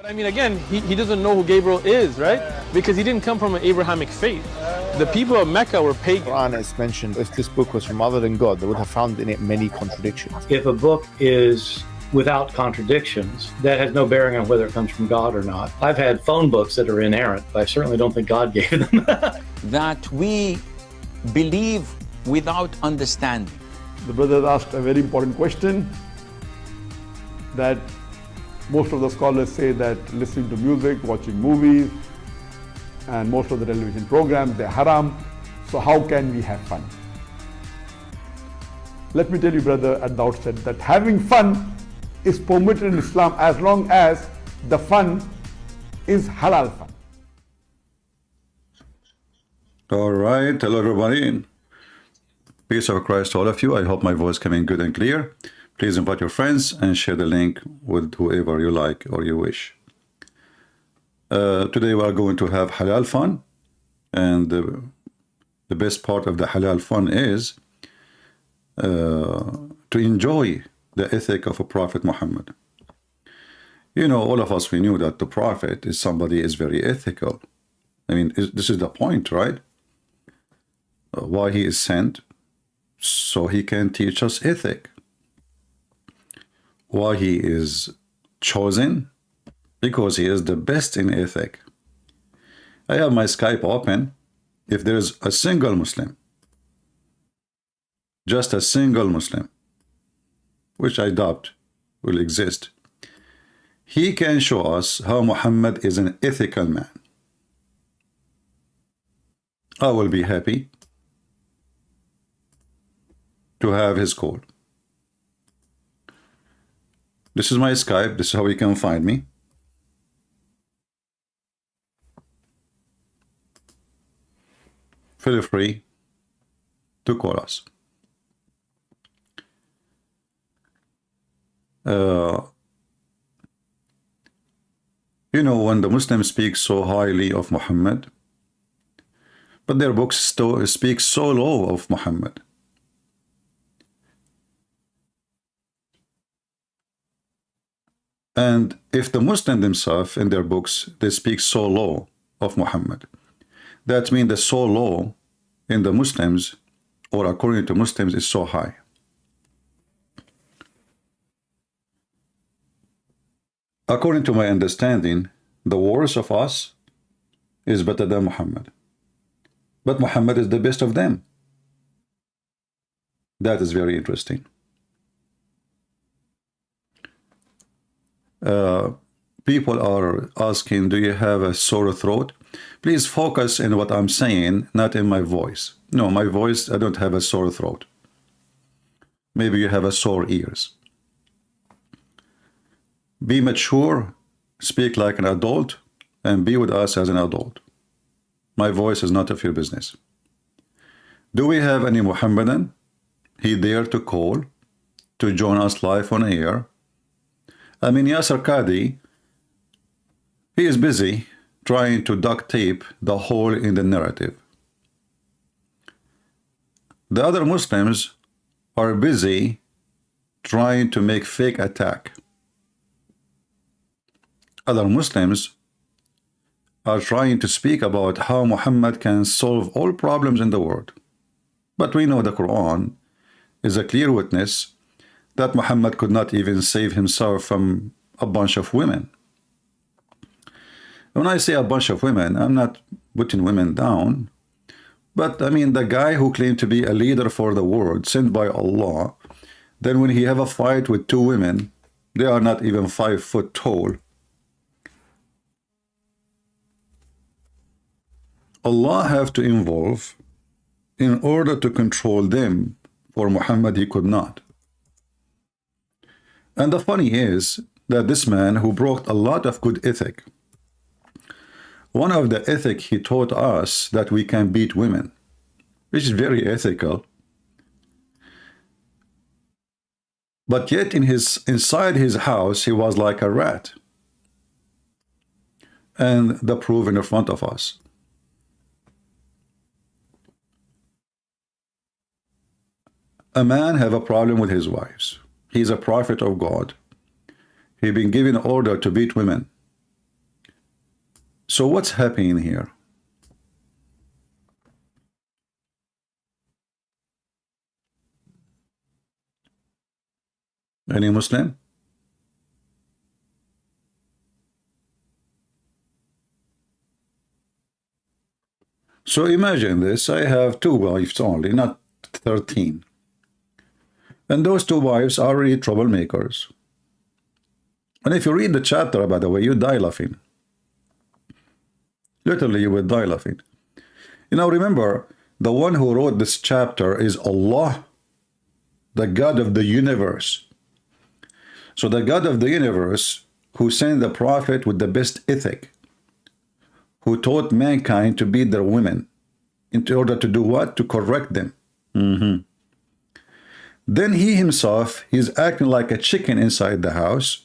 I mean, again, he doesn't know who Gabriel is, right? Because he didn't come from an Abrahamic faith. The people of Mecca were pagan. Quran is mentioned, if this book was from other than God, they would have found in it many contradictions. If a book is without contradictions, that has no bearing on whether it comes from God or not. I've had phone books that are inerrant, but I certainly don't think God gave them. That we believe without understanding. The brother asked a very important question, that most of the scholars say that listening to music, watching movies, and most of the television programs, they're haram. So how can we have fun? Let me tell you, brother, at the outset, that having fun is permitted in Islam as long as the fun is halal fun. All right, hello everybody. Peace of Christ to all of you. I hope my voice coming good and clear. Please invite your friends and share the link with whoever you like or you wish. Today we are going to have halal fun, and the best part of the halal fun is to enjoy the ethic of a Prophet Muhammad. You know, all of us, we knew that the Prophet is somebody is very ethical. I mean, this is the point, right? Why he is sent, so he can teach us ethic. Why he is chosen? Because he is the best in ethic. I have my Skype open. If there is a single Muslim, just a single Muslim, which I doubt will exist, he can show us how Muhammad is an ethical man. I will be happy to have his call. This is my Skype. This is how you can find me. Feel free to call us. You know, when the Muslims speak so highly of Muhammad, but their books still speak so low of Muhammad. And if the Muslims themselves in their books, they speak so low of Muhammad, that means the so low in the Muslims, or according to Muslims, is so high. According to my understanding, the worst of us is better than Muhammad. But Muhammad is the best of them. That is very interesting. People are asking, do you have a sore throat? Please focus in what I'm saying, not in my voice. No, my voice, I don't have a sore throat. Maybe you have a sore ears. Be mature, speak like an adult, and be with us as an adult. My voice is not of your business. Do we have any Muhammadan? He dared to call to join us live on air. I mean, Yasser Qadi, he is busy trying to duct tape the hole in the narrative. The other Muslims are busy trying to make fake attack. Other Muslims are trying to speak about how Muhammad can solve all problems in the world. But we know the Quran is a clear witness that Muhammad could not even save himself from a bunch of women. When I say a bunch of women, I'm not putting women down, but I mean the guy who claimed to be a leader for the world, sent by Allah, then when he have a fight with two women, they are not even 5 foot tall. Allah have to involve in order to control them. For Muhammad, he could not. And the funny is that this man who brought a lot of good ethic, one of the ethic he taught us that we can beat women, which is very ethical. But yet inside his house, he was like a rat. And the proof in front of us. A man have a problem with his wives. He's a prophet of God. He been given order to beat women. So what's happening here? Any Muslim? So imagine this, I have 2 wives only, not 13. And those 2 wives are really troublemakers. And if you read the chapter, by the way, you die laughing. Literally, you will die laughing. You know, remember, the one who wrote this chapter is Allah, the God of the universe. So the God of the universe, who sent the prophet with the best ethic, who taught mankind to beat their women in order to do what? To correct them. Then he himself, he's acting like a chicken inside the house,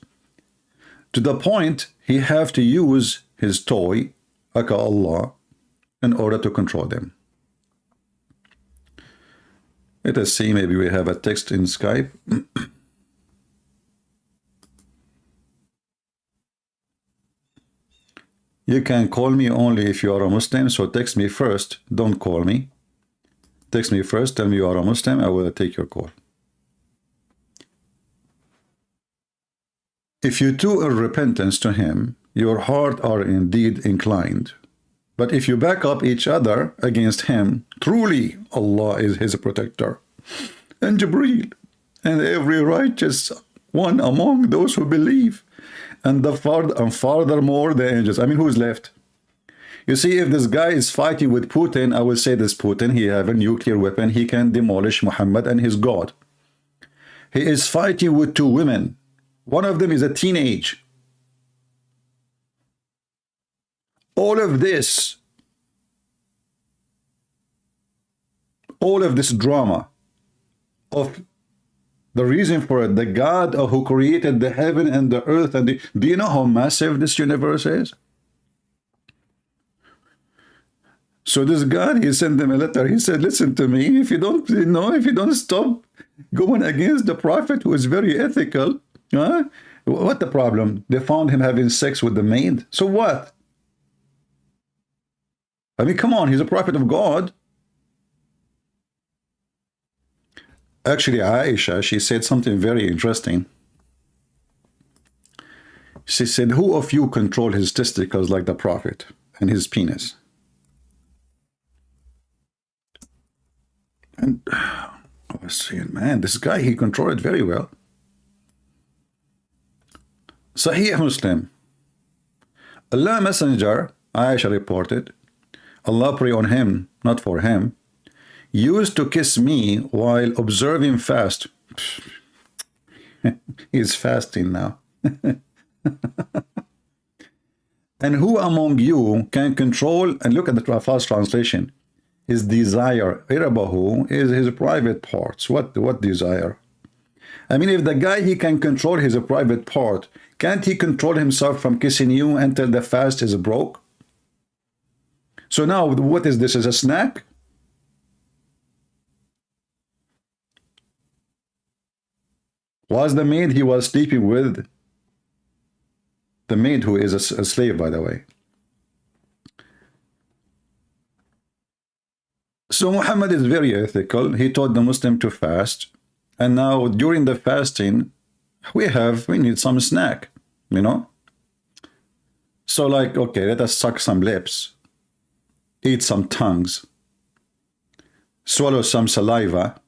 to the point he have to use his toy, aka Allah, in order to control them. Let us see, maybe we have a text in Skype. You can call me only if you are a Muslim, so text me first, don't call me. Text me first, tell me you are a Muslim, I will take your call. If you do a repentance to him, your heart are indeed inclined. But if you back up each other against him, truly Allah is his protector, and Jibreel, and every righteous one among those who believe, and furthermore the angels. I mean, who's left? You see, if this guy is fighting with Putin, I will say this Putin, he have a nuclear weapon, he can demolish Muhammad and his God. He is fighting with 2 women. One of them is a teenage. All of this drama of the reason for it, the God who created the heaven and the earth, and do you know how massive this universe is? So this God, he sent them a letter. He said, listen to me, if you don't stop going against the prophet who is very ethical, what the problem? They found him having sex with the maid. So what? I mean, come on, he's a prophet of God. Actually, Aisha, she said something very interesting. She said, who of you control his testicles like the prophet and his penis? And I was saying, man, this guy, he controlled it very well. Sahih Muslim. Allah Messenger, Aisha reported, Allah pray on him, not for him, used to kiss me while observing fast. He's fasting now. And who among you can control, and look at the fast translation, his desire, irabahu, is his private parts. What desire? I mean, if the guy, he can control his private part, can't he control himself from kissing you until the fast is broke? So now, what is this? Is a snack? Was the maid he was sleeping with, the maid who is a slave, by the way. So Muhammad is very ethical. He taught the Muslim to fast. And now during the fasting, we need some snack, you know. So like, okay, let us suck some lips, eat some tongues, swallow some saliva.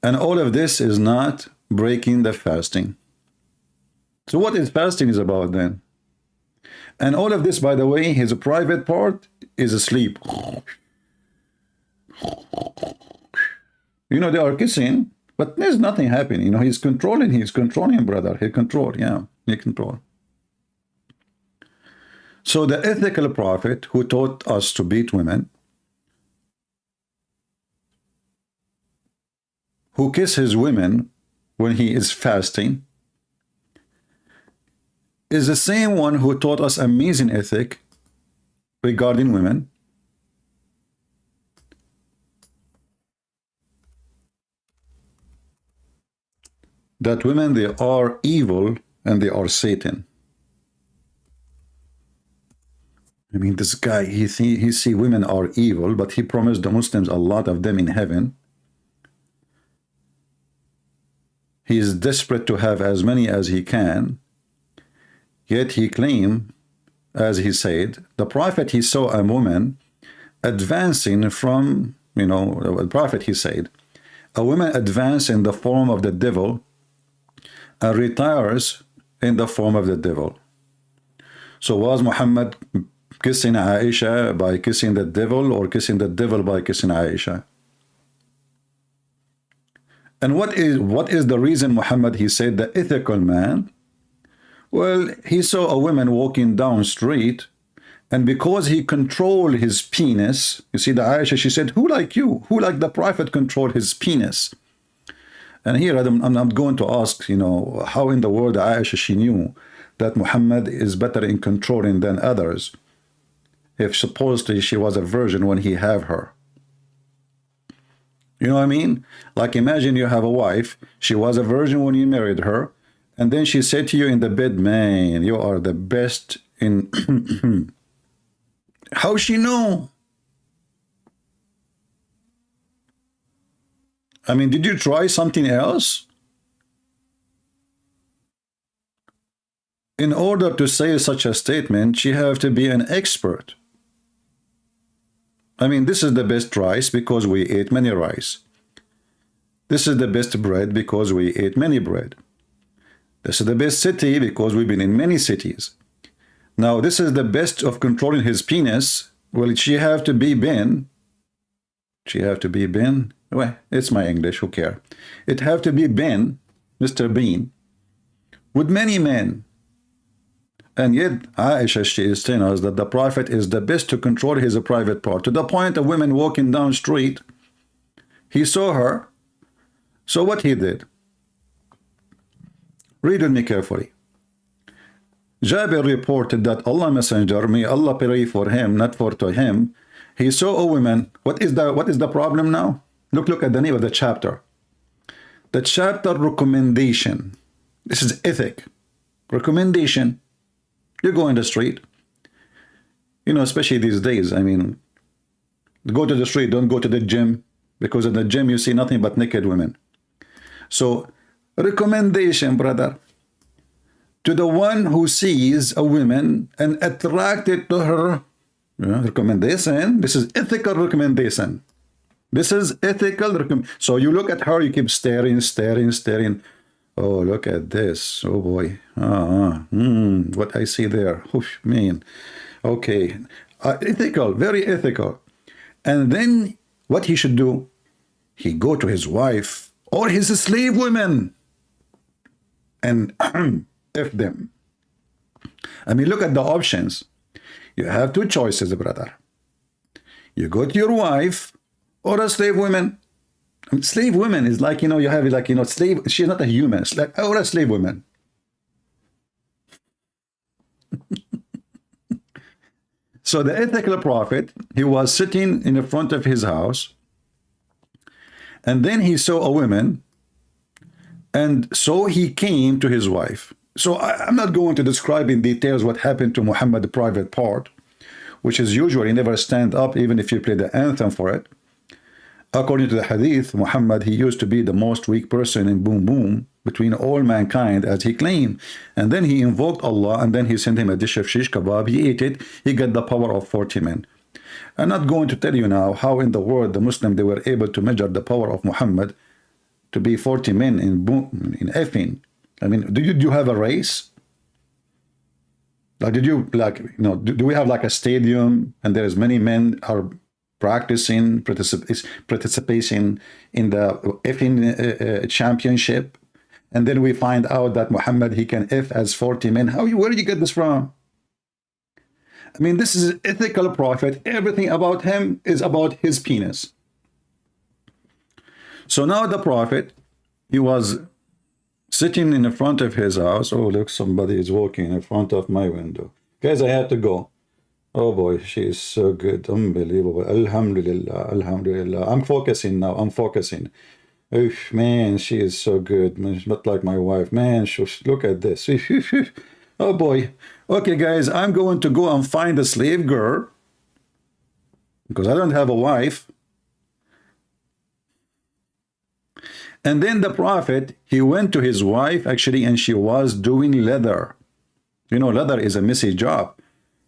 And all of this is not breaking the fasting. So what is fasting is about then? And all of this, by the way, his private part is asleep. You know, they are kissing, but there's nothing happening. You know, he's controlling, brother. He control. So the ethical prophet who taught us to beat women, who kiss his women when he is fasting, is the same one who taught us amazing ethic regarding women. That women, they are evil and they are Satan. I mean, this guy, he see women are evil, but he promised the Muslims a lot of them in heaven. He is desperate to have as many as he can, yet he claimed, as he said, the prophet, he saw a woman advancing from, the prophet, he said, a woman advances in the form of the devil and retires in the form of the devil. So was Muhammad kissing Aisha by kissing the devil, or kissing the devil by kissing Aisha? And what is the reason Muhammad, he said, the ethical man? Well, he saw a woman walking down street, and because he controlled his penis, you see, the Aisha, she said, who like you? Who like the prophet controlled his penis? And here I'm not going to ask, how in the world Aisha, she knew that Muhammad is better in controlling than others, if supposedly she was a virgin when he had her. You know what I mean? Like, imagine you have a wife, she was a virgin when you married her, and then she said to you in the bed, man, you are the best in... How she know? I mean, did you try something else? In order to say such a statement, she have to be an expert. I mean, this is the best rice because we ate many rice. This is the best bread because we ate many bread. This is the best city because we've been in many cities. Now, this is the best of controlling his penis. Well, she have to be Ben. She have to be Ben. Well, it's my English, who care? It have to be Ben, Mr. Bean, with many men. And yet, Aisha, she is telling us that the prophet is the best to control his private part. To the point of women walking down street, he saw her. So what he did? Read with me carefully. Jabir reported that Allah Messenger, may Allah pray for him, not for to him, he saw a woman. What is the problem now? Look at the name of the chapter. The chapter recommendation. This is ethic. Recommendation. You go in the street, especially these days. I mean, go to the street, don't go to the gym, because in the gym you see nothing but naked women. So, recommendation, brother, to the one who sees a woman and attracted to her. Recommendation. This is ethical recommendation. This is ethical recommendation. So you look at her, you keep staring. Oh, look at this. Oh, boy. What I see there. Oof, man. Okay. Ethical. Very ethical. And then what he should do? He go to his wife or his slave women and F them. I mean, look at the options. You have two choices, brother. You go to your wife or a slave woman. Slave women is like, you have like, slave, she's not a human, it's like, or a slave woman. So the ethical prophet, he was sitting in the front of his house, and then he saw a woman, and so he came to his wife. So I'm not going to describe in details what happened to Muhammad, the private part, which is usually never stand up even if you play the anthem for it. According to the Hadith, Muhammad, he used to be the most weak person in boom boom between all mankind, as he claimed. And then he invoked Allah, and then he sent him a dish of shish kebab. He ate it. He got the power of 40 men. I'm not going to tell you now how in the world the Muslim, they were able to measure the power of Muhammad to be 40 men in effing. I mean, do you have a race? Like, do we have like a stadium and there's many men are practicing, participation in the effing championship, and then we find out that Muhammad, he can F as 40 men. Where did you get this from? I mean, this is an ethical prophet. Everything about him is about his penis. So now the prophet, he was sitting in the front of his house. Oh, look, somebody is walking in front of my window. Guys, I have to go. Oh boy, she is so good. Unbelievable. Alhamdulillah. Alhamdulillah. I'm focusing now. I'm focusing. Oof, man, she is so good. Man, she's not like my wife. Man, look at this. Oh boy. okay guys, I'm going to go and find a slave girl because I don't have a wife. And then the Prophet, he went to his wife actually, and she was doing leather. You know, leather is a messy job.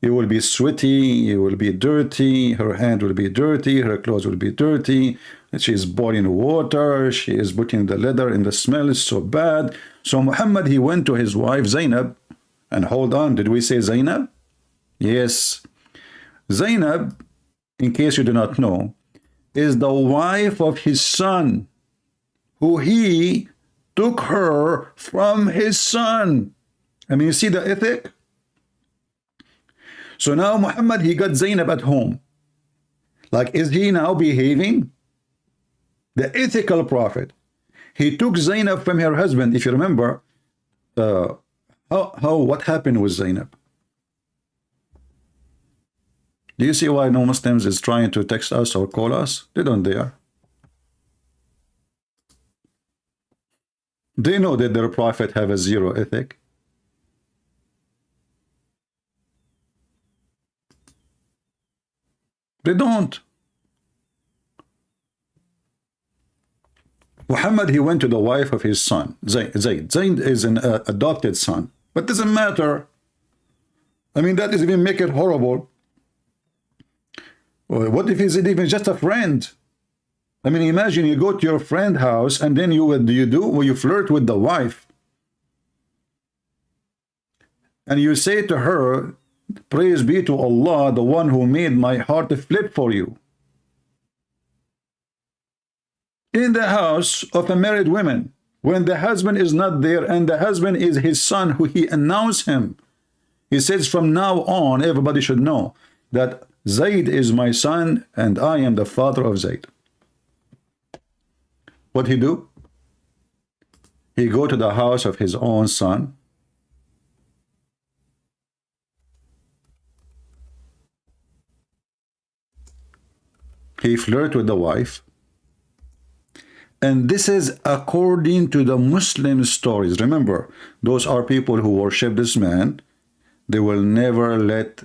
You will be sweaty, you will be dirty, her hand will be dirty, her clothes will be dirty. She is boiling water, she is putting the leather, and the smell is so bad. So Muhammad, he went to his wife Zainab, and hold on, did we say Zainab? Yes. Zainab, in case you do not know, is the wife of his son, who he took her from his son. I mean, you see the ethic? So now Muhammad, he got Zainab at home. Like, is he now behaving? The ethical prophet. He took Zainab from her husband. If you remember, what happened with Zainab? Do you see why no Muslims is trying to text us or call us? They don't dare. They know that their prophet have a zero ethic. They don't. Muhammad, he went to the wife of his son, Zayd. Zayd is an adopted son, but doesn't matter. I mean, that doesn't even make it horrible. What if he's even just a friend? I mean, imagine you go to your friend's house and then what do? Well, you flirt with the wife. And you say to her, praise be to Allah, the one who made my heart flip for you. In the house of a married woman, when the husband is not there, and the husband is his son, who he announced him. He says, from now on, everybody should know that Zayd is my son, and I am the father of Zayd. What he do? He go to the house of his own son. He flirt with the wife. And this is according to the Muslim stories. Remember, those are people who worship this man. They will never let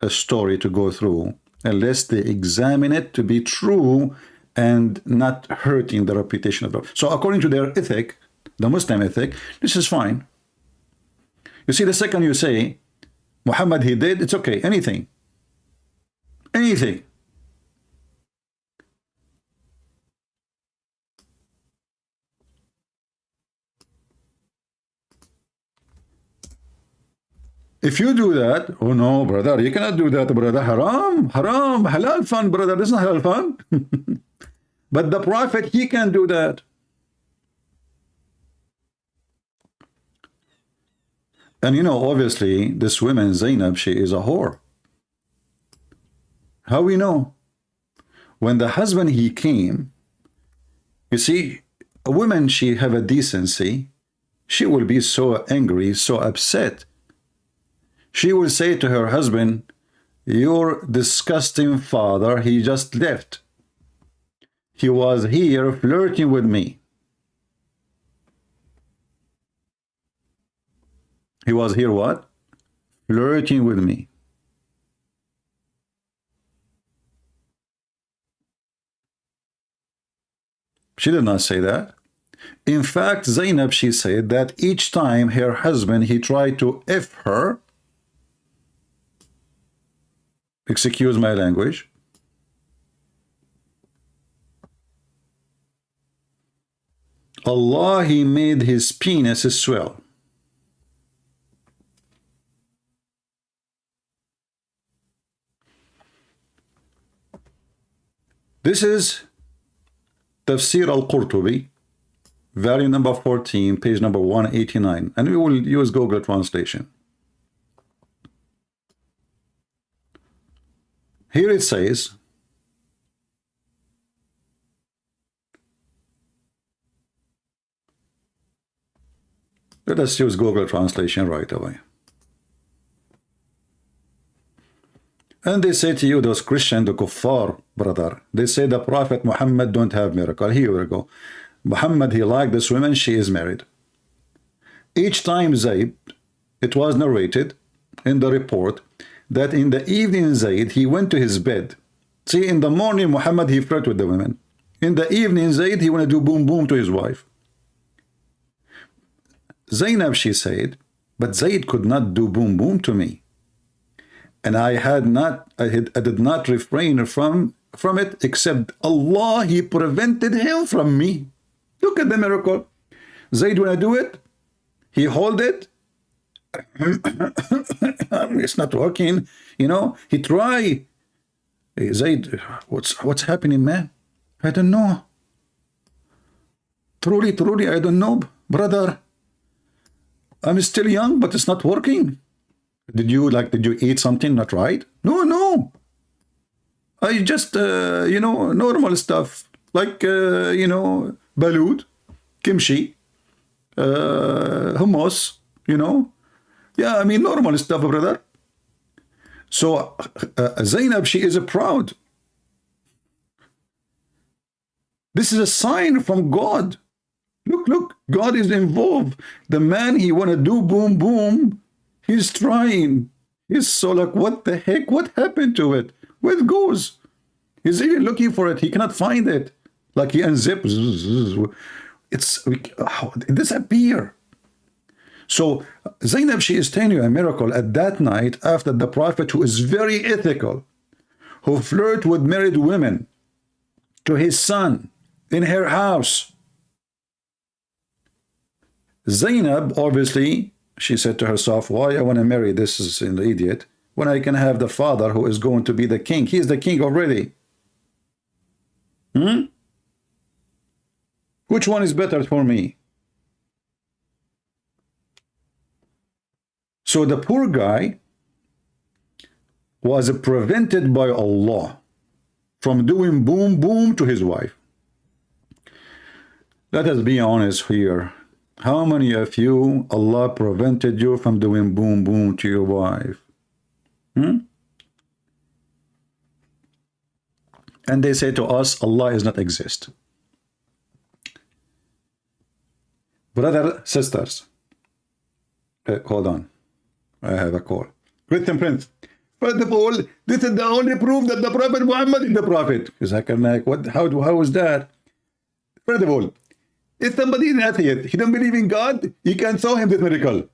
a story to go through unless they examine it to be true and not hurting the reputation of the. So according to their ethic, the Muslim ethic, this is fine. You see, the second you say, Muhammad, he did, it's okay, anything. Anything. If you do that, oh no, brother, you cannot do that, brother. Haram, haram, halal fun, brother. This is not halal fun. But the Prophet, he can do that. And you know, obviously, this woman, Zainab, she is a whore. How we know? When the husband, he came, you see, a woman, she have a decency. She will be so angry, so upset. She will say to her husband, your disgusting father, he just left. He was here flirting with me. He was here what? Flirting with me. She did not say that. In fact, Zainab, she said that each time her husband, he tried to F her, excuse my language, Allah, he made his penis swell. This is Tafsir al-Qurtubi, volume number 14, page number 189, and we will use Google translation. Here it says, let us use Google translation right away. And they say to you, those Christian, the kuffar, brother, they say the Prophet Muhammad don't have miracle. Here we go. Muhammad, he liked this woman, she is married. Each time Zayd, it was narrated in the report that in the evening Zayd, he went to his bed. See, in the morning, Muhammad, he flirted with the women. In the evening, Zayd, he wanted to do boom boom to his wife. Zainab, she said, but Zayd could not do boom boom to me. And I did not refrain from it, except Allah, he prevented him from me. Look at the miracle. Zayd, when I do it, he hold it. It's not working. You know, he try. Hey, Zayd, what's happening, man? I don't know. Truly, I don't know, brother. I'm still young, but it's not working. Did you eat something not right? No. I just, you know, normal stuff. Like, you know, balut, kimchi, hummus, you know. Yeah, I mean, normal stuff, brother. So, Zainab, she is proud. This is a sign from God. Look, God is involved. The man, he want to do boom, boom. He's trying. He's so like, what the heck? What happened to it? Where it goes? He's even looking for it. He cannot find it. Like he unzips. It disappears. So Zainab, she is telling you a miracle at that night after the Prophet, who is very ethical, who flirt with married women, to his son in her house. Zainab, obviously, she said to herself, why I want to marry this is an idiot when I can have the father who is going to be the king? He is the king already. Which one is better for me? So the poor guy was prevented by Allah from doing boom boom to his wife. Let us be honest here. How many of you, Allah prevented you from doing boom boom to your wife? And they say to us, Allah does not exist. Brother, sisters, hold on. I have a call. Christian Prince. First of all, this is the only proof that the Prophet Muhammad is the Prophet. What? How is that? First of all, if somebody is an atheist, he don't believe in God, you can show him this miracle.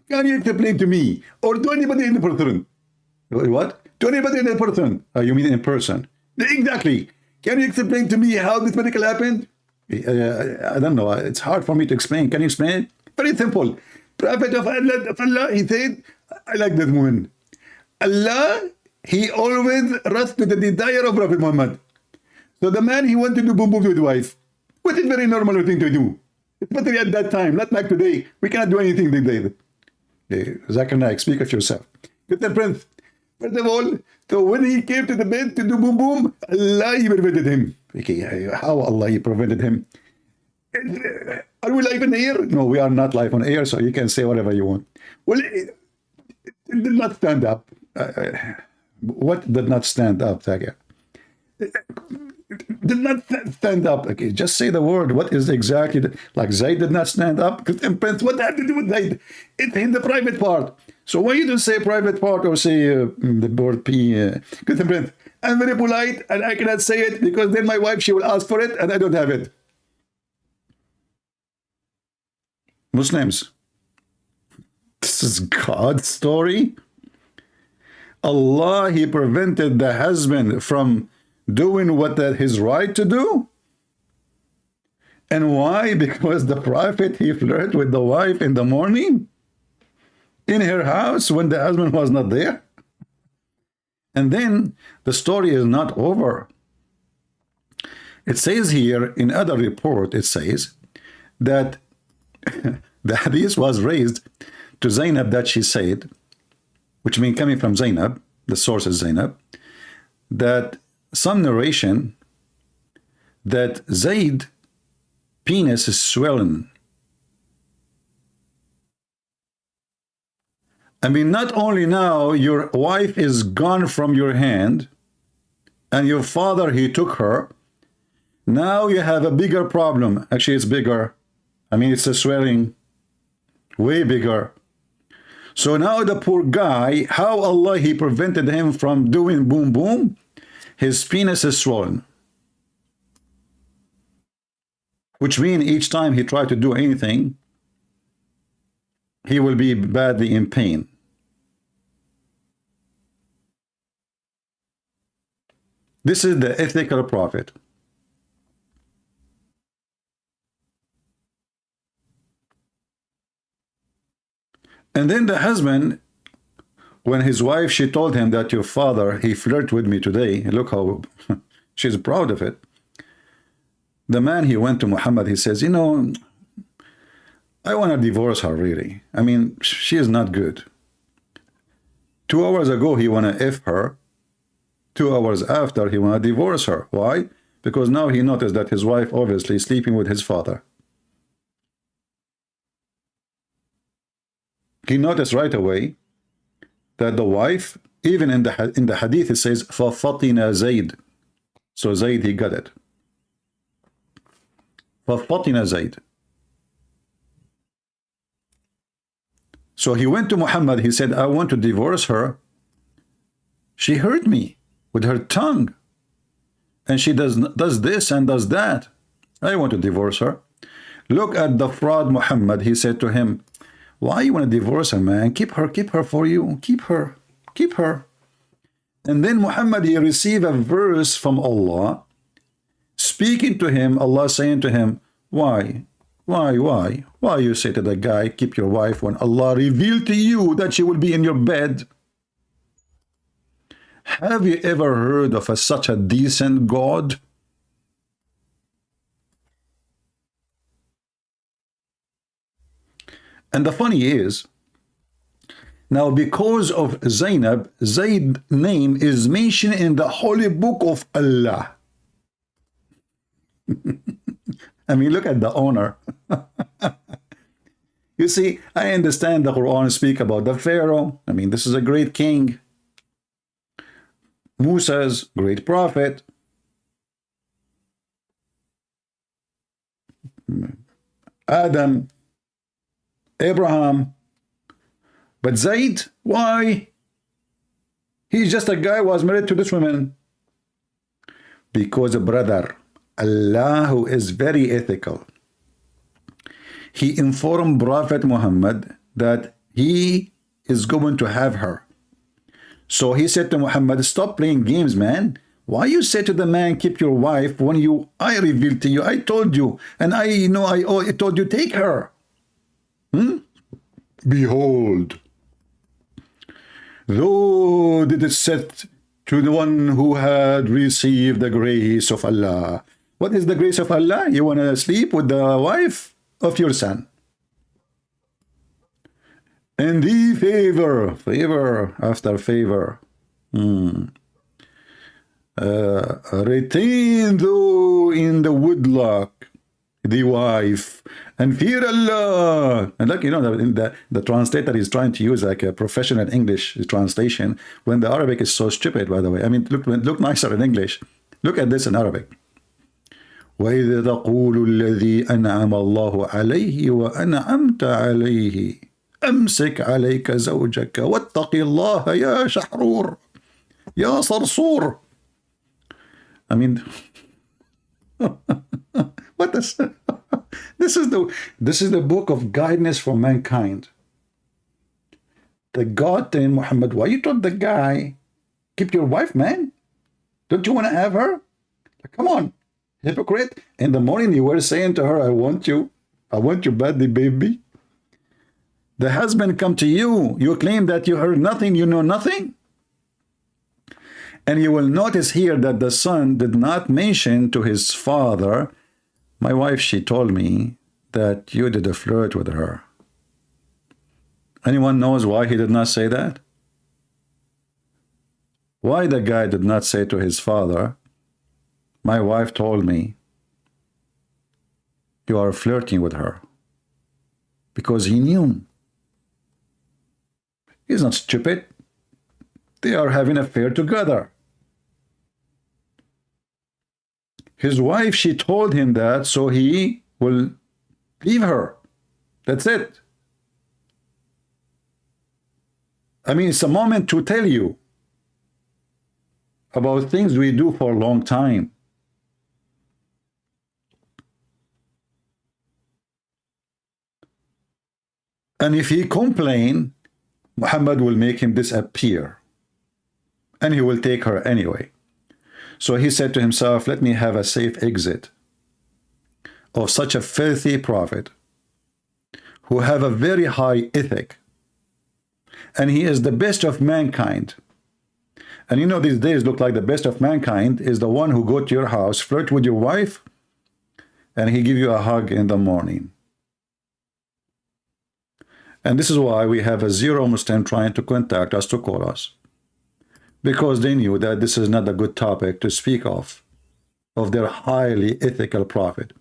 Can you explain to me, or to anybody in person? What? To anybody in person? You mean in person? Exactly. Can you explain to me how this miracle happened? I don't know. It's hard for me to explain. Can you explain it? Very simple. Prophet of Allah, he said, I like this woman. Allah, he always runs to the desire of Prophet Muhammad. So the man, he wanted to do boom boom to his wife, which is very normal thing to do. Especially at that time, not like today. We cannot do anything these days. Zakir Naik, speak of yourself. Mr. Prince, first of all, so when he came to the bed to do boom boom, Allah, he prevented him. Okay, how Allah, he prevented him? Are we live on air? No, we are not live on air, so you can say whatever you want. Well, it did not stand up. What did not stand up, Zakir? Did not stand up. Okay, just say the word. What is exactly like Zayd did not stand up? Because Prince, what had to do with Zayd? It's in the private part. So why you don't say private part or say the word P? Prince, I'm very polite and I cannot say it because then my wife, she will ask for it and I don't have it. Muslims, this is God's story. Allah, he prevented the husband from doing what that his right to do. And why? Because the Prophet, he flirted with the wife in the morning in her house when the husband was not there. And then the story is not over. It says here in other report, it says that the hadith was raised to Zainab that she said, which means coming from Zainab, the source is Zainab, that some narration that Zayd penis is swollen. I mean, not only now your wife is gone from your hand and your father, he took her, now you have a bigger problem. Actually, it's bigger. I mean, it's a swelling way bigger. So now the poor guy, how Allah, he prevented him from doing boom boom? His penis is swollen. Which means each time he tried to do anything, he will be badly in pain. This is the ethical prophet. And then the husband, when his wife, she told him that your father, he flirted with me today. Look how she's proud of it. The man, he went to Muhammad, he says, you know, I want to divorce her, really. I mean, she is not good. 2 hours ago, he want to F her. 2 hours after, he want to divorce her. Why? Because now he noticed that his wife obviously is sleeping with his father. He noticed right away that the wife, even in the hadith, it says, فَفَطِنَ Zayd. So Zayd, he got it. فَفَطِنَ Zayd. So he went to Muhammad, he said, I want to divorce her. She hurt me with her tongue. And she does this and does that. I want to divorce her. Look at the fraud Muhammad. He said to him, why you want to divorce her, man? Keep her for you. Keep her. And then Muhammad, he received a verse from Allah, speaking to him, Allah saying to him, why you say to the guy, keep your wife, when Allah revealed to you that she will be in your bed? Have you ever heard of such a decent God? And the funny is, now because of Zainab, Zayd's name is mentioned in the holy book of Allah. I mean, look at the honor. You see, I understand the Quran speak about the Pharaoh. I mean, this is a great king. Musa's great prophet. Adam, Abraham. But Zayd, why? He's just a guy who was married to this woman. Because, brother, Allah, who is very ethical, he informed Prophet Muhammad that he is going to have her. So he said to Muhammad, stop playing games, man. Why you say to the man, keep your wife, when I revealed to you, I told you, and I told you, take her. Behold, though did it set to the one who had received the grace of Allah. What is the grace of Allah? You want to sleep with the wife of your son. And the favor after favor. Retain though in the woodlock the wife, and fear Allah. And like, you know, the translator is trying to use like a professional English translation when the Arabic is so stupid, by the way. I mean, look nicer in English. Look at this in Arabic. وَإِذَا تَقُولُ الَّذِي أَنْعَمَ اللَّهُ عَلَيْهِ وَأَنْعَمْتَ عَلَيْهِ أَمْسِكْ عَلَيْكَ زَوْجَكَ وَاتَّقِ اللَّهَ يَا شَحْرُورُ يَا صَرْصُورُ. I mean, what is this is the book of guidance for mankind. The God telling Muhammad, why you told the guy, keep your wife, man? Don't you want to have her? Come on, hypocrite. In the morning you were saying to her, I want you badly, baby. The husband come to you, you claim that you heard nothing, you know nothing. And you will notice here that the son did not mention to his father, my wife, she told me that you did a flirt with her. Anyone knows why he did not say that? Why the guy did not say to his father, my wife told me you are flirting with her? Because he knew. He's not stupid. They are having an affair together. His wife, she told him that, so he will leave her. That's it. I mean, it's a moment to tell you about things we do for a long time. And if he complain, Muhammad will make him disappear. And he will take her anyway. So he said to himself, let me have a safe exit of such a filthy prophet who have a very high ethic. And he is the best of mankind. And you know, these days look like the best of mankind is the one who go to your house, flirt with your wife, and he give you a hug in the morning. And this is why we have a zero Muslim trying to contact us to call us. Because they knew that this is not a good topic to speak of their highly ethical prophet.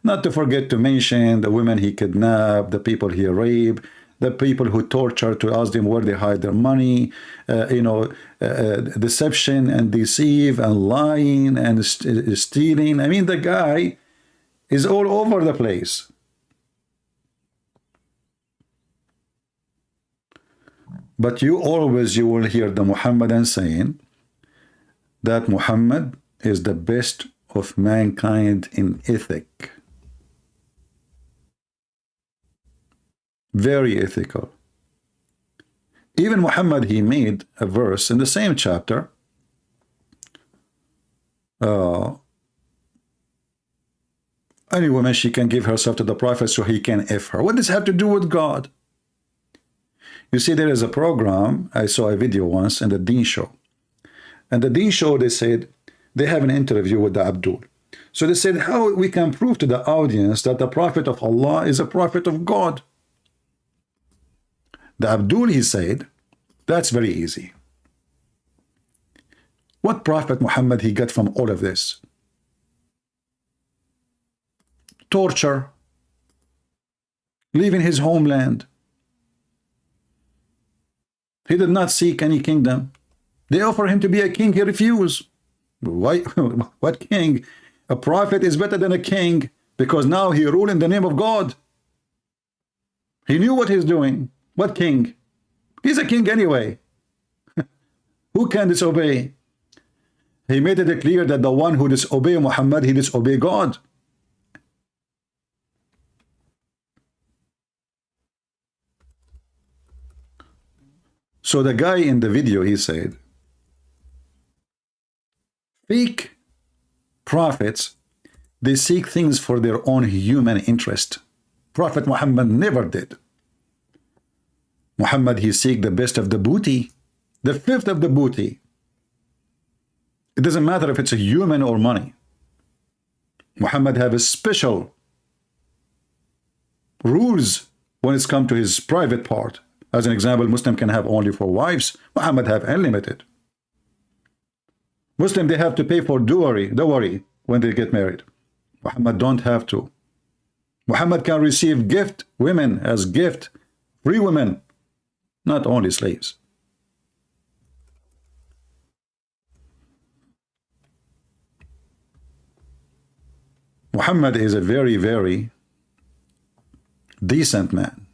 Not to forget to mention the women he kidnapped, the people he raped, the people who torture to ask them where they hide their money, deception and deceive and lying and stealing. I mean, the guy is all over the place. But you will hear the Muhammadan saying that Muhammad is the best of mankind in ethic. Very ethical. Even Muhammad, he made a verse in the same chapter. Any woman, she can give herself to the prophet so he can F her. What does this have to do with God? You see, there is a program, I saw a video once in the Deen Show. And the Deen Show, they said, they have an interview with the Abdul. So they said, how we can prove to the audience that the prophet of Allah is a prophet of God? The Abdul, he said, that's very easy. What prophet Muhammad he got from all of this? Torture, leaving his homeland. He did not seek any kingdom. They offer him to be a king, he refused. Why? What king? A prophet is better than a king because now he ruled in the name of God. He knew what he's doing. What king? He's a king anyway. Who can disobey? He made it clear that the one who disobey Muhammad, he disobey God. So the guy in the video, he said, fake prophets, they seek things for their own human interest. Prophet Muhammad never did. Muhammad, he seek the best of the booty, the fifth of the booty. It doesn't matter if it's a human or money. Muhammad have a special rules when it's come to his private part. As an example, Muslim can have only 4 wives. Muhammad have unlimited. Muslim, they have to pay for dowry when they get married. Muhammad don't have to. Muhammad can receive gift women as gift, free women, not only slaves. Muhammad is a very, very decent man.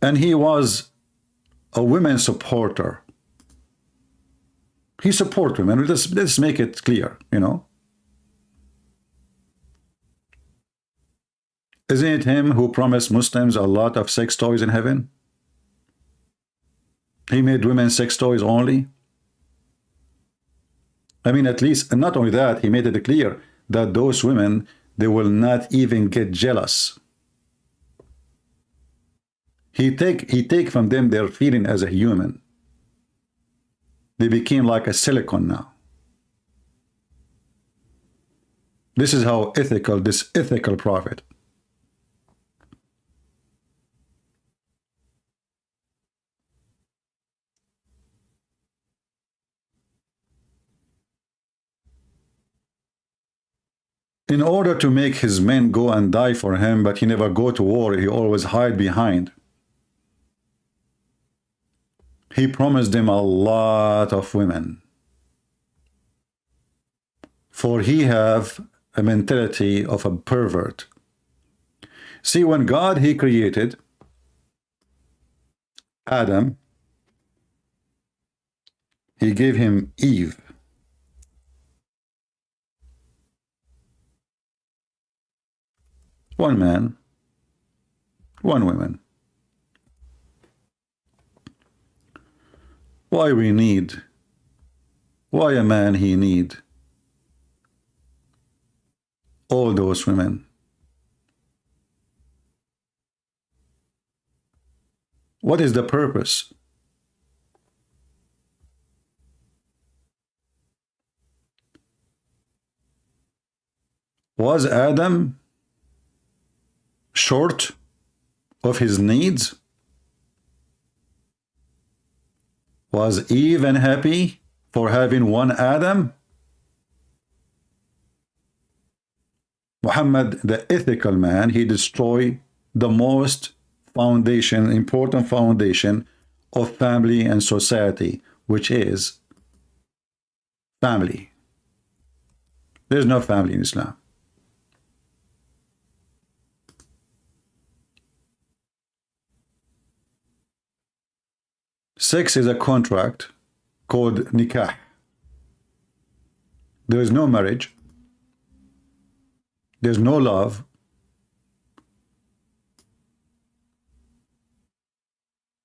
And he was a women supporter. He support women. Let's make it clear, you know. Isn't it him who promised Muslims a lot of sex toys in heaven? He made women sex toys only. I mean, at least, and not only that, he made it clear that those women, they will not even get jealous. He take from them their feeling as a human. They became like a silicon now. This is how ethical, this ethical prophet. In order to make his men go and die for him, but he never go to war, he always hide behind. He promised them a lot of women. For he have a mentality of a pervert. See, when God, he created Adam, he gave him Eve. One man, one woman. Why a man he need all those women? What is the purpose? Was Adam short of his needs? Was Eve unhappy for having one Adam? Muhammad, the ethical man, he destroyed the most important foundation of family and society, which is family. There's no family in Islam. Sex is a contract called nikah. There is no marriage. There's no love.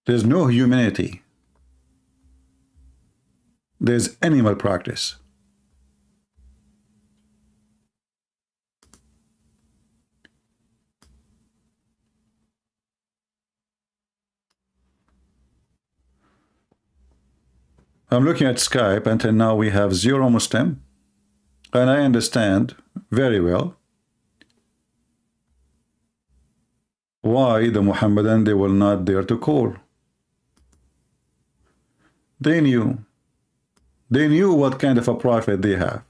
There's no humanity. There's animal practice. I'm looking at Skype. Until now we have 0 Muslim, and I understand very well why the Muhammadan, they will not dare to call. They knew what kind of a prophet they have.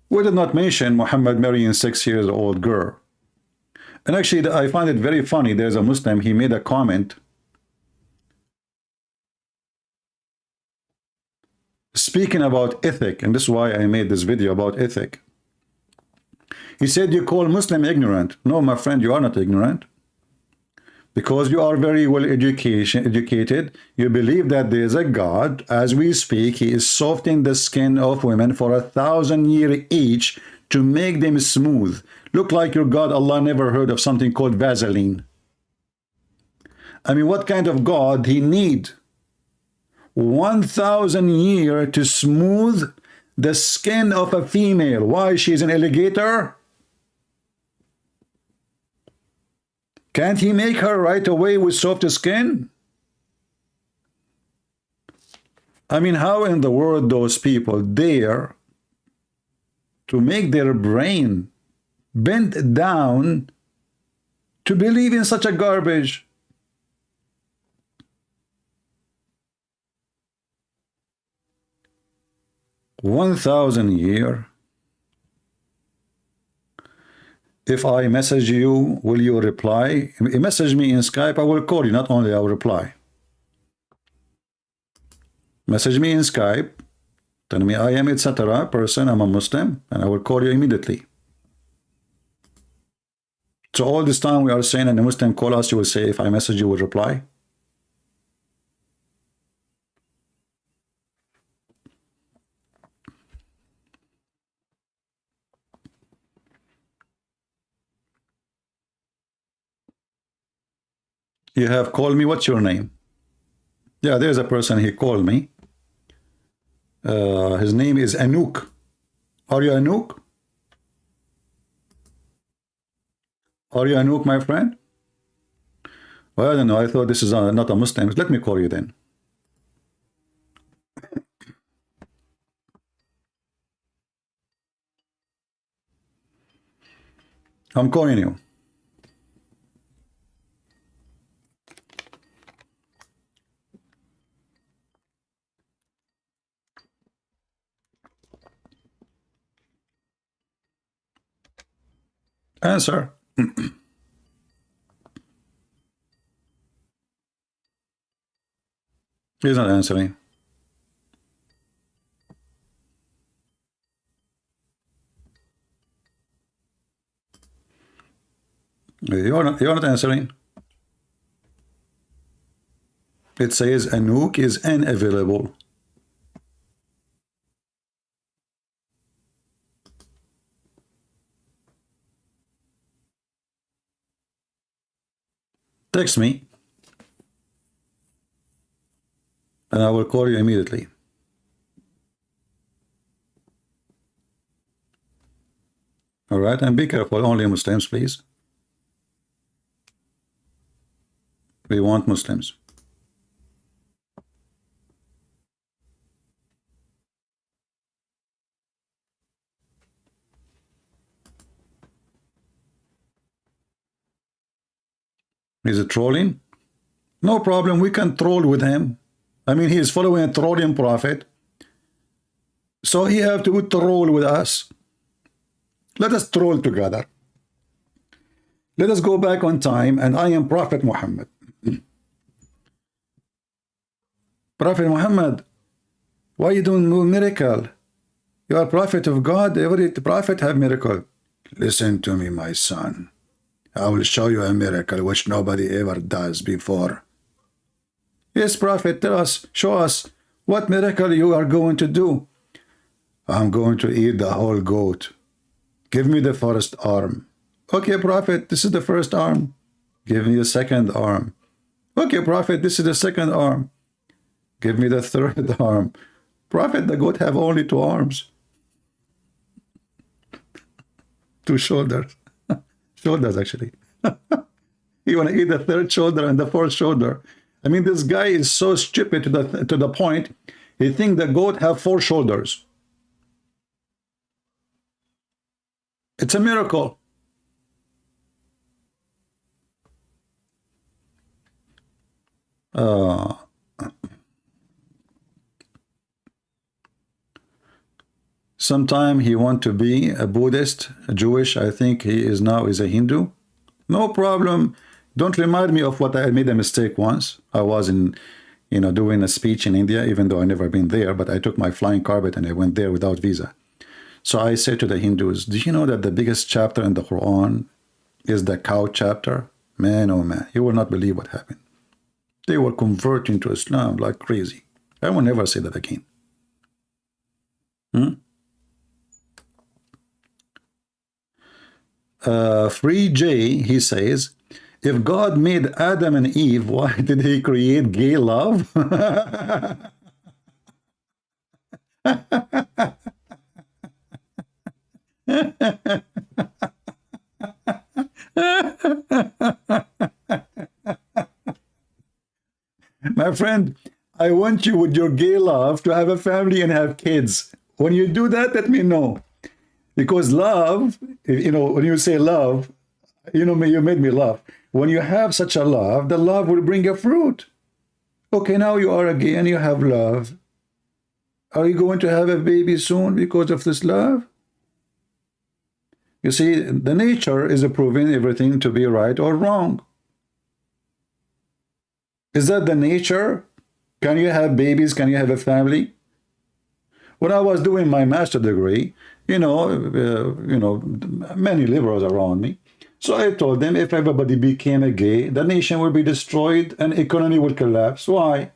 We did not mention Muhammad marrying 6-year-old girl. And actually, I find it very funny. There's a Muslim, he made a comment speaking about ethic, and this is why I made this video about ethic. He said, you call Muslim ignorant. No, my friend, you are not ignorant. Because you are very well educated. You believe that there is a God. As we speak, he is softening the skin of women for 1,000 years each to make them smooth. Look like your God. Allah never heard of something called Vaseline. I mean, what kind of God he need 1,000 years to smooth the skin of a female? Why? She's an alligator? Can't he make her right away with soft skin? I mean, how in the world those people dare to make their brain bent down to believe in such a garbage? $1,000 years. If I message you, will you reply? Message me in Skype, I will call you. Not only I will reply. Message me in Skype, tell me I am etc. person, I'm a Muslim, and I will call you immediately. So all this time we are saying, and a Muslim call us, you will say, if I message you, will reply. You have called me. What's your name? Yeah, there's a person, he called me. His name is Anouk. Are you Anouk? Are you Anouk, my friend? Well, I don't know. I thought this is not a Muslim. Let me call you then. I'm calling you. Answer. He's not answering. You're not answering. It says a nuke is unavailable. Text me, and I will call you immediately. All right, and be careful, only Muslims, please. We want Muslims. Is it trolling? No problem, we can troll with him. I mean, he is following a trolling prophet. So he have to troll with us. Let us troll together. Let us go back on time, and I am Prophet Muhammad. Prophet Muhammad, why you doing no miracle? You are prophet of God. Every prophet have miracle. Listen to me, my son. I will show you a miracle which nobody ever does before. Yes, prophet, tell us, show us what miracle you are going to do. I'm going to eat the whole goat. Give me the first arm. Okay, prophet, this is the first arm. Give me the second arm. Okay, prophet, this is the second arm. Give me the third arm. Prophet, the goat have only 2 arms. 2 shoulders. Shoulders, actually. You want to eat the 3rd shoulder and the 4th shoulder. I mean, this guy is so stupid to the point, he thinks the goat have 4 shoulders. It's a miracle. Sometime he want to be a Buddhist, a Jewish. I think he is now is a Hindu. No problem. Don't remind me of what I made a mistake once. I was in, doing a speech in India, even though I never been there, but I took my flying carpet and I went there without visa. So I said to the Hindus, do you know that the biggest chapter in the Quran is the cow chapter? Man, oh man, you will not believe what happened. They were converting to Islam like crazy. I will never say that again. Free J, he says, if God made Adam and Eve, why did he create gay love? My friend, I want you with your gay love to have a family and have kids. When you do that, let me know. Because love, when you say love, you made me laugh. When you have such a love, the love will bring a fruit. Okay, now you are gay and you have love. Are you going to have a baby soon because of this love? You see, the nature is proving everything to be right or wrong. Is that the nature? Can you have babies? Can you have a family? When I was doing my master degree, many liberals around me. So I told them if everybody became a gay, the nation will be destroyed and economy will collapse. Why?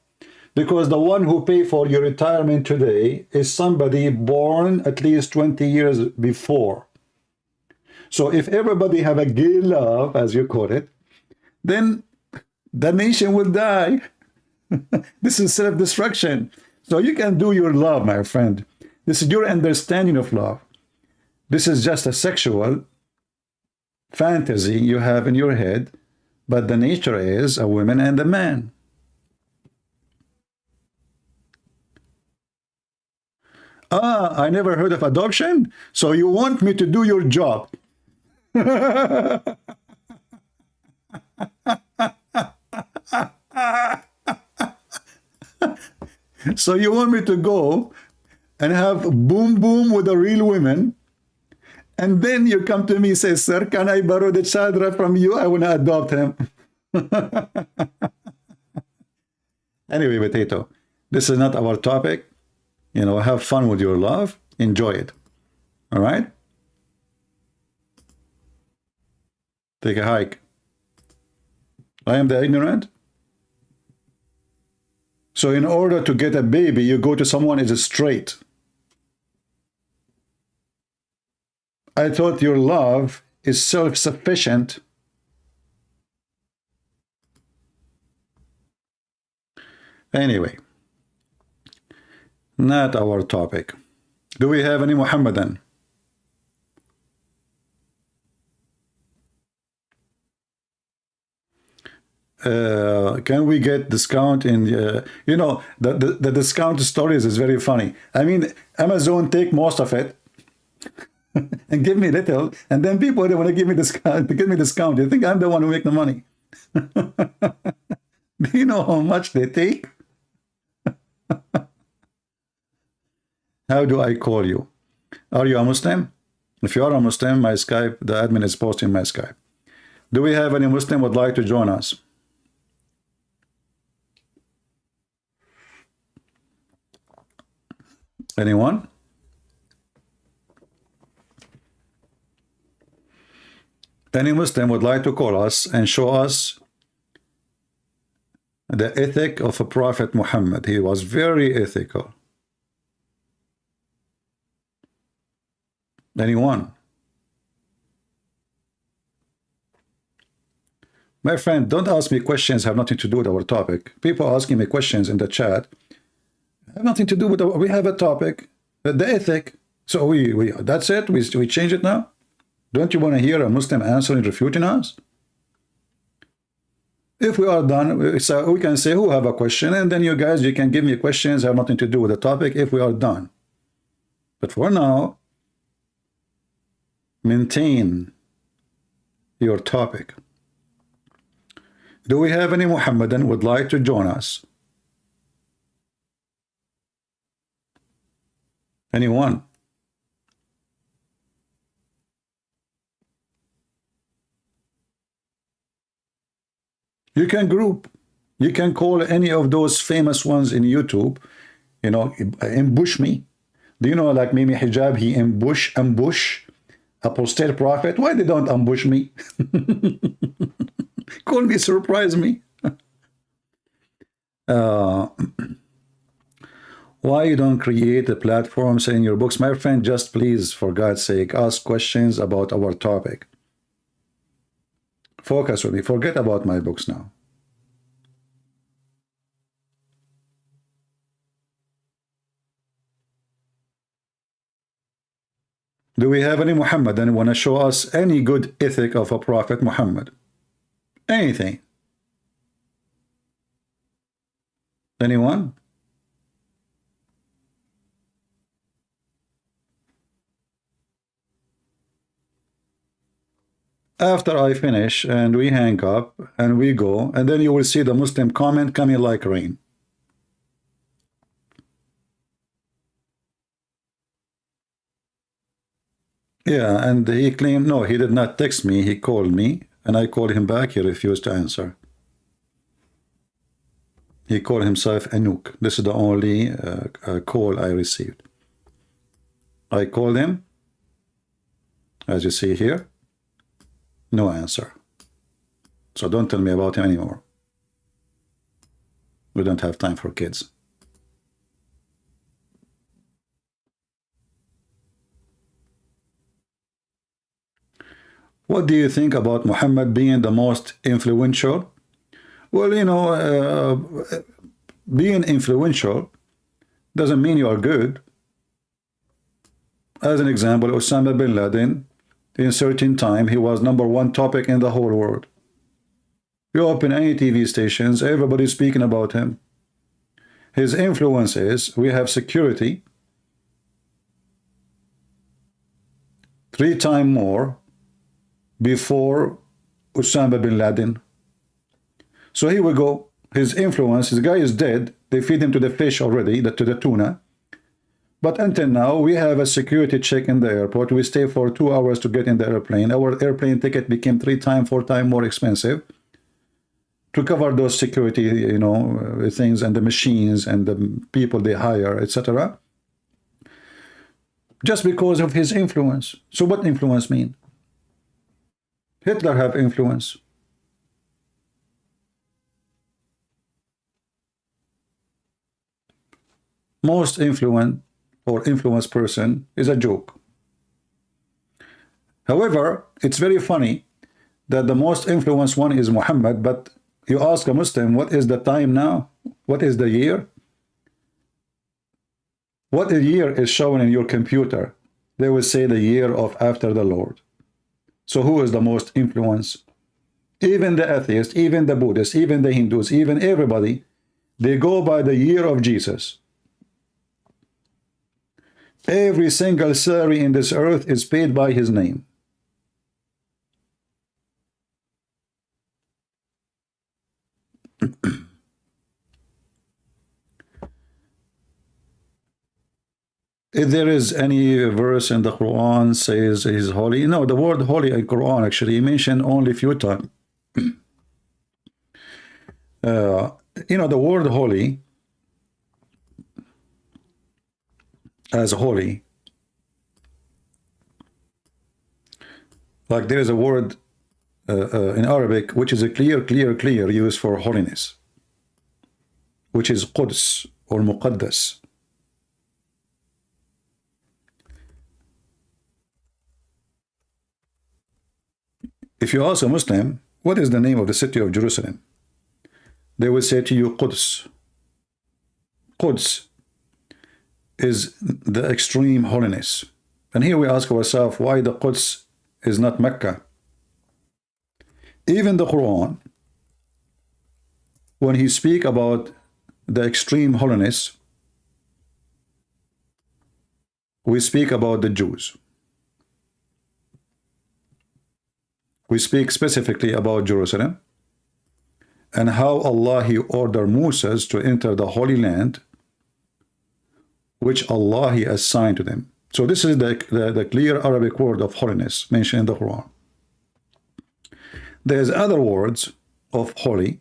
Because the one who pay for your retirement today is somebody born at least 20 years before. So if everybody have a gay love, as you call it, then the nation will die. This is self-destruction. So you can do your love, my friend. This is your understanding of love. This is just a sexual fantasy you have in your head, but the nature is a woman and a man. I never heard of adoption, so you want me to do your job. So you want me to go and have boom boom with a real woman, and then you come to me and say, sir, can I borrow the child from you? I want to adopt him. Anyway, Potato, this is not our topic. Have fun with your love. Enjoy it. All right? Take a hike. I am the ignorant? So in order to get a baby, you go to someone who is straight. I thought your love is self-sufficient. Anyway, not our topic. Do we have any Muhammadan? Can we get discount in you know, the discount stories is very funny. I mean, Amazon take most of it and give me little, and then people, they want to give me discount. You think I'm the one who make the money? Do you know how much they take? How do I call you? Are you a Muslim? If you are a Muslim, my Skype, the admin is posting my Skype. Do we have any Muslim would like to join us? Anyone? Any Muslim would like to call us and show us the ethic of a Prophet Muhammad. He was very ethical. Anyone? My friend, don't ask me questions have nothing to do with our topic. People asking me questions in the chat have nothing to do with we have a topic, the ethic. So we that's it. We change it now. Don't you want to hear a Muslim answering, refuting us? If we are done, so we can say who have a question, and then you guys, you can give me questions have nothing to do with the topic if we are done. But for now, maintain your topic. Do we have any Muhammadan would like to join us? Anyone? You can group. You can call any of those famous ones in YouTube, you know, ambush me. Do you know, like Mimi Hijab, he ambush apostate prophet? Why they don't ambush me? Call me, surprise me. Why you don't create a platform saying your books? My friend, just please, for God's sake, ask questions about our topic. Focus on me. Forget about my books now. Do we have any Muhammadan want to show us any good ethic of a Prophet Muhammad? Anything? Anyone? After I finish and we hang up and we go, and then you will see the Muslim comment coming like rain. Yeah, and he claimed, no, he did not text me, he called me, and I called him back, he refused to answer. He called himself Anouk. This is the only call I received. I called him, as you see here, no answer. So don't tell me about him anymore. We don't have time for kids. What do you think about Muhammad being the most influential? Well, you know, being influential doesn't mean you are good. As an example, Osama bin Laden, in a certain time, he was #1 topic in the whole world. You open any TV stations, everybody's speaking about him. His influence is, we have security 3 times more before Osama bin Laden. So here we go. His influence, the guy is dead. They feed him to the fish already, to the tuna. But until now, we have a security check in the airport. We stay for 2 hours to get in the airplane. Our airplane ticket became 3 times, 4 times more expensive to cover those security, you know, things and the machines and the people they hire, etc. Just because of his influence. So what influence mean? Hitler have influence. most influenced person is a joke. However, it's very funny that the most influenced one is Muhammad, but you ask a Muslim, what is the time now? What is the year? What a year is shown in your computer? They will say the year of after the Lord. So who is the most influenced? Even the atheists, even the Buddhists, even the Hindus, even everybody, they go by the year of Jesus. Every single salary in this earth is paid by his name. If there is any verse in the Quran says he's holy, no, the word holy in Quran actually mentioned only a few times. The word holy as holy, like there is a word in Arabic which is a clear use for holiness, which is Quds or Muqaddas. If you ask a Muslim, what is the name of the city of Jerusalem? They will say to you, Quds. Quds is the extreme holiness. And here we ask ourselves, why the Quds is not Mecca? Even the Quran, when he speak about the extreme holiness, we speak about the Jews. We speak specifically about Jerusalem and how Allah he ordered Moses to enter the Holy Land, which Allah he assigned to them. So this is the clear Arabic word of holiness mentioned in the Quran. There's other words of holy,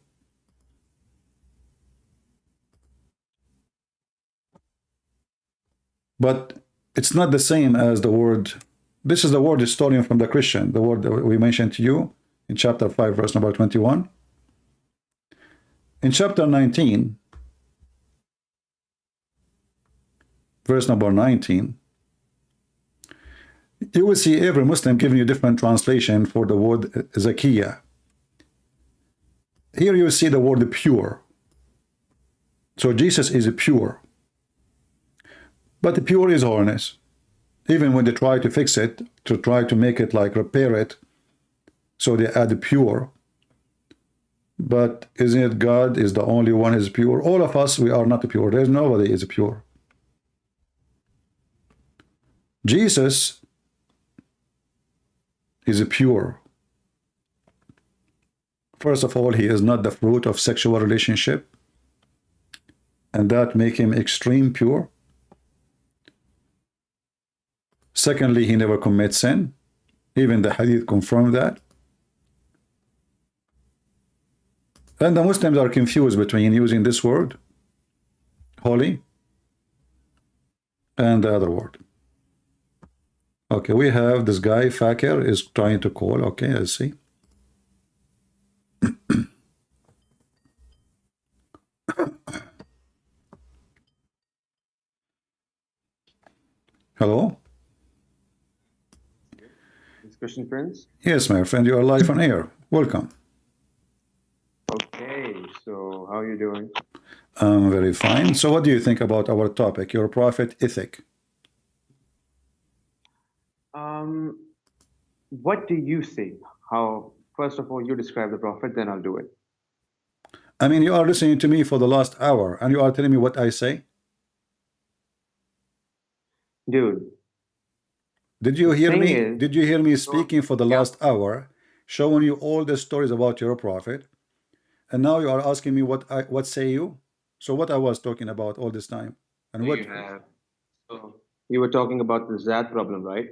but it's not the same as the word. This is the word stolen from the Christian, the word that we mentioned to you in chapter 5, verse number 21. In chapter 19, verse number 19, you will see every Muslim giving you different translation for the word Zakiyah. Here you see the word pure. So Jesus is pure. But the pure is holiness. Even when they try to fix it, to try to make it like repair it, so they add pure. But isn't it God is the only one is pure? All of us, we are not pure. There's nobody is pure. Jesus is pure. First of all, he is not the fruit of sexual relationship, and that make him extreme pure. Secondly, he never commits sin. Even the Hadith confirm that. And the Muslims are confused between using this word, holy, and the other word. Okay, we have this guy, Fakir, is trying to call. Okay, let's see. Hello? Christian friends? Yes, my friend, you are live on air. Welcome. Okay, so how are you doing? I'm very fine. So what do you think about our topic, your prophet ethic? What do you see? How, first of all, you describe the prophet, then I'll do it. I mean, you are listening to me for the last hour, and you are telling me what I say? Dude. Did you hear me? Is, did you hear me speaking for the last hour, showing you all the stories about your prophet, and now you are asking me what say you? So what I was talking about all this time, and what so you were talking about the Zad problem, right?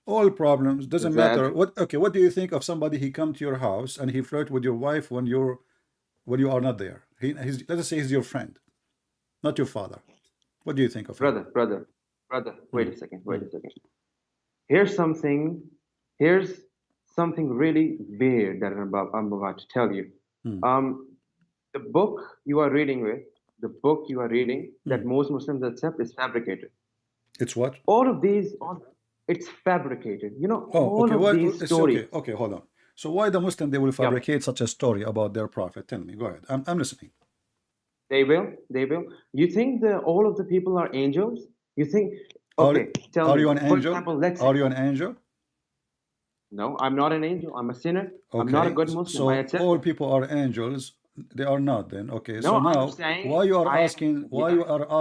All problems doesn't matter. What okay? What do you think of somebody he come to your house and he flirt with your wife when you are not there? Let us say he's your friend, not your father. What do you think of him? Brother. Wait a second. Here's something really weird that I'm about to tell you. The book you are reading with the book you are reading that most Muslims accept is fabricated. It's what? All of these, it's fabricated. You know, Oh, all okay. of Well, these it's stories. okay. Okay, hold on. So why the Muslim they will Yep. fabricate such a story about their prophet? Tell me. Go ahead. I'm listening. They will. They will. You think that all of the people are angels? You think? Okay, tell Are me. you an For angel? example, let's Are say, you an angel? no, I'm not an angel. I'm a sinner. I'm not a Okay. good Muslim. I So accept all that. people are angels. They are not then. Okay. No, So I'm now saying why you are I am.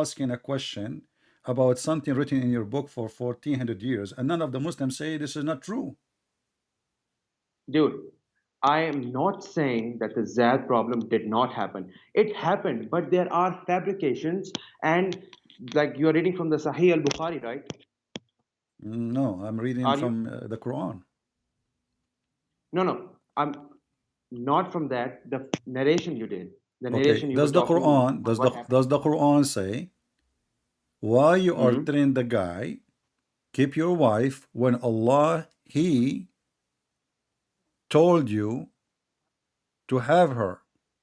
asking a question about something written in your book for 1400 years and none of the Muslims say this is not true? Dude, I am not saying that the Zad problem did not happen. It happened, but there are fabrications, and like you're reading from the Sahih al-Bukhari, right? No, I'm reading Are you? from the Quran. No, I'm not from that. The narration you did, the Okay. narration you were Does the talking Quran about what happened. does the Quran say why you are Mhm. telling the guy keep your wife when Allah he told you to have her?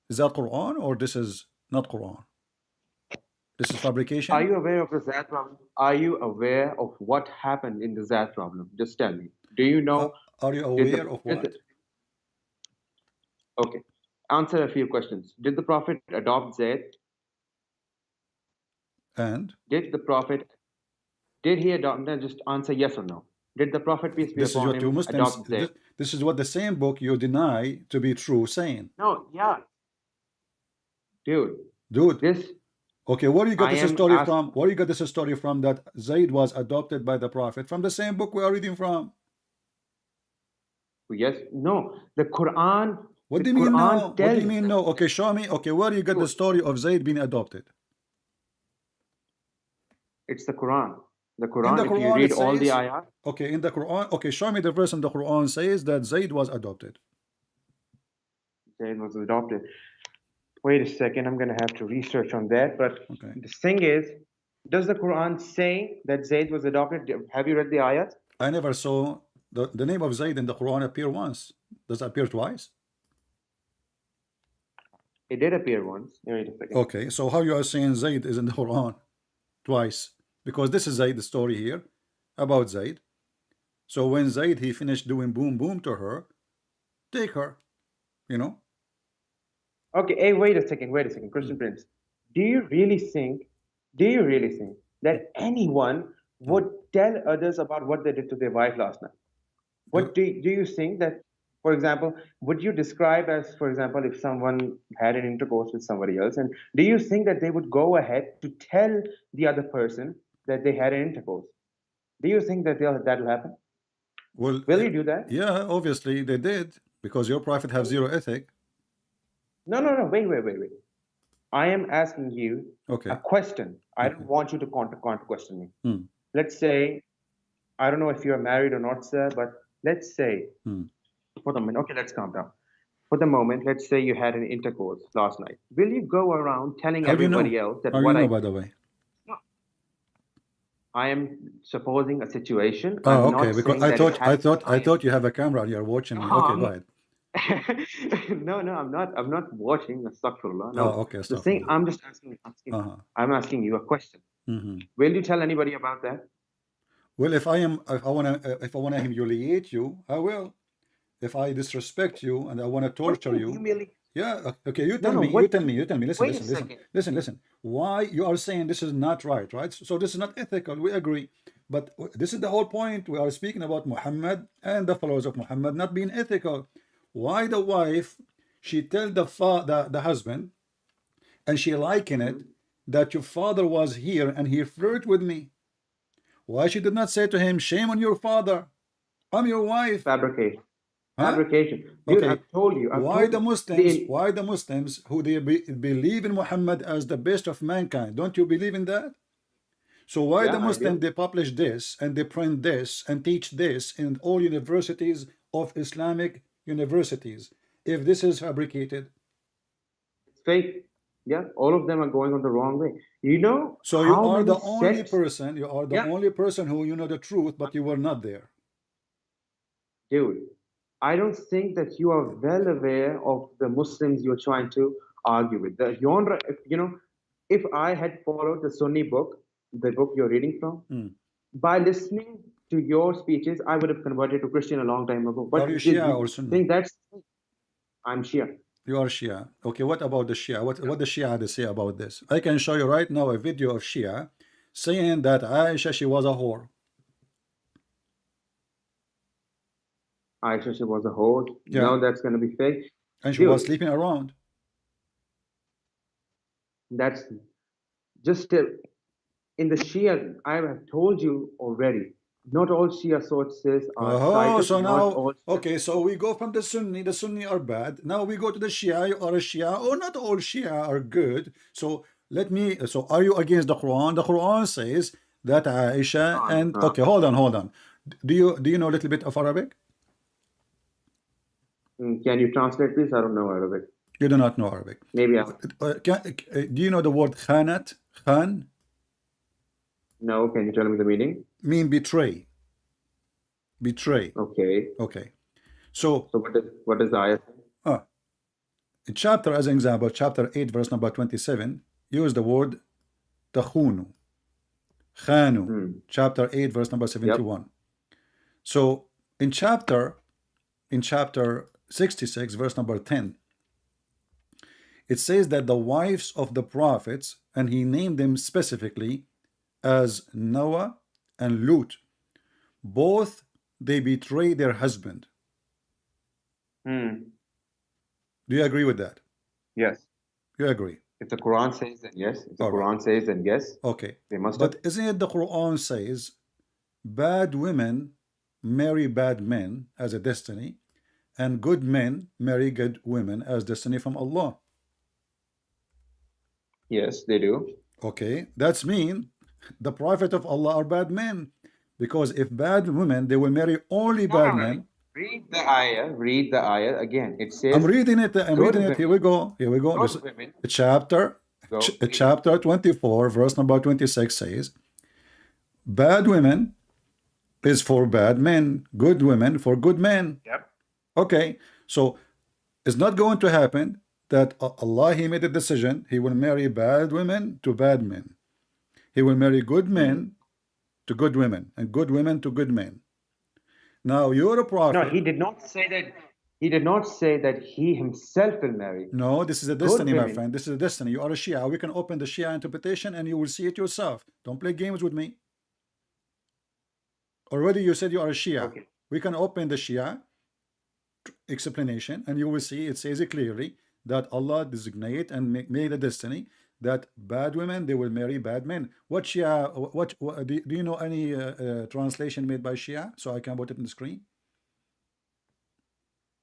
Is that Quran or this is not Quran? This is Are fabrication? you aware of the Zad problem? Are you aware of what happened in the Zad problem? Just tell me. Do you know? Are you Did aware of what? Okay. Answer a few questions. Did the Prophet adopt Zayd? And Did he adopt? Then just answer yes or no. Did the Prophet, peace be this is upon what you him, Muslims adopt Zayd? this is what the same book you deny to be true saying. No, yeah. Dude, Dude, this, okay, where you got I this am story asked, from? Where you got this story from that Zayd was adopted by the Prophet? From the same book we are reading from. yes, no, the Quran, What the do you mean Quran no? What do tells, you mean no? Okay, show me. Okay, where you got the dude, story of Zayd being adopted? it's the Quran. The In the Quran, if you Quran it read all the says, ayat, okay, in the Quran, okay, show me the verse in the Quran says that Zayd was adopted. Zayd was adopted. Wait a second, I'm going to have to research on that. But Okay. the thing is, does the Quran say that Zayd was adopted? Have you read the ayat? I never saw the name of Zayd in the Quran appear once. Does it appear twice? It did appear once. Wait a second. Okay, so how you are saying Zayd is in the Quran twice? Because this is Zayd, the story here about Zayd. So when Zayd he finished doing boom boom to her, take her, you know. Okay, hey, wait a second, Christian Prince. Do you really think that anyone would tell others about what they did to their wife last night? What do you think that, for example, would you describe as, for example, if someone had an intercourse with somebody else, and do you think that they would go ahead to tell the other person that they had an intercourse? Do you think that that'll happen? Well, Will you do that? yeah, obviously they did because your prophet have zero ethic. No, wait. I am asking you Okay. a question. I don't Okay. want you to question me. Hmm. Let's say, I don't know if you're married or not, sir, but let's say, for the moment, okay, let's calm down. For the moment, let's say you had an intercourse last night. Will you go around telling How do you know? everybody else that How do what you know, I by the way? I am supposing a situation. Oh, I'm okay. not Because saying that it happened. I thought you have a camera and you're watching me. Okay, go ahead. No, I'm not. I'm not watching astaghfirullah. No. Oh, okay. The thing, Astaghfirullah. I'm just asking. I'm asking you a question. Will you tell anybody about that? Well, if I wanna humiliate you, I will. If I disrespect you and I wanna torture you, yeah. Okay, you tell me. You tell me. Wait a second. Listen. Why you are saying this is not right, right? So this is not ethical. We agree. But this is the whole point. We are speaking about Muhammad and the followers of Muhammad not being ethical. Why the wife she tell the husband and she liken it that your father was here and he flirted with me. Why she did not say to him, shame on your father, I'm your wife? Fabrication. Huh? Fabrication. Dude, Okay. I've told you. Why the Muslims who they believe in Muhammad as the best of mankind? Don't you believe in that? So why Yeah, the I do. Muslims they publish this and they print this and teach this in all universities of Islamic universities if this is fabricated? It's fake. Yeah, all of them are going on the wrong way. You know So you how are many the only sects? person, you are the Yeah. only person who you know the truth, but you were not there. Dude, I don't think that you are well aware of the Muslims you're trying to argue with. The genre, you know, if I had followed the Sunni book, the book you're reading from, by listening to your speeches, I would have converted to Christian a long time ago. But Are you Shia or Sunni? think that's I'm Shia. You are Shia. Okay, what about the Shia? What the Shia had to say about this? I can show you right now a video of Shia saying that Aisha, she was a whore. Aisha, she was a whore. Yeah. No, that's going to be fake. And she was sleeping around. That's just in the Shia. I have told you already. Not all Shia sources are cited. So now, all okay, so we go from the Sunni are bad. Now we go to the Shia, you are a Shia. Oh, not all Shia are good. So so are you against the Quran? The Quran says that Aisha okay, hold on. Do you know a little bit of Arabic? Can you translate, please? I don't know Arabic. You do not know Arabic. Maybe do you know the word khanat? Khan? No, can you tell me the meaning? Mean betray. Betray. Okay. Okay. So what does the ayah say? In chapter, as an example, chapter 8, verse number 27, use the word takhunu. Khanu. Chapter 8, verse number 71. Yep. So in chapter 66, verse number 10, it says that the wives of the prophets, and he named them specifically as Noah and Lut, both they betray their husband. Do you agree with that? Yes. You agree? If the Quran says then yes. If the Quran says then yes. Okay. They must. But isn't it the Quran says bad women marry bad men as a destiny, and good men marry good women as destiny from Allah? Yes, they do. Okay, that's mean the prophet of Allah are bad men, because if bad women, they will marry only bad men. Read the ayah again. It says, I'm reading it. Women, here we go. This, women, chapter 24, verse number 26 says, bad women is for bad men, good women for good men. Yep. Okay, so it's not going to happen that Allah, he made a decision, he will marry bad women to bad men. He will marry good men to good women, and good women to good men. Now you're a prophet. No, he did not say that. He did not say that he himself will marry. No, this is a destiny, my friend. This is a destiny. You are a Shia. We can open the Shia interpretation and you will see it yourself. Don't play games with me. Already you said you are a Shia. Okay. We can open the Shia explanation and you will see it says it clearly that Allah designate and made a destiny that bad women, they will marry bad men. What Shia, do you know any translation made by Shia? So I can put it on the screen.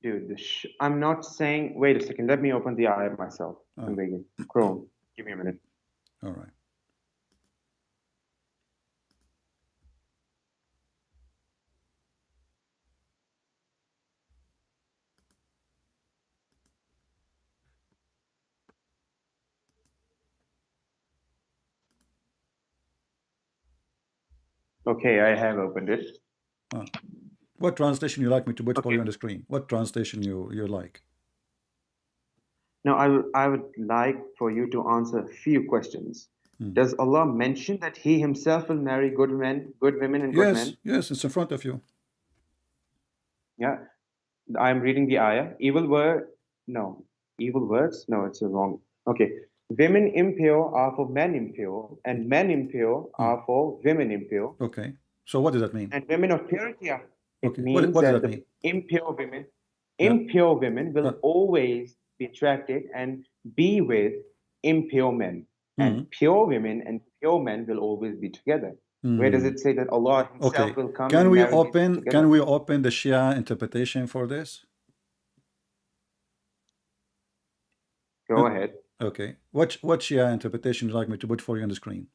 Dude, I'm not saying, wait a second, let me open the ayah myself. I'm begging. Chrome, give me a minute. All right. Okay, I have opened it. What translation you like me to put for you on the screen? What translation you like? No, I would like for you to answer a few questions. Does Allah mention that He Himself will marry good men, good women, and good men? Yes, it's in front of you. Yeah, I'm reading the ayah. Evil words? No, it's wrong. Okay, women impure are for men impure, and men impure are for women impure. Okay, so what does that mean? And women of purity are. It Okay. means What does that that the mean? impure women will always be attracted and be with impure men. And pure women and pure men will always be together. Where does it say that Allah Himself will come? Can we open the Shia interpretation for this? Go ahead. Okay. What Shia interpretation would you like me to put for you on the screen?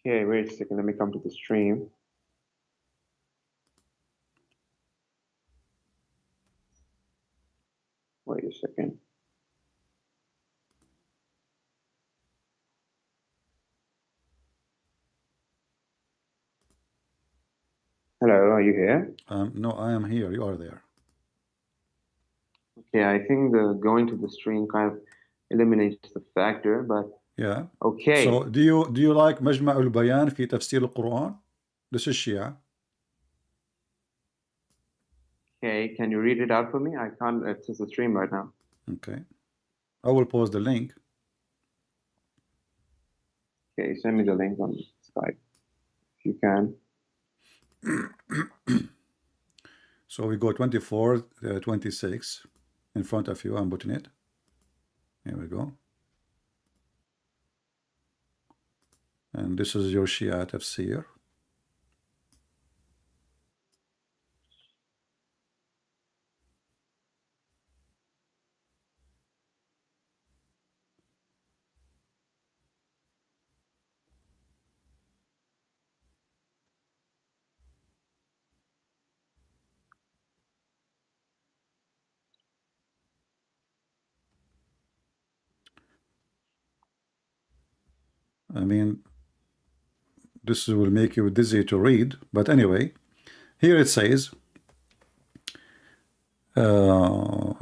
Okay, wait a second. Let me come to the stream. Wait a second. Hello, are you here? No, I am here. You are there. Yeah, I think the going to the stream kind of eliminates the factor, but Yeah. okay. So do you like مجمع البيان في تفسير القرآن? This is Shia. Okay, can you read it out for me? I can't access the stream right now. Okay. I will post the link. Okay, send me the link on Skype if you can. So we go 24, 26 in front of you. I'm putting it. Here we go. And this is your Shia tafsir. I mean, this will make you dizzy to read, but anyway, here it says, bad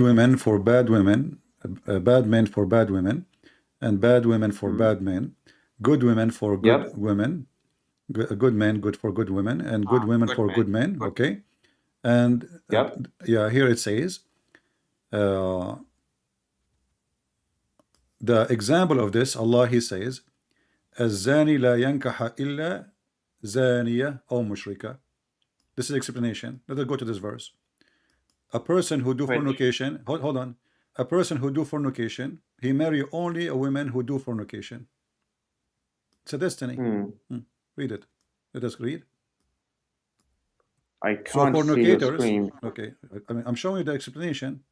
women for bad women, bad men for bad women, and bad women for bad men, good women for good women, good men good for good women, and good women for good men. Okay, and yeah, here it says, the example of this, Allah, He says, الزاني لا ينكح إلا زانية أو مشركة. This is explanation. Let us go to this verse. A person who do fornication, hold on. A person who do fornication, he marry only a woman who do fornication. It's a destiny. Read it. Let us read. I can't see the screen. Okay, I mean, I'm showing you the explanation.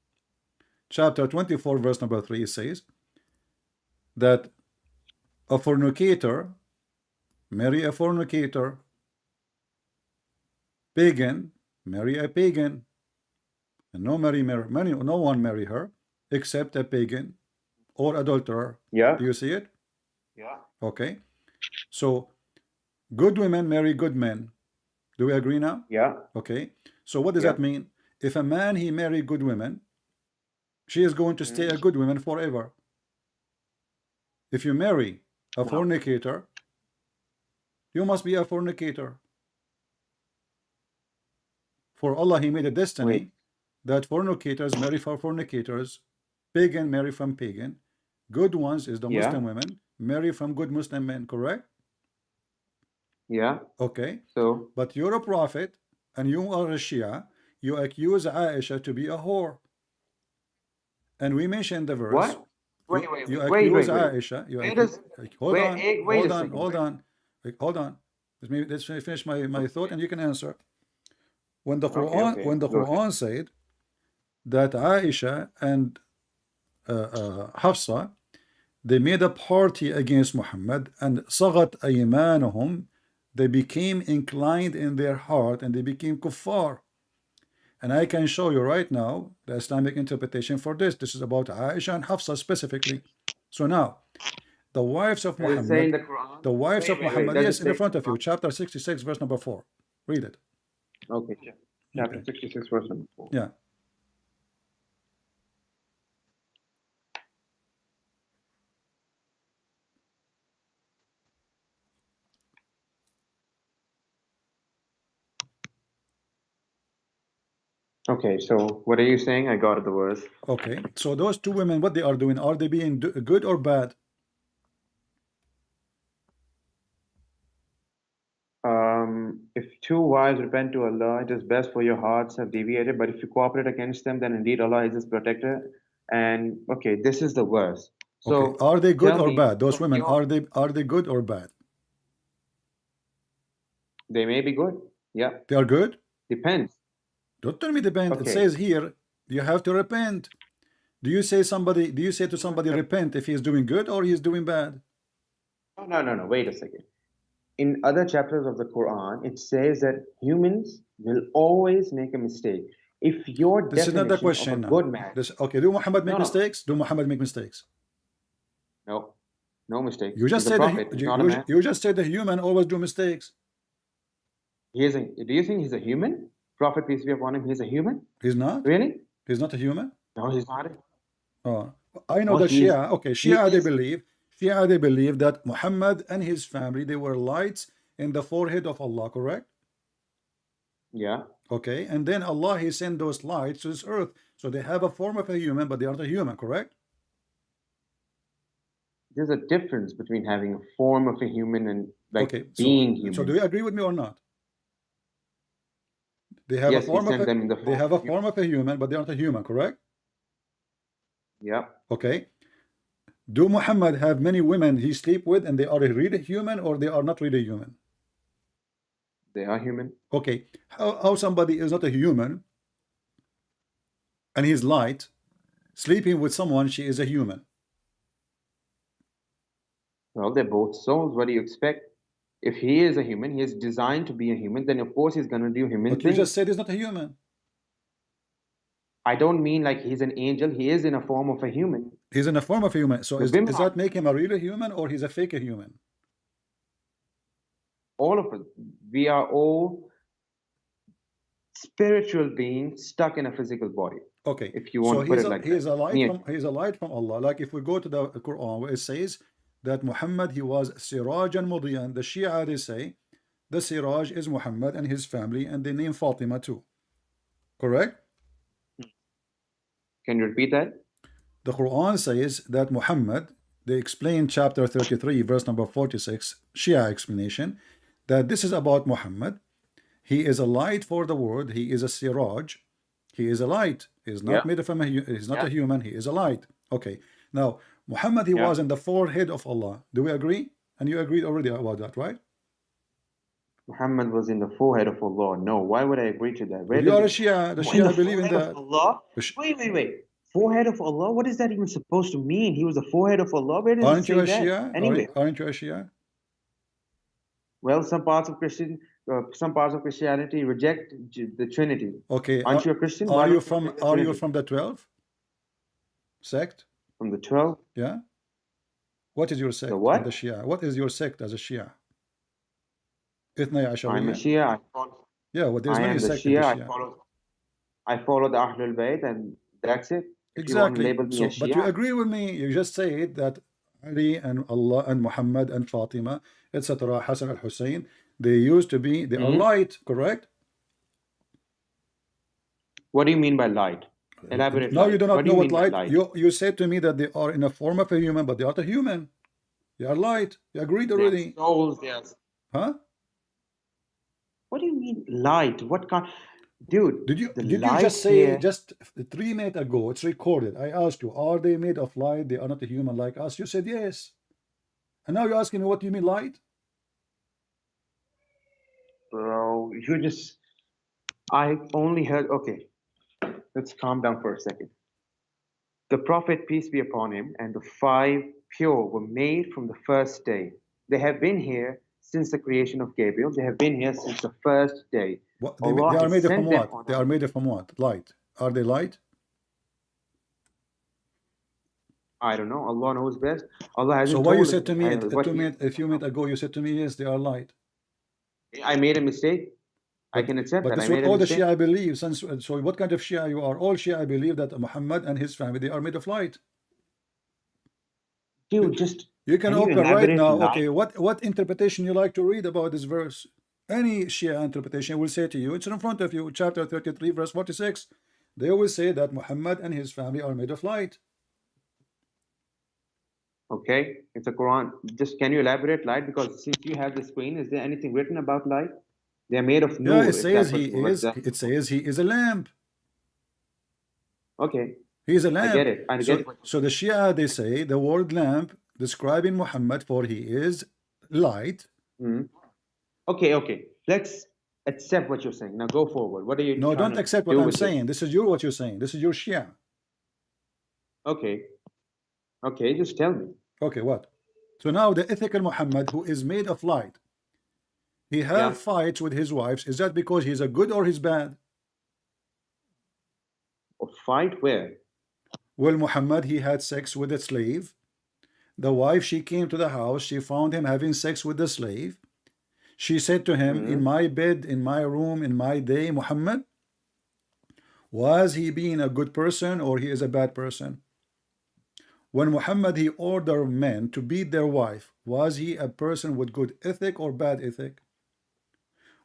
Chapter 24, verse number 3, it says that a fornicator marry a fornicator, pagan marry a pagan, and no one marry her except a pagan or adulterer. Yeah. Do you see it? Yeah. Okay. So good women marry good men. Do we agree now? Yeah. Okay. So what does that mean? If a man he marry good women, she is going to stay a good woman forever. If you marry a fornicator, you must be a fornicator. For Allah, He made a destiny that fornicators marry for fornicators, pagan marry from pagan, good ones is the Muslim women marry from good Muslim men, correct? Yeah. Okay. So, but you're a prophet and you are a Shia, you accuse Aisha to be a whore. And we mentioned the verse. What? Wait. Aisha. Hold on. Let's finish my thought and you can answer. When the Quran said that Aisha and Hafsa, they made a party against Muhammad, and sagat aymanuhum, they became inclined in their heart and they became kuffar. And I can show you right now the Islamic interpretation for this. This is about Aisha and Hafsa specifically. So now, the wives of Muhammad, yes, in front of you, chapter 66, verse number 4. Read it. Okay, chapter 66, verse number 4. Yeah. Okay, so what are you saying? I got the verse. Okay, so those two women, what they are doing, are they being good or bad? If two wives repent to Allah, it is best for your hearts have deviated. But if you cooperate against them, then indeed Allah is His protector. And okay, this is the verse. So okay. Are they good or bad? Those women, are they good or bad? They may be good. Yeah. They are good? Depends. Don't tell me depend. Okay. It says here you have to repent. Do you say to somebody repent if he's doing good or he's doing bad? No. Wait a second. In other chapters of the Quran, it says that humans will always make a mistake. If your this is not the question. Of a good man, okay, do Muhammad make mistakes? Do Muhammad make mistakes? No, no mistakes. You just said you just said the human always do mistakes. Do you think he's a human? Prophet, peace be upon him, he's a human? He's not? Really? He's not a human? No, he's not. Oh, I know No, the he's- Shia. Okay, he Shia, they is- believe that Muhammad and his family, they were lights in the forehead of Allah, correct? Yeah. Okay, and then Allah, he sent those lights to this earth. So they have a form of a human, but they aren't a human, correct? There's a difference between having a form of a human and Okay, being human. so do you agree with me or not? They have Yes, a he form of sent them in the they form have a of form of a human, but they aren't a human, correct? Yeah. Okay. Do Muhammad have many women he sleep with and they are really human or they are not really human? They are human. Okay. How somebody is not a human and he's light, sleeping with someone, she is a human? Well, they're both souls. What do you expect? If he is a human, he is designed to be a human, then of course he's going to do human But you things. just said he's not a human. I don't mean like he's an angel. He is in a form of a human. He's in a form of a human. So The does women that make him a real human or he's a fake human? All of us. We are all spiritual beings stuck in a physical body. Okay. If you want so to put he's it a, like he's that. a light Yeah. from he's a light from Allah. Like if we go to the Quran where it says that Muhammad, he was sirajan mudiyan. The Shia, they say the siraj is Muhammad and his family, and they name Fatima too. Correct? Can you repeat that? The Quran says that Muhammad, they explain chapter 33 verse number 46, Shia explanation, that this is about Muhammad. He is a light for the world. He is a siraj. He is a light. He is not Yeah. made of a he's not Yeah. a human. He is a light. Okay. Now Muhammad, he Yeah. was in the forehead of Allah. Do we agree? And you agreed already about that, right? Muhammad was in the forehead of Allah. No, why would I agree to that? Where You are a does Shia. The in Shia the believe in forehead that. of Allah? The Sh- Wait. Forehead of Allah? What is that even supposed to mean? He was the forehead of Allah? Where does Aren't it say you a that? Shia? Anyway, Aren't you a Shia? well, some parts of Christianity reject the Trinity. Okay. Aren't you a Christian? Why Are you don't from reject the are you Trinity? from the 12 sect? From the 12? Yeah. What is your sect? The what? in The Shia. What is your sect as a Shia? Ithnai I'm a Ashariya. Shia. Yeah, well, there's I many am the sects in the Shia. Shia. I follow the Ahlul Bayt, and that's it. If you want to Exactly. label me So, a but you Shia, agree with me. You just said that Ali and Allah and Muhammad and Fatima, etc., Hassan al-Hussein, they used to be, they are light, correct? what do you mean by light? Elaborate. Now light. you do not What do know you what mean by light. You said to me that they are in a form of a human, but they are not a human. They are light. You agreed They're already. souls, yes. Huh? What do you mean light? What kind? Dude, Did you the just light say here- just 3 minutes ago? It's recorded. I asked you, are they made of light? They are not a human like us. You said yes. And now you're asking me, what do you mean light? Bro, I only heard, okay, let's calm down for a second. The Prophet, peace be upon him, and the 5 pure were made from the first day. They have been here since the creation of Gabriel. They have been here since the first day. What, they Allah are has made from sent them what? on They a- are made from what? Light. Are they light? I don't know. Allah knows best. Allah hasn't So why you told said to me what a few minutes ago, you said to me, yes, they are light. I made a mistake. I can accept But that. I that's what made a all the mistake. Shia believe. So what kind of Shia you are? All Shia believe that Muhammad and his family, they are made of light. Dude, just You can you open right elaborate now. light? Okay, what interpretation you like to read about this verse? Any Shia interpretation will say to you, it's in front of you, chapter 33, verse 46. They will say that Muhammad and his family are made of light. Okay, it's a Quran. Just can you elaborate light? Because since you have the screen, is there anything written about light? They are made of nur. Yeah, it if says that's what- he what is. that- It says he is a lamp. Okay, He is a lamp. get it. I so, get it. so the Shia, they say the word lamp describing Muhammad, for he is light. okay. Let's accept what you're saying. Now go forward. What are you? No, trying don't to accept what do I'm with this? saying. This is what you're saying. This is your Shia. Okay, just tell me. Okay, what? So now the ethical Muhammad, who is made of light, he have Yeah. fights with his wives. Is that because he's a good or he's bad? A fight where? Well, Muhammad, he had sex with a slave. The wife, she came to the house. She found him having sex with the slave. She said to him, in my bed, in my room, in my day, Muhammad, Was he being a good person or he is a bad person? When Muhammad he ordered men to beat their wife, was he a person with good ethic or bad ethic?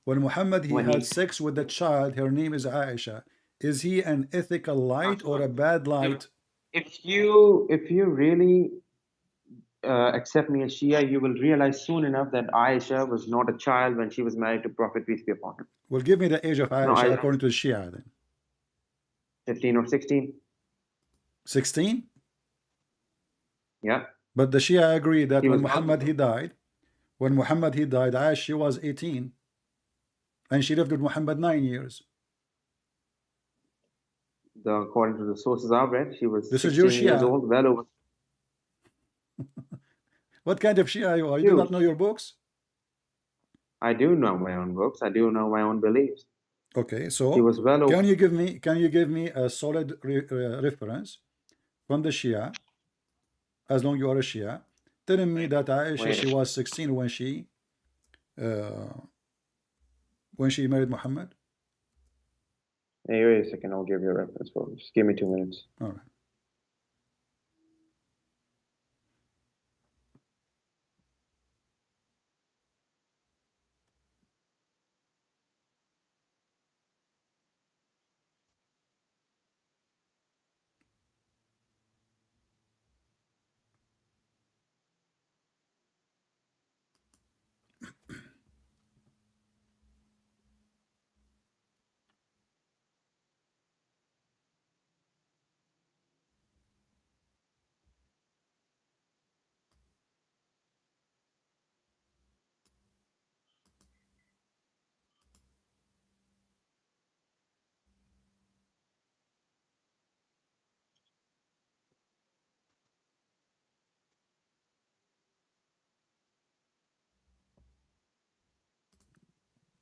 When Muhammad he When had he, sex with a child, her name is Aisha, is he an ethical light or a bad light? if you really accept me as Shia, you will realize soon enough that Aisha was not a child when she was married to Prophet peace be upon him. Well, give me the age of No, Aisha according to the Shia then. 15 or 16. 16? Yeah. But the Shia agree that He when was Muhammad he died, Aisha was 18 and she lived with Muhammad 9 years. According to the sources I've read, she was This is your 16 years Shia. old, well over. What kind of Shia you are? You do Dude. not know your books? I do know my own books. I do know my own beliefs. Okay, He so was well over. can you give me a solid reference from the Shia, as long you are a Shia, telling me that Aisha Wait. she was 16 when she married Muhammad? Hey, wait a second. I'll give you a reference for it. Just give me 2 minutes. All right.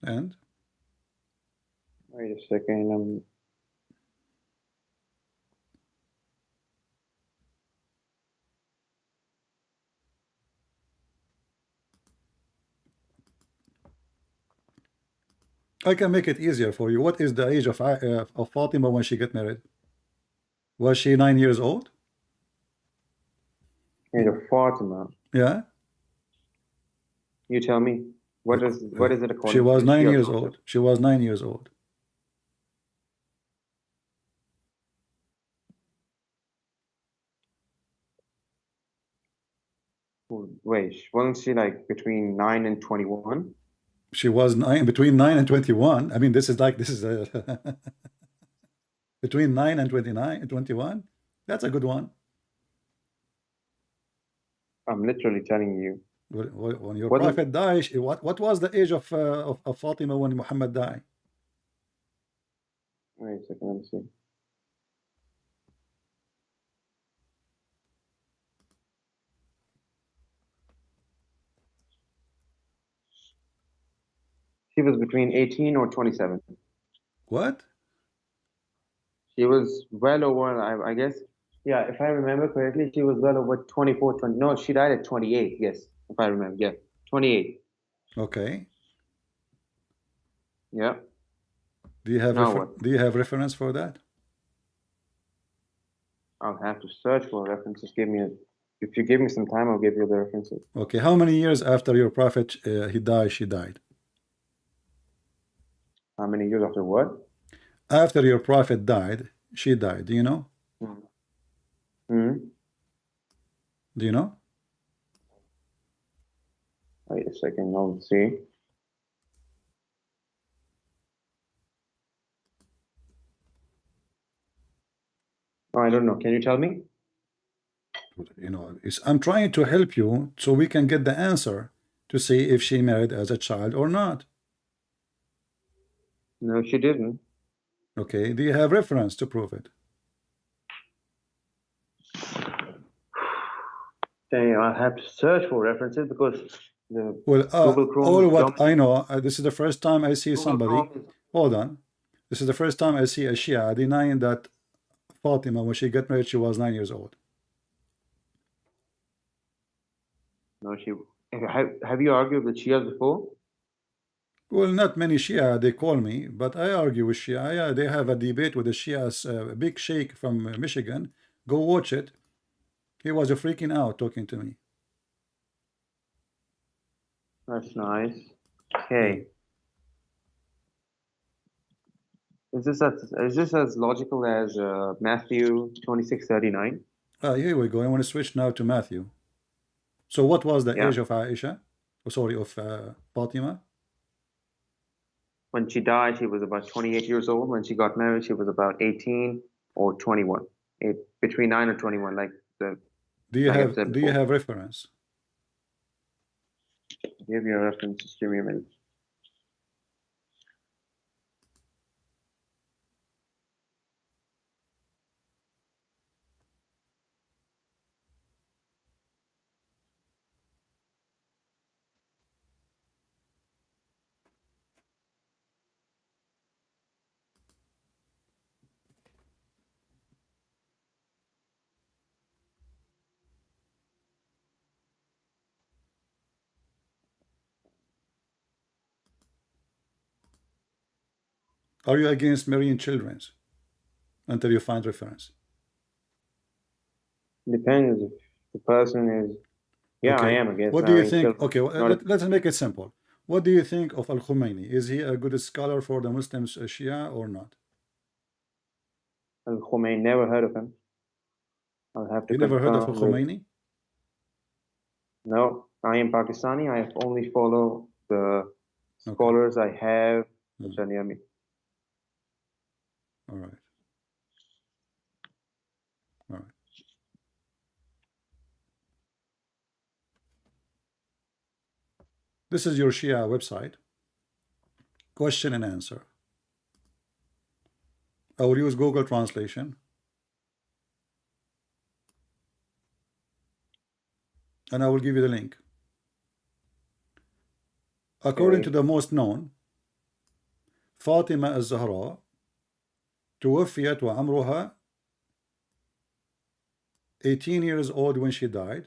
And Wait a second. I can make it easier for you. What is the age of Fatima when she got married? Was she 9 years old? Age of Fatima. Yeah. You tell me. What is it according She was to 9 Shia years concept? old. She was 9 years old. Wait, wasn't she like between 9 and 21? She was between 9 and 21. I mean, this is a between 9 and 29 and 21. That's a good one. I'm literally telling you. When your What is- prophet died, what was the age of Fatima when Muhammad died? Wait a second, let me see. She was between 18 or 27. What? She was well over, I guess, yeah, if I remember correctly, she was well over 24, 20. No, she died at 28, yes, if I remember, yeah, 28. Okay. Yeah. Do you have Now what? do you have reference for that? I'll have to search for references. If you give me some time, I'll give you the references. Okay. How many years after your prophet he died, she died? How many years after what? After your prophet died, she died. Do you know? Hmm. Do you know? Wait a second, I'll see. Oh, I don't know. Can you tell me? You know, I'm trying to help you so we can get the answer to see if she married as a child or not. No, she didn't. Okay. Do you have reference to prove it? Then I'll have to search for references because the Well, Google Chrome. all what I know, this is the first time I see Google somebody. Chrome is- Hold on. This is the first time I see a Shia denying that Fatima, when she got married, she was 9 years old. No, have you argued with Shias before? Well, not many Shia, they call me, but I argue with Shia. Yeah, they have a debate with the Shias, big sheikh from Michigan. Go watch it. He was freaking out talking to me. That's nice. Okay. Is this as logical as Matthew 26:39? Here we go. I want to switch now to Matthew. So what was the Yeah. age of Aisha? Oh, sorry, of Fatima? When she died, she was about 28 years old. When she got married, she was about 18 or 21. Between 9 or 21, like the. Do you like I have said do you before. have reference? Give you a reference. Just give me a minute. Are you against marrying children until you find reference? Depends if the person is. Yeah, Okay. I am against. What do you marrying think? children. Okay, well, let's make it simple. What do you think of Al-Khomeini? Is he a good scholar for the Muslims, Shia, or not? Al-Khomeini, never heard of him. I'll have to You never heard of confirm with- Al-Khomeini? No, I am Pakistani. I only follow the scholars I have which are near me. All right. All right. This is your Shia website. Question and answer. I will use Google Translation. And I will give you the link. According to the most known, فاطمة الزهراء توفيت وعمرها 18 years old when she died.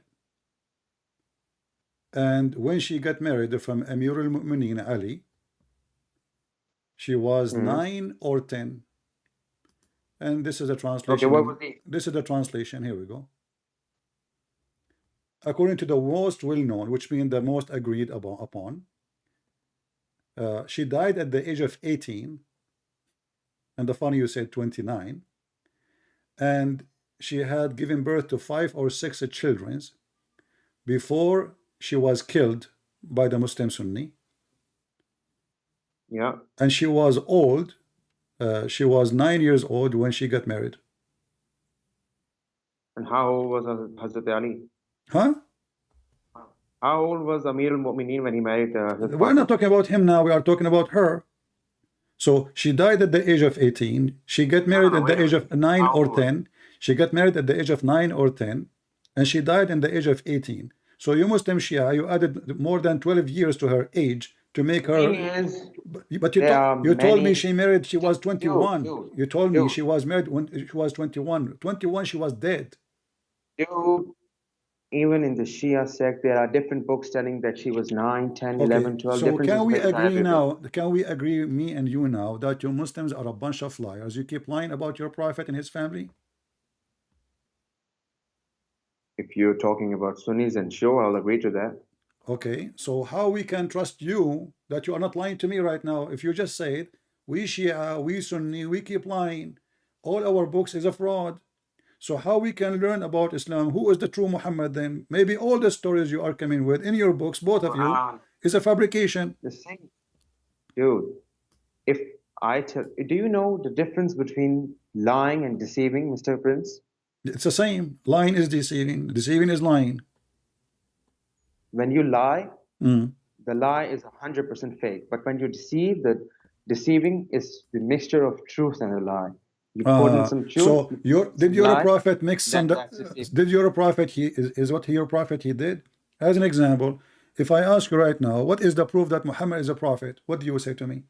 And when she got married from Amir al-Mu'mineen Ali, she was 9 or 10. And this is a translation. Okay, what was the? This is the translation. Here we go. According to the most well-known, which means the most agreed upon, she died at the age of 18. And the funny you said 29. And she had given birth to 5 or 6 children before she was killed by the Muslim Sunni. Yeah. And she was old. She was 9 years old when she got married. And how old was Hazrat Ali? Huh? How old was Amir al-Mu'mineen when he married Hazrat We're not talking about him now. We are talking about her. So she died at the age of 18. She got married at the age of 9 or 10. She got married at the age of 9 or 10. And she died in the age of 18. So you Muslim Shia, you added more than 12 years to her age to make her. But you told me she married, she was 21. You told me she was married when she was 21. 21, she was dead. Dude, even in the Shia sect, there are different books telling that she was 9, 10, 11, 12. So can we agree now, can we agree, me and you now, that you Muslims are a bunch of liars? You keep lying about your prophet and his family? If you're talking about Sunnis, and sure, I'll agree to that. Okay, so how we can trust you that you are not lying to me right now? If you just said, we Shia, we Sunni, we keep lying, all our books is a fraud. So how we can learn about Islam? Who is the true Muhammad then? Maybe all the stories you are coming with in your books, both of you, is a fabrication. The same. Dude, if I tell, do you know the difference between lying and deceiving, Mr. Prince? It's the same. Lying is deceiving. Deceiving is lying. When you lie, the lie is 100% fake. But when you deceive, the deceiving is the mixture of truth and a lie. You put in some truth. So did your lie, prophet mix some? Did your prophet is what your prophet he did? As an example, if I ask you right now, what is the proof that Muhammad is a prophet? What do you say to me?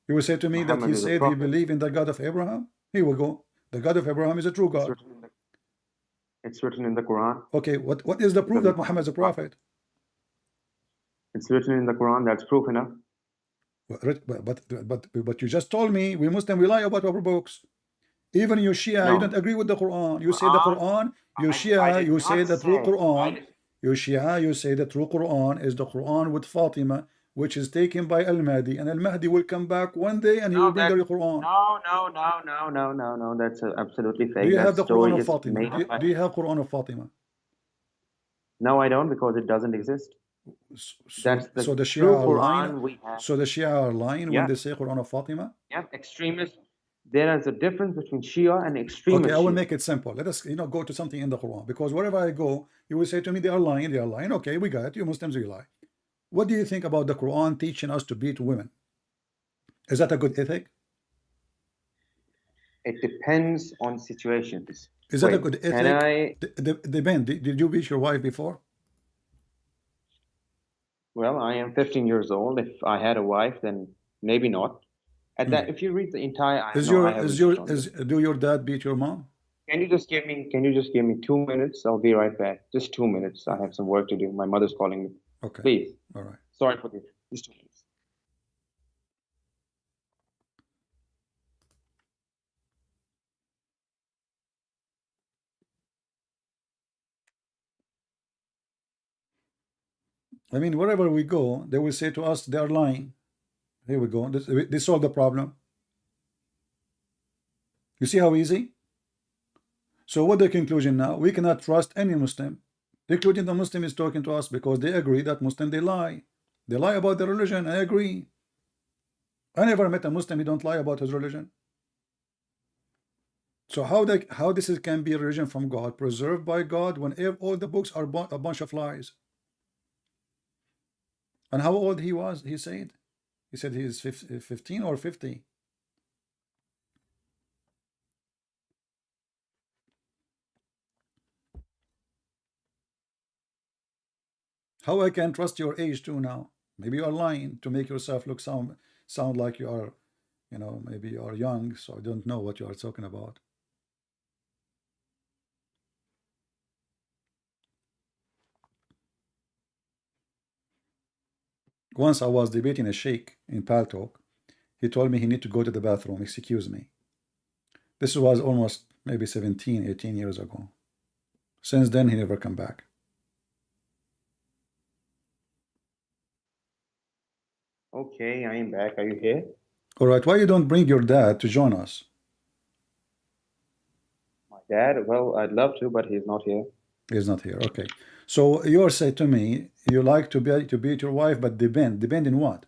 You will say to me Muhammad that he is a said he prophet. believed in the God of Abraham. Here we go. The God of Abraham is a true God. It's written in the Quran. Okay, what is the proof that Muhammad is a prophet? It's written in the Quran. That's proof enough. But you just told me we Muslim we lie about our books. Even you Shia, you No. don't agree with the Quran. You say the Quran, you I Shia, did you not say the true say- I Quran. did- You Shia, you say the true Quran is the Quran with Fatima, which is taken by Al-Mahdi, and Al-Mahdi will come back one day and he will bring the Quran. No. That's absolutely fake. Do you That have the story Quran of is Fatima? made up by- Do you have Quran of Fatima? No, I don't, because it doesn't exist. That's the So the Shia true are Quran lying. we have. So the Shia are lying when Yeah. they say Quran of Fatima. Yeah, extremists. There is a difference between Shia and extremist. Okay, I will Shia. make it simple. Let us, go to something in the Quran, because wherever I go, you will say to me, they are lying, they are lying. Okay, we got it. You Muslims, you lie. What do you think about the Quran teaching us to beat women? Is that a good ethic? It depends on situations. Is that a Wait, good ethic? Can I? Depend. Did you beat your wife before? Well, I am 15 years old. If I had a wife, then maybe not. At that, if you read the entire, I Is know your I have is research your on this. is do your dad beat your mom? Can you just give me 2 minutes? I'll be right back. Just 2 minutes. I have some work to do. My mother's calling me. Okay. Please. All right. Sorry for this. Just 2 minutes. I mean, wherever we go, they will say to us, they are lying. Here we go. They solve the problem. You see how easy? So what the conclusion now? We cannot trust any Muslim, including the Muslim is talking to us, because they agree that Muslim, they lie. They lie about their religion. I agree. I never met a Muslim who don't lie about his religion. So how this can be a religion from God, preserved by God, when all the books are a bunch of lies? And how old he was, he said? He said he is 15 or 50. How I can trust your age too now? Maybe you are lying to make yourself look sound like you are, maybe you are young, so I don't know what you are talking about. Once I was debating a sheikh in Paltalk. He told me he need to go to the bathroom. Excuse me. This was almost maybe 17, 18 years ago. Since then, he never come back. Okay, I am back. Are you here? All right. Why you don't bring your dad to join us? My dad? Well, I'd love to, but he's not here. He's not here. Okay. So you're saying to me, you like to beat your wife, but depend in what?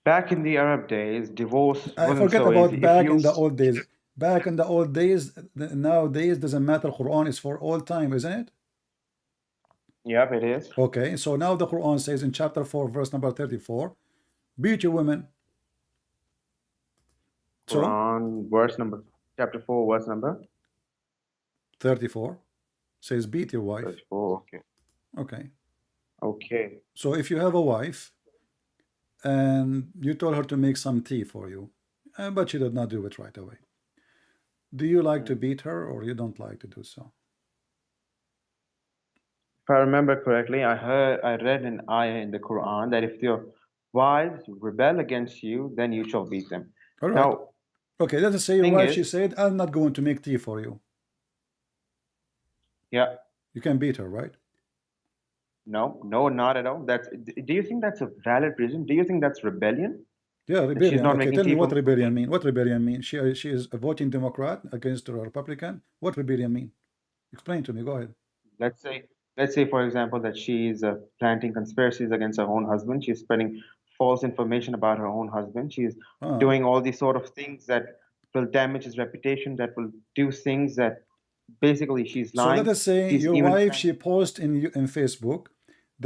Back in the Arab days, divorce I wasn't forget so about easy. back in the old days. Back in the old days, nowadays doesn't matter. Quran is for all time, isn't it? Yep, it is. Okay, so now the Quran says in chapter 4, verse number 34, beat your women. So Quran, chapter 4, verse number 34 says beat your wife. 34. Okay. Okay. Okay. So if you have a wife and you told her to make some tea for you, but she did not do it right away, do you like to beat her, or you don't like to do so? If I remember correctly, I read an ayah in the Quran that if your wives rebel against you, then you shall beat them. All right. Now, okay, let us say your thing wife, is- she said, I'm not going to make tea for you. yeah, You can beat her, right? no, not at all. Do you think that's a valid reason? Do you think that's rebellion? Yeah, rebellion. not Okay, making tell me tea what for- rebellion mean. What rebellion mean? She is a voting Democrat against a Republican. What rebellion mean? Explain to me. Go ahead. Let's say, for example, that she's planting conspiracies against her own husband. She's spreading false information about her own husband. She's doing all these sort of things that will damage his reputation, that will do things that basically she's lying. So let us say She's your even wife, trying- she posts in Facebook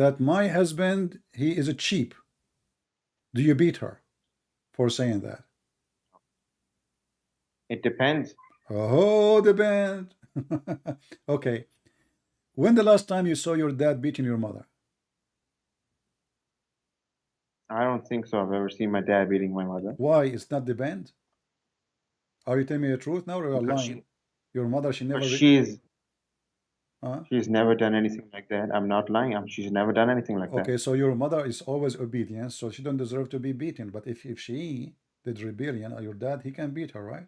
that my husband, he is a cheap. Do you beat her for saying that? It depends. Oh, the band. Okay. When the last time you saw your dad beating your mother? I don't think so. I've ever seen my dad beating my mother. Why? It's not the band? Are you telling me the truth now, or are you Because lying? Your mother, she never. She's She's never done anything like that. I'm not lying. She's never done anything like that. Okay, so your mother is always obedient, so she don't deserve to be beaten. But if she did rebellion, or your dad, he can beat her, right?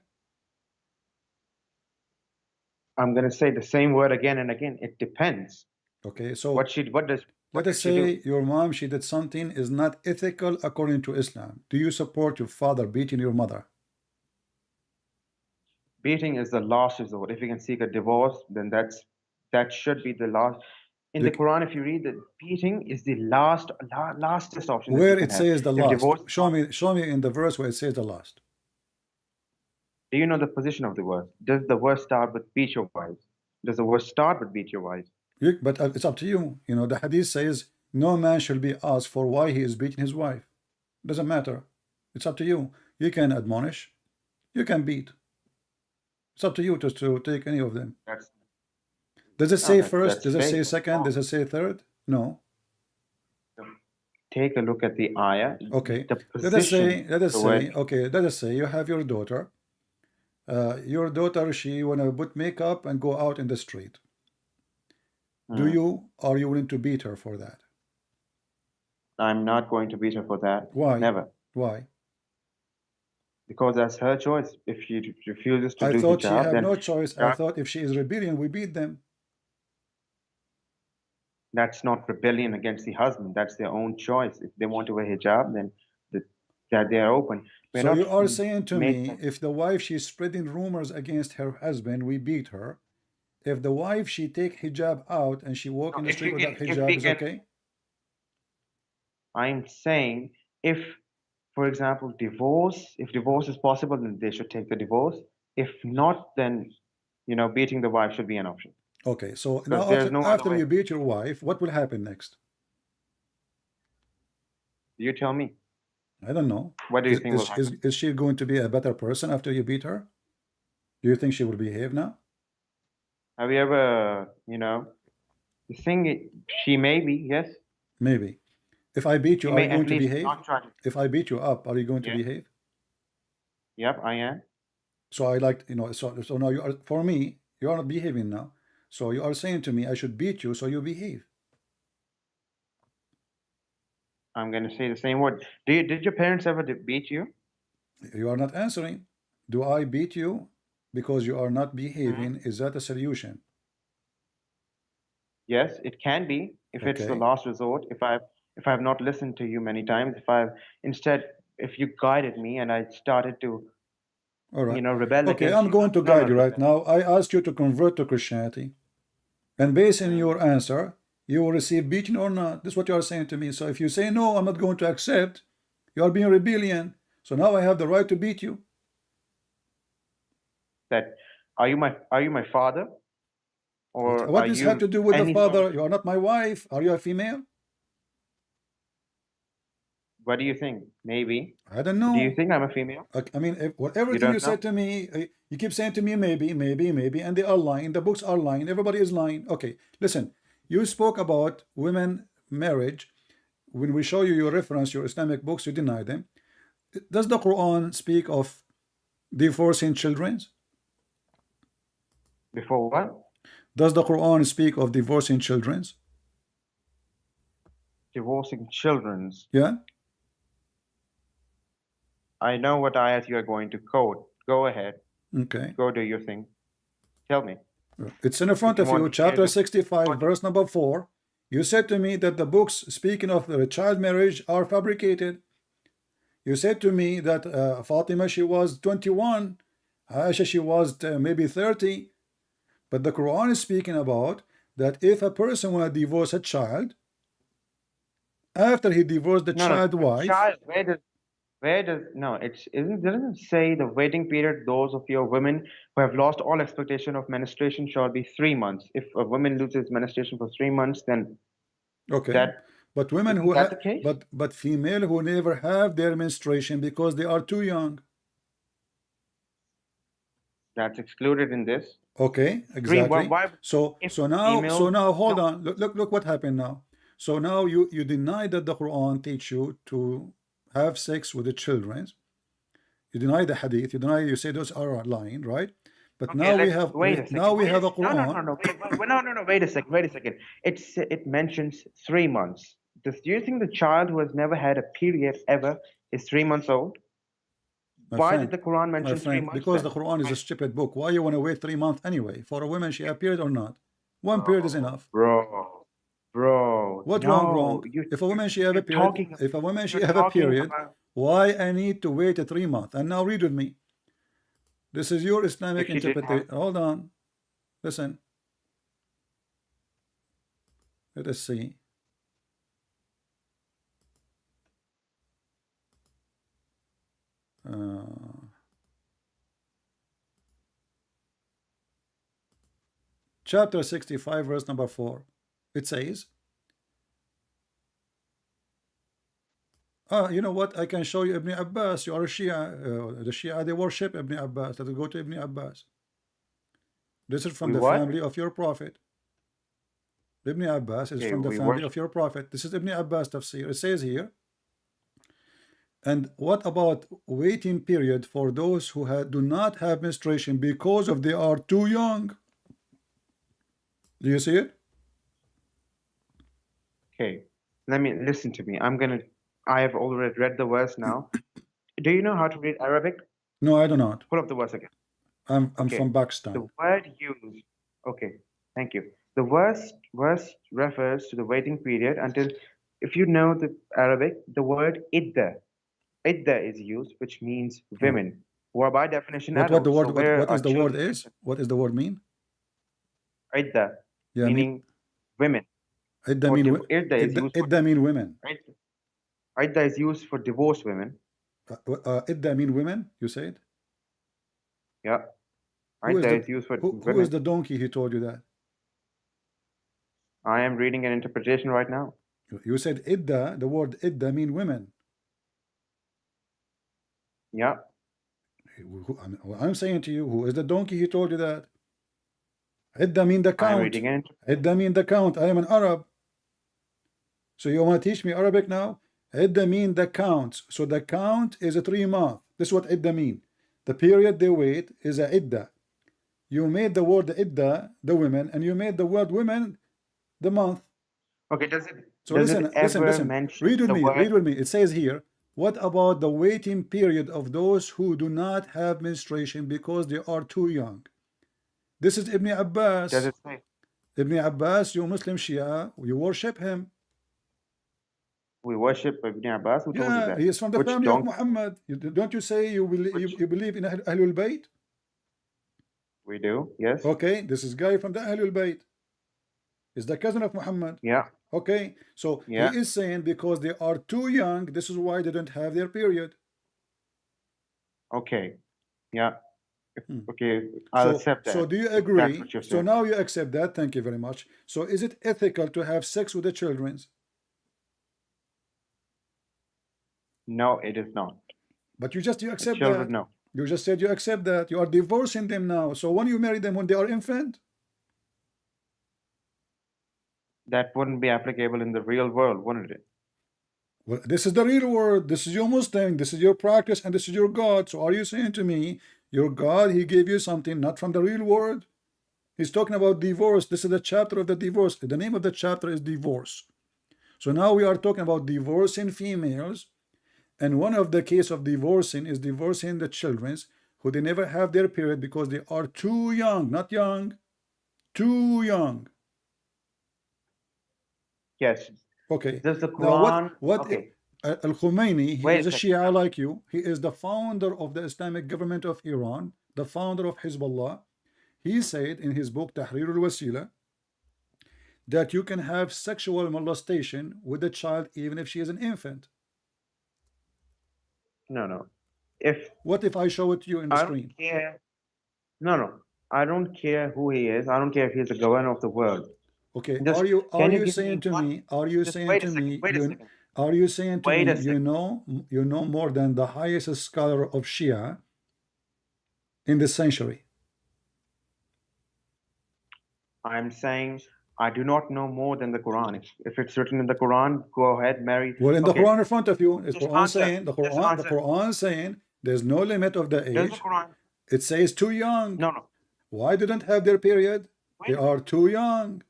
I'm gonna say the same word again and again. It depends. Okay, so What does let us say your mom, she did something is not ethical according to Islam. Do you support your father beating your mother? Beating is the last resort. If you can seek a divorce, then that should be the last. In the Quran, if you read that beating is the lastest option. Where it says the last? Divorce, Show me in the verse where it says the last. do you know the position of the verse? Does the verse start with beat your wives? Does the verse start with beat your wives? But it's up to you. You know, the hadith says no man shall be asked for why he is beating his wife. Doesn't matter. It's up to you. You can admonish. You can beat. It's up to you to take any of them. Does it say first? Does it say second? Does it say third? No. Take a look at the ayah. Okay. Let us say you have your daughter. Your daughter, she wanna put makeup and go out in the street. Are you willing to beat her for that? I'm not going to beat her for that. Why? Never. Why? Because that's her choice. If she refuses to do I thought she hijab, had then no choice. I thought if she is rebellion, we beat them. that's not rebellion against the husband. That's their own choice. If they want to wear hijab, then that they are open. So you are saying to me, if the wife, she's spreading rumors against her husband, we beat her. If the wife, she take hijab out and she walk in the street without hijab, is okay? I'm saying if, for example, if divorce is possible, then they should take the divorce. If not, then, beating the wife should be an option. Okay, so now after you beat your wife, what will happen next? You tell me. I don't know. What do you think will happen? Is she going to be a better person after you beat her? Do you think she will behave now? Have you ever, the thing, she may be, yes. Maybe. If I beat you, are you going to behave? If I beat you up, are you going to behave? Yep, I am. So I like, so now you are, for me, you are not behaving now. So you are saying to me, I should beat you, so you behave. I'm going to say the same word. Did your parents ever beat you? You are not answering. Do I beat you because you are not behaving? Is that a solution? Yes, it can be. If it's the last resort, if I've not listened to you many times, if you guided me and I started to, rebel against I'm going to guide you right now. I asked you to convert to Christianity. And based on your answer, you will receive beating or not. This is what you are saying to me. So if you say, no, I'm not going to accept, you are being rebellion. So now I have the right to beat you. Are you my father? Or what does this have to do with the father? You are not my wife. Are you a female? What do you think? Maybe. I don't know. Do you think I'm a female? I mean, everything you said to me, you keep saying to me, maybe, and they are lying. The books are lying. Everybody is lying. Okay, listen. You spoke about women marriage. When we show you your reference, your Islamic books, you deny them. Does the Quran speak of divorcing children? Before what? Does the Quran speak of divorcing children? Divorcing children? Yeah. I know what ayat you are going to quote. Go ahead. Okay. Go do your thing. Tell me. It's in front of you, chapter 65, verse number 4. You said to me that the books speaking of the child marriage are fabricated. You said to me that Fatima, she was 21. Aisha, she was maybe 30. But the Quran is speaking about that if a person want to divorce a child, after he divorced the wife. Child, it doesn't say the waiting period, those of your women who have lost all expectation of menstruation shall be 3 months. If a woman loses menstruation for 3 months, then but women who have, but female who never have their menstruation because they are too young. That's excluded in this. Okay, exactly. So now hold on. Look what happened now. So now you deny that the Quran teach you to have sex with the children. You deny the hadith. You say those are lying, right? But Okay, now we let's have wait a second. now we have a No, Quran. wait a second. Wait a second. It mentions 3 months. Do you think the child who has never had a period ever is 3 months old? My Why friend, did the Quran my mention 3 friend, months? because Then? the Quran is a stupid book. Why you want to wait 3 months anyway? For a woman, she appeared or not? One period is enough. Bro. What No, wrong? If a woman she have a you're period, talking. if a woman she You're have a talking period, about. why I need to wait 3 months? And now read with me. This is your Islamic If she didn't interpretation. have. Hold on. Listen. Let us see. Chapter 65, verse number 4. It says, you know what? I can show you Ibn Abbas. You are a Shia. The Shia, they worship Ibn Abbas. Let's go to Ibn Abbas. This is from the family of your prophet. Ibn Abbas is from the family of your prophet. This is Ibn Abbas tafsir. It says here, and what about waiting period for those who do not have menstruation because of they are too young? Do you see it? Okay, let me listen to me. I have already read the verse now. Do you know how to read Arabic? No, I do not. Pull up the verse again. I'm Okay. from Pakistan. The word used. Okay, thank you. The verse refers to the waiting period until, if you know the Arabic, the word idda is used, which means women, who are by definition What the adults. word? What is the word is? What does the word mean? Idda, Yeah, meaning women. Idda mean Idda is used. Idda mean women. Idda is used for divorced women. Idda mean women. You said. Yeah. Who Idda is used for who women. is the donkey? He told you that. I am reading an interpretation right now. You said idda. The word idda mean women. Yeah. I'm saying to you, who is the donkey? He told you that. Idda mean the count. I'm reading it. Idda mean the count. I am an Arab. So you want to teach me Arabic now? Idda mean the count. So the count is a 3 month. This is what idda mean. The period they wait is a idda. You made the word idda the women, and you made the word women the month. Okay, does it? So does listen, it ever mention read with the me. word? Read with me. It says here, what about the waiting period of those who do not have menstruation because they are too young? This is Ibn Abbas. Does it say? Ibn Abbas, you Muslim Shia, you worship him. We worship Ibn Abbas. Who told you Yeah, that? he is from the Which family of donkey? Muhammad. Don't you say you believe in Ahlul Bayt? We do, yes. Okay, this is guy from the Ahlul Bayt. Is the cousin of Muhammad. Yeah. Okay, so Yeah. he is saying because they are too young, this is why they don't have their period. Okay. Yeah. Okay, I'll accept that. So do you That's agree? what you're So saying. now you accept that. Thank you very much. So is it ethical to have sex with the children? No, it is not. But you accept Children, that. no. You just said you accept that. You are divorcing them now. So when you marry them when they are infant? That wouldn't be applicable in the real world, wouldn't it? Well, this is the real world. This is your Muslim. This is your practice, and this is your God. So are you saying to me, your God, he gave you something not from the real world? He's talking about divorce. This is the chapter of the divorce. The name of the chapter is divorce. So now we are talking about divorcing females. And one of the case of divorcing is divorcing the children who they never have their period because they are too young, not young, too young. Yes. Okay. Does the Now Quran? what Okay. Al-Khomeini, he Wait is a a Shia like you. He is the founder of the Islamic government of Iran, the founder of Hezbollah. He said in his book Tahrir al-Wasila that you can have sexual molestation with a child even if she is an infant. No. What if I show it to you in the I screen? don't care. No. I don't care who he is. I don't care if he's the governor of the world. Okay, Just, are you give saying me to one- me? Are you just saying wait a to second, me? wait a second. Are you saying to Wait a me? second. You know more than the highest scholar of Shia in this century. I'm saying I do not know more than the Quran. If it's written in the Quran, go ahead, marry. Well, in the Okay. Quran in front of you, it's Just Quran answer. saying the Just Quran. The answer. Quran saying there's no limit of the Does the age. Quran? It says too young. No. Why didn't have their period? They are too young.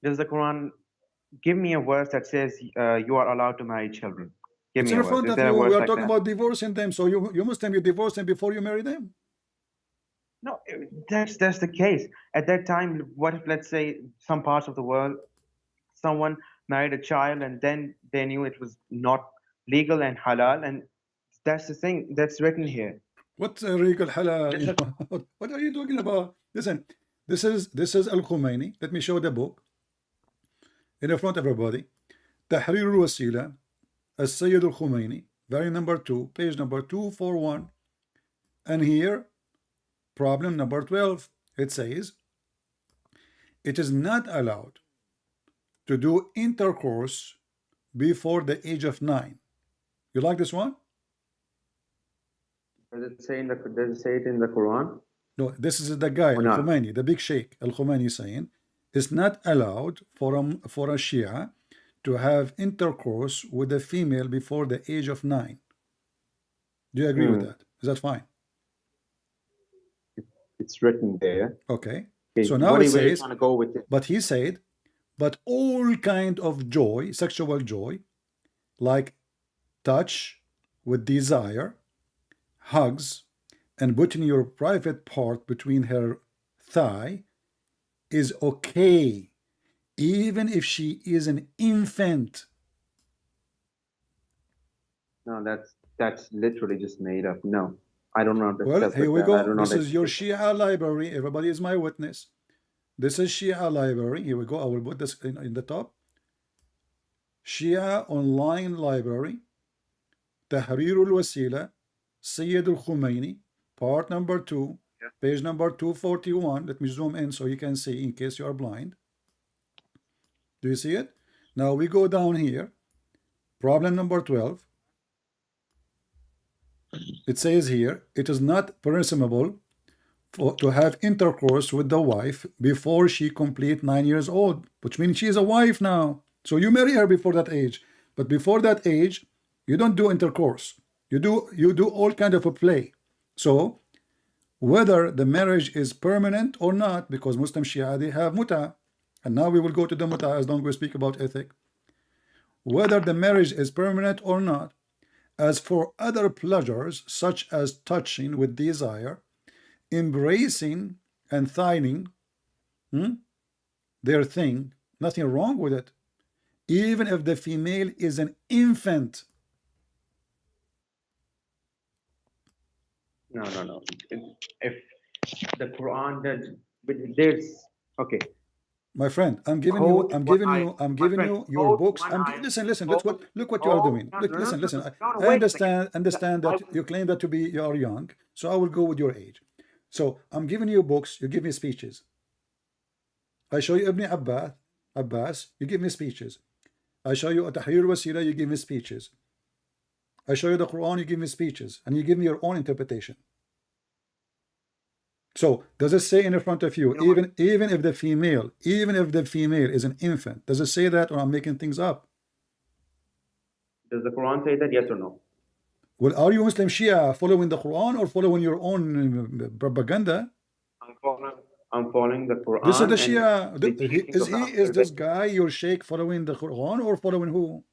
Does the Quran give me a verse that says you are allowed to marry children? Give It's me in a verse. front Is of there a you. verse We are like talking that? about divorcing them. So you Muslim, you divorce them before you marry them. No, that's the case. At that time, what if, let's say, some parts of the world, someone married a child and then they knew it was not legal and halal, and that's the thing that's written here. What's a regal halal? There's You a- know, what are you talking about? Listen, this is Al Khomeini. Let me show the book in front of everybody. Tahrir al-Wasila, Al-Sayyid al-Khomeini, volume number 2, page number 241. And here, problem number 12. It says, it is not allowed to do intercourse before the age of 9. You like this one? Does it say it in the Quran? No, this is the guy, Or not? Al-Khomeini, the big sheikh, Al-Khomeini saying, it's not allowed for a Shia to have intercourse with a female before the age of 9. Do you agree with that? Is that fine? It's written there. Okay. Okay, So now where it are you says, trying to go with it? but he said, but all kind of joy, sexual joy, like touch with desire, hugs, and putting your private part between her thigh is okay, even if she is an infant. No, that's literally just made up. No, I don't know. Well, here we go. This is your Shia library. Everybody is my witness. This is Shia library. Here we go. I will put this in the top. Shia online library. Tahrir al-Wasila, Sayyid al-Khomeini, part number 2, page number 241. Let me zoom in so you can see in case you are blind. Do you see it? Now we go down here. Problem number 12. It says here, it is not permissible to have intercourse with the wife before she complete 9 years old, which means she is a wife now. So you marry her before that age. But before that age, you don't do intercourse. You do all kind of a play. So whether the marriage is permanent or not, because Muslim Shia, they have muta, and now we will go to the muta as long as we speak about ethic. Whether the marriage is permanent or not, as for other pleasures such as touching with desire, embracing and thightening their thing, nothing wrong with it, even if the female is an infant. No. If the Quran does, but there's okay. My friend, I'm giving you your books. Listen. Look what you are doing. Listen. I understand that you claim that you are young, so I will go with your age. So I'm giving you books, you give me speeches. I show you Ibn Abbas, you give me speeches. I show you Tahrir Wasila, you give me speeches. I show you the Quran, you give me speeches, and you give me your own interpretation. So does it say in front of you, even if the female is an infant, does it say that, or I'm making things up? Does the Quran say that? Yes or no? Well, are you Muslim Shia following the Quran or following your own propaganda? I'm following the Quran. This is the Shia. Is this guy your sheikh following the Quran or following who?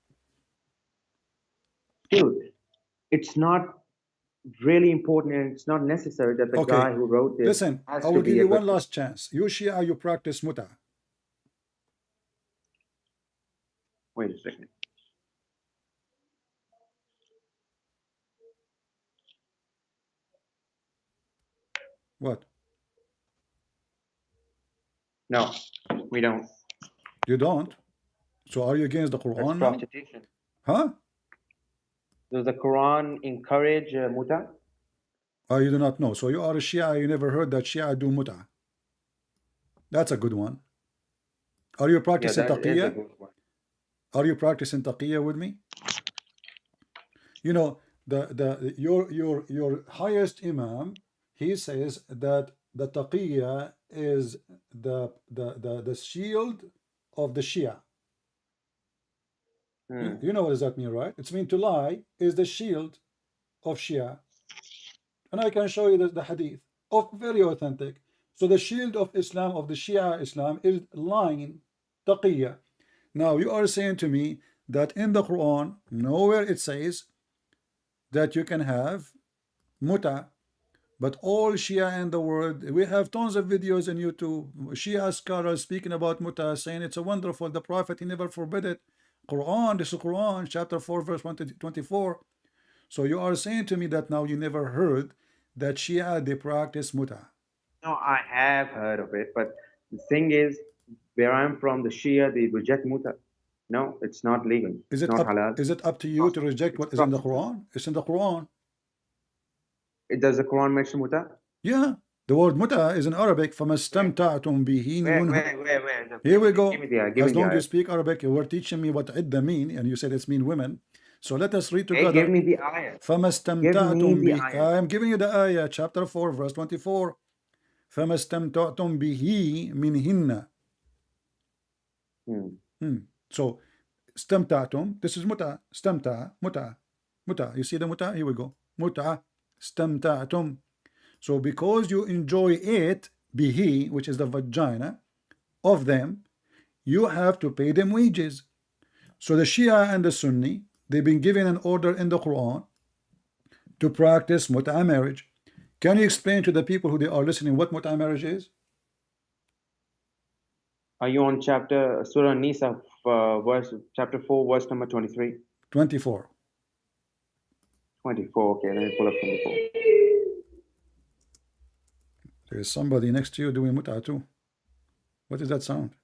Dude, it's not really important, and it's not necessary that the guy who wrote this. Listen, I will give you one last chance. You Shia, you practice muta. Wait a second. What? No, we don't. You don't? So are you against the Quran That's now? prostitution. Huh? Does the Quran encourage muta? Oh, you do not know. So you are a Shia, you never heard that Shia do muta. That's a good one. Are you practicing taqiyya? Are you practicing taqiyya with me? You know, your highest imam, he says that the taqiyya is the shield of the Shia. You know what does that mean, right? It's mean to lie is the shield of Shia. And I can show you the hadith. very authentic. So the shield of Islam, of the Shia Islam, is lying, taqiyya. Now you are saying to me that in the Quran, nowhere it says that you can have muta. But all Shia in the world, we have tons of videos on YouTube, Shia scholars speaking about muta, saying it's a wonderful, the Prophet, he never forbid it. Quran, this is Quran, chapter 4, verse 124. So you are saying to me that now you never heard that Shia, they practice muta. No, I have heard of it, but the thing is, where I'm from, the Shia, they reject muta. No, it's not legal. Is It's it not up, halal. is it up to you to reject what is in the Quran? It's in the Quran. Does the Quran mention muta? Yeah. The word muta is in Arabic. فَمَا اسْتَمْتَعْتُمْ بِهِ Where? Here we go. Give me the ayah. Give As me long the as you ayah. speak Arabic, you were teaching me what idda mean, and you said it's mean women. So let us read Hey, together. give me the ayah. فَمَا اسْتَمْتَعْتُمْ Give me the بِهِ ayah. I am giving you the ayah, chapter 4, verse 24. فَمَا اسْتَمْتَعْتُمْ بِهِ مِنْهِنَّ. So, اسْتَمْتَعْتُمْ, this is muta. اسْتَمْتَع, muta. Muta. You see the muta? Here we go. Muta. اسْتَمْتَعْتُمْ. So because you enjoy it, bihi, which is the vagina of them, you have to pay them wages. So the Shia and the Sunni, they've been given an order in the Quran to practice muta marriage. Can you explain to the people who they are listening what muta marriage is? Are you on Surah Nisa, chapter 4, verse number 23? 24. 24, okay, let me pull up 24. There is somebody next to you doing muta too. What is that sound?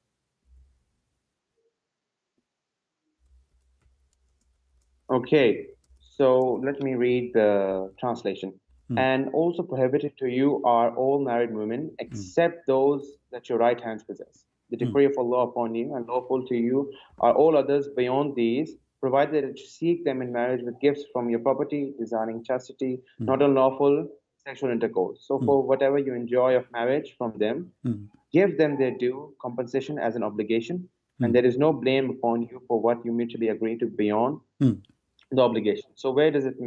Okay, so let me read the translation. And also prohibited to you are all married women, except those that your right hands possess. The decree of Allah upon you, and lawful to you are all others beyond these, provided that you seek them in marriage with gifts from your property, desiring chastity, not unlawful sexual intercourse. So for whatever you enjoy of marriage from them, give them their due compensation as an obligation, and there is no blame upon you for what you mutually agree to beyond the obligation. So where does it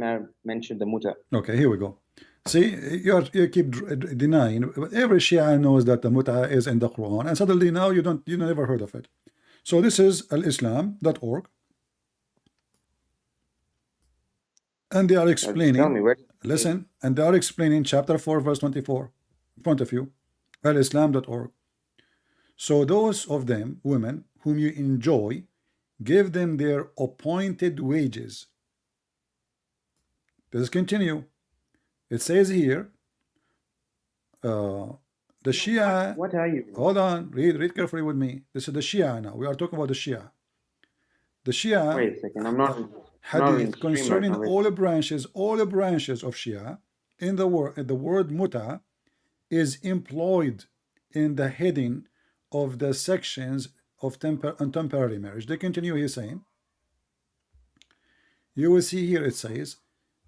mention the muta? Okay, here we go. See, you keep denying. Every Shia knows that the muta is in the Quran, and suddenly now you never heard of it. So this is alislam.org, and they are explaining. Tell me where. Listen, and they are explaining chapter 4, verse 24 in front of you, alislam.org. So those of them, women, whom you enjoy, give them their appointed wages. Let's continue. It says here, the Shia. What are you? Hold on, read carefully with me. This is the Shia now. We are talking about the Shia. The Shia. Wait a second. I'm not. Hadith concerning all the branches of Shia in the word muta is employed in the heading of the sections of temporary marriage. They continue here saying, you will see here it says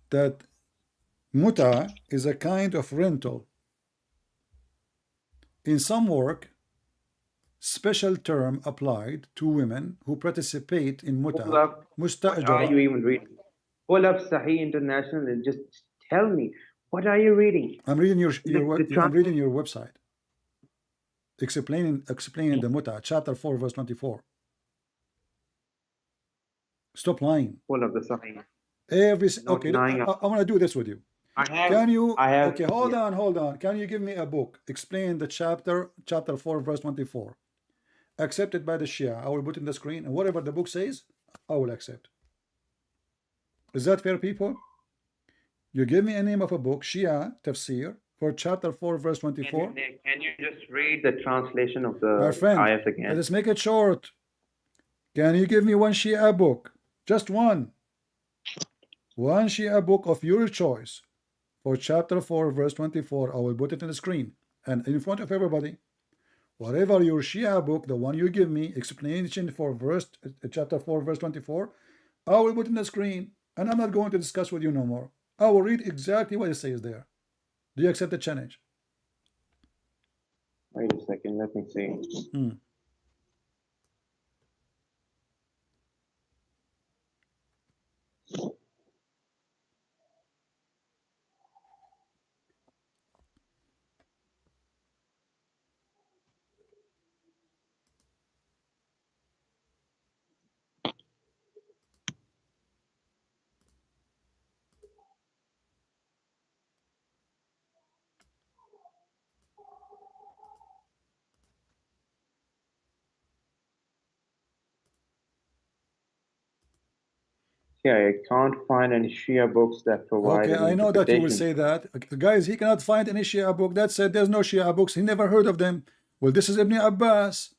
that muta is a kind of rental. In some work, special term applied to women who participate in muta. What are you even reading? Pull up Sahih International and just tell me, what are you reading? I'm reading I'm reading your website. Explaining the muta, chapter 4, verse 24. Stop lying. Pull up the Sahih. Okay, I want to do this with you. Okay, hold on. Can you give me a book? Explain the chapter 4, verse 24. Accepted by the Shia. I will put in the screen, and whatever the book says, I will accept. Is that fair, people? You give me a name of a book, Shia Tafsir, for chapter 4, verse 24. Can you just read the translation of the My friend, ayat again? let us make it short. Can you give me one Shia book? Just one. One Shia book of your choice for chapter 4, verse 24. I will put it on the screen and in front of everybody. Whatever your Shia book, the one you give me, explanation for chapter 4, verse 24, I will put in the screen, and I'm not going to discuss with you no more. I will read exactly what it says there. Do you accept the challenge? Wait a second, let me see. Okay, I can't find any Shia books that provide. Okay, any I know that you will interpretation. say that. Guys, he cannot find any Shia book that said there's no Shia books. He never heard of them. Well, this is Ibn Abbas.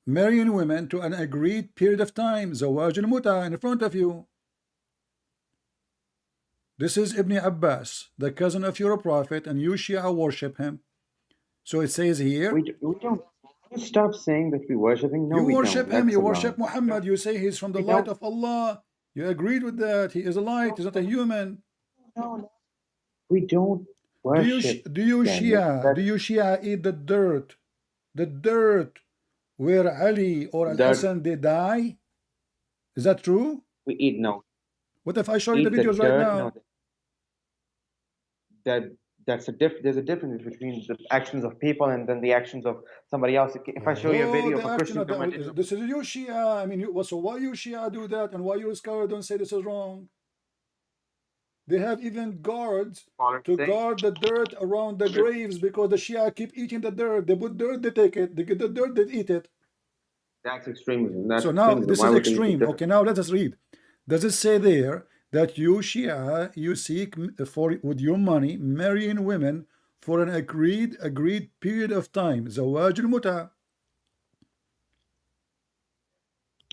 Marrying women to an agreed period of time. Zawaj al-muta in front of you. This is Ibn Abbas, the cousin of your prophet, and you Shia worship him. So it says here, We don't. Stop saying that we worship him. No, you we worship don't. him, That's you a lie. worship Muhammad, you say he's from the We light don't. of Allah. You agreed with that. He is a light, he's not a human. No, we don't Do you worship. Shia, do you Shia eat the dirt? The dirt where Ali or Al-Hassan they die? Is that true? We eat no. What if I show you the Eat videos right dirt, now? no. There's a difference between the actions of people and then the actions of somebody else. If I show you a video of a Christian coming, this is you Shia. I mean, so why you Shia do that, and why you scholar don't say this is wrong? They have even guards to guard the dirt around the graves because the Shia keep eating the dirt. They put dirt, they take it. They get the dirt, they eat it. that's extremism. That's So now extremism. this Why is would they eat the extreme. dirt? Okay, now let us read. Does it say there that you Shia, you seek for with your money marrying women for an agreed period of time? Zawaj al-muta.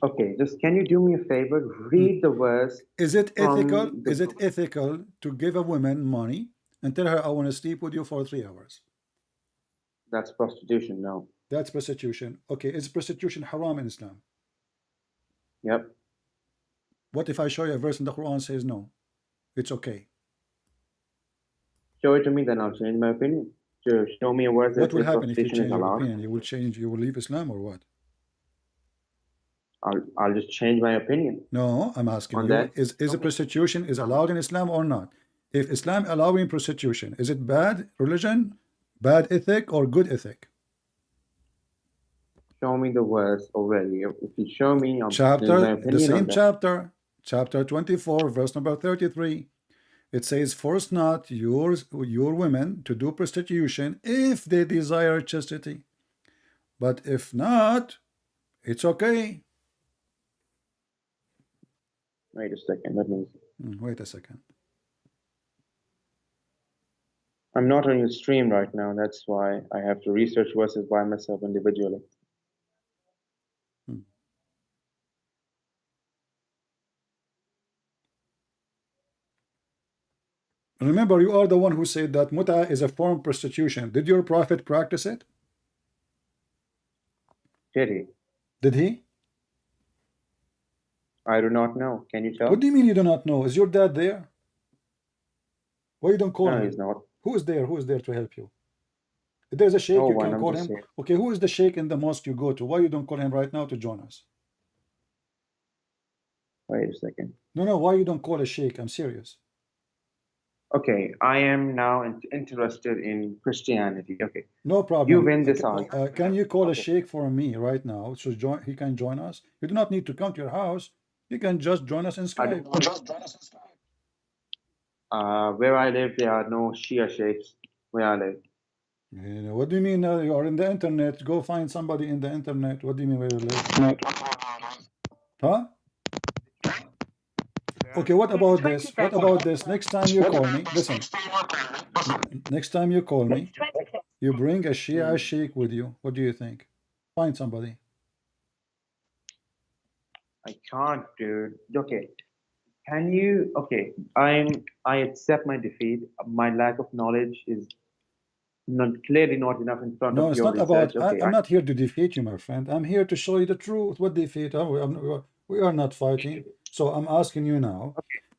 Okay, just can you do me a favor? Read the verse. Is it ethical? from the Is it book. ethical to give a woman money and tell her I want to sleep with you for 3 hours? That's prostitution. No. That's prostitution. Okay, is prostitution haram in Islam? Yep. What if I show you a verse in the Quran says no? It's okay. Show it to me, then I'll change my opinion. Show me a verse that What will says happen if you prostitution change is your allowed. opinion? You will leave Islam or what? I'll just change my opinion. No, I'm asking On you, that? is prostitution is allowed in Islam or not? If Islam allowing prostitution, is it bad religion, bad ethic, or good ethic? Show me the verse already. If you show me, I'll change my Chapter, opinion. the same on that. chapter, chapter 24, verse number 33. It says, force not your women to do prostitution if they desire chastity. But if not, it's okay. Wait a second. Let me see. Wait a second. I'm not on your stream right now. That's why I have to research verses by myself individually. Remember, you are the one who said that muta is a form of prostitution. Did your prophet practice it? Did he? Did he? I do not know. Can you tell? What do you mean you do not know? Is your dad there? Why you don't call No, him? he's not. Who is there? Who is there to help you? If there's a sheikh, No you one, can I'm call just him. saying. Okay, who is the sheikh in the mosque you go to? Why you don't call him right now to join us? Wait a second. No, why you don't call a sheikh? I'm serious. Okay, I am now interested in Christianity. Okay. No problem. You win this argument. Can you call a Okay. sheikh for me right now so he can join us? You do not need to come to your house. You can just join us in Skype. Where I live, there are no Shia sheikhs where I live. You know, what do you mean you are in the internet? Go find somebody in the internet. What do you mean where you live? Huh? Okay, what about this? What about this? Next time you call me, listen. Next time you call me, you bring a Shia sheikh with you. What do you think? Find somebody. I can't, dude. Okay. Can you? Okay. I accept my defeat. My lack of knowledge is clearly not enough in front No, of it's your not about. research. Okay. I'm not here to defeat you, my friend. I'm here to show you the truth. What defeat? We are not fighting. So I'm asking you now.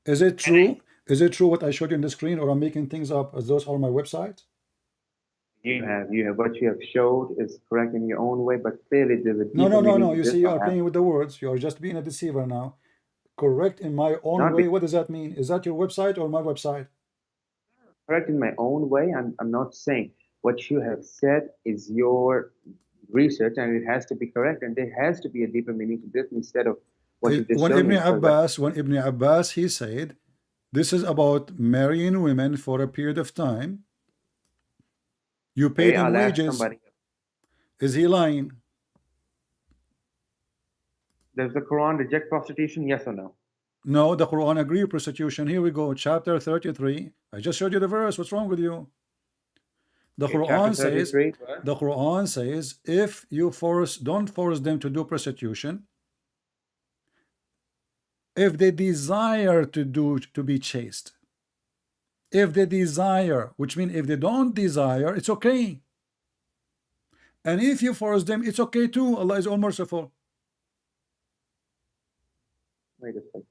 Is it true? Is it true what I showed you on the screen, or I'm making things up as those are my websites? You have what you have showed is correct in your own way, but clearly there's a deeper No. meaning to You this. see, you are playing with the words. You are just being a deceiver now. Correct in my own Not way. What does that mean? Is that your website or my website? correct in my own way. I'm not saying what you have said is your research and it has to be correct, and there has to be a deeper meaning to this instead of what you just When showed Ibn me. Abbas, he said, this is about marrying women for a period of time. You pay them I'll ask wages. somebody. Is he lying? Does the Quran reject prostitution? Yes or no? No, the Quran agree with prostitution. Here we go, chapter 33. I just showed you the verse. What's wrong with you? The Okay, Quran chapter 33, says, the Quran says, if you don't force them to do prostitution, if they desire to be chaste, if they desire, which means if they don't desire, it's okay. And if you force them, it's okay too. Allah is all merciful. Wait a second.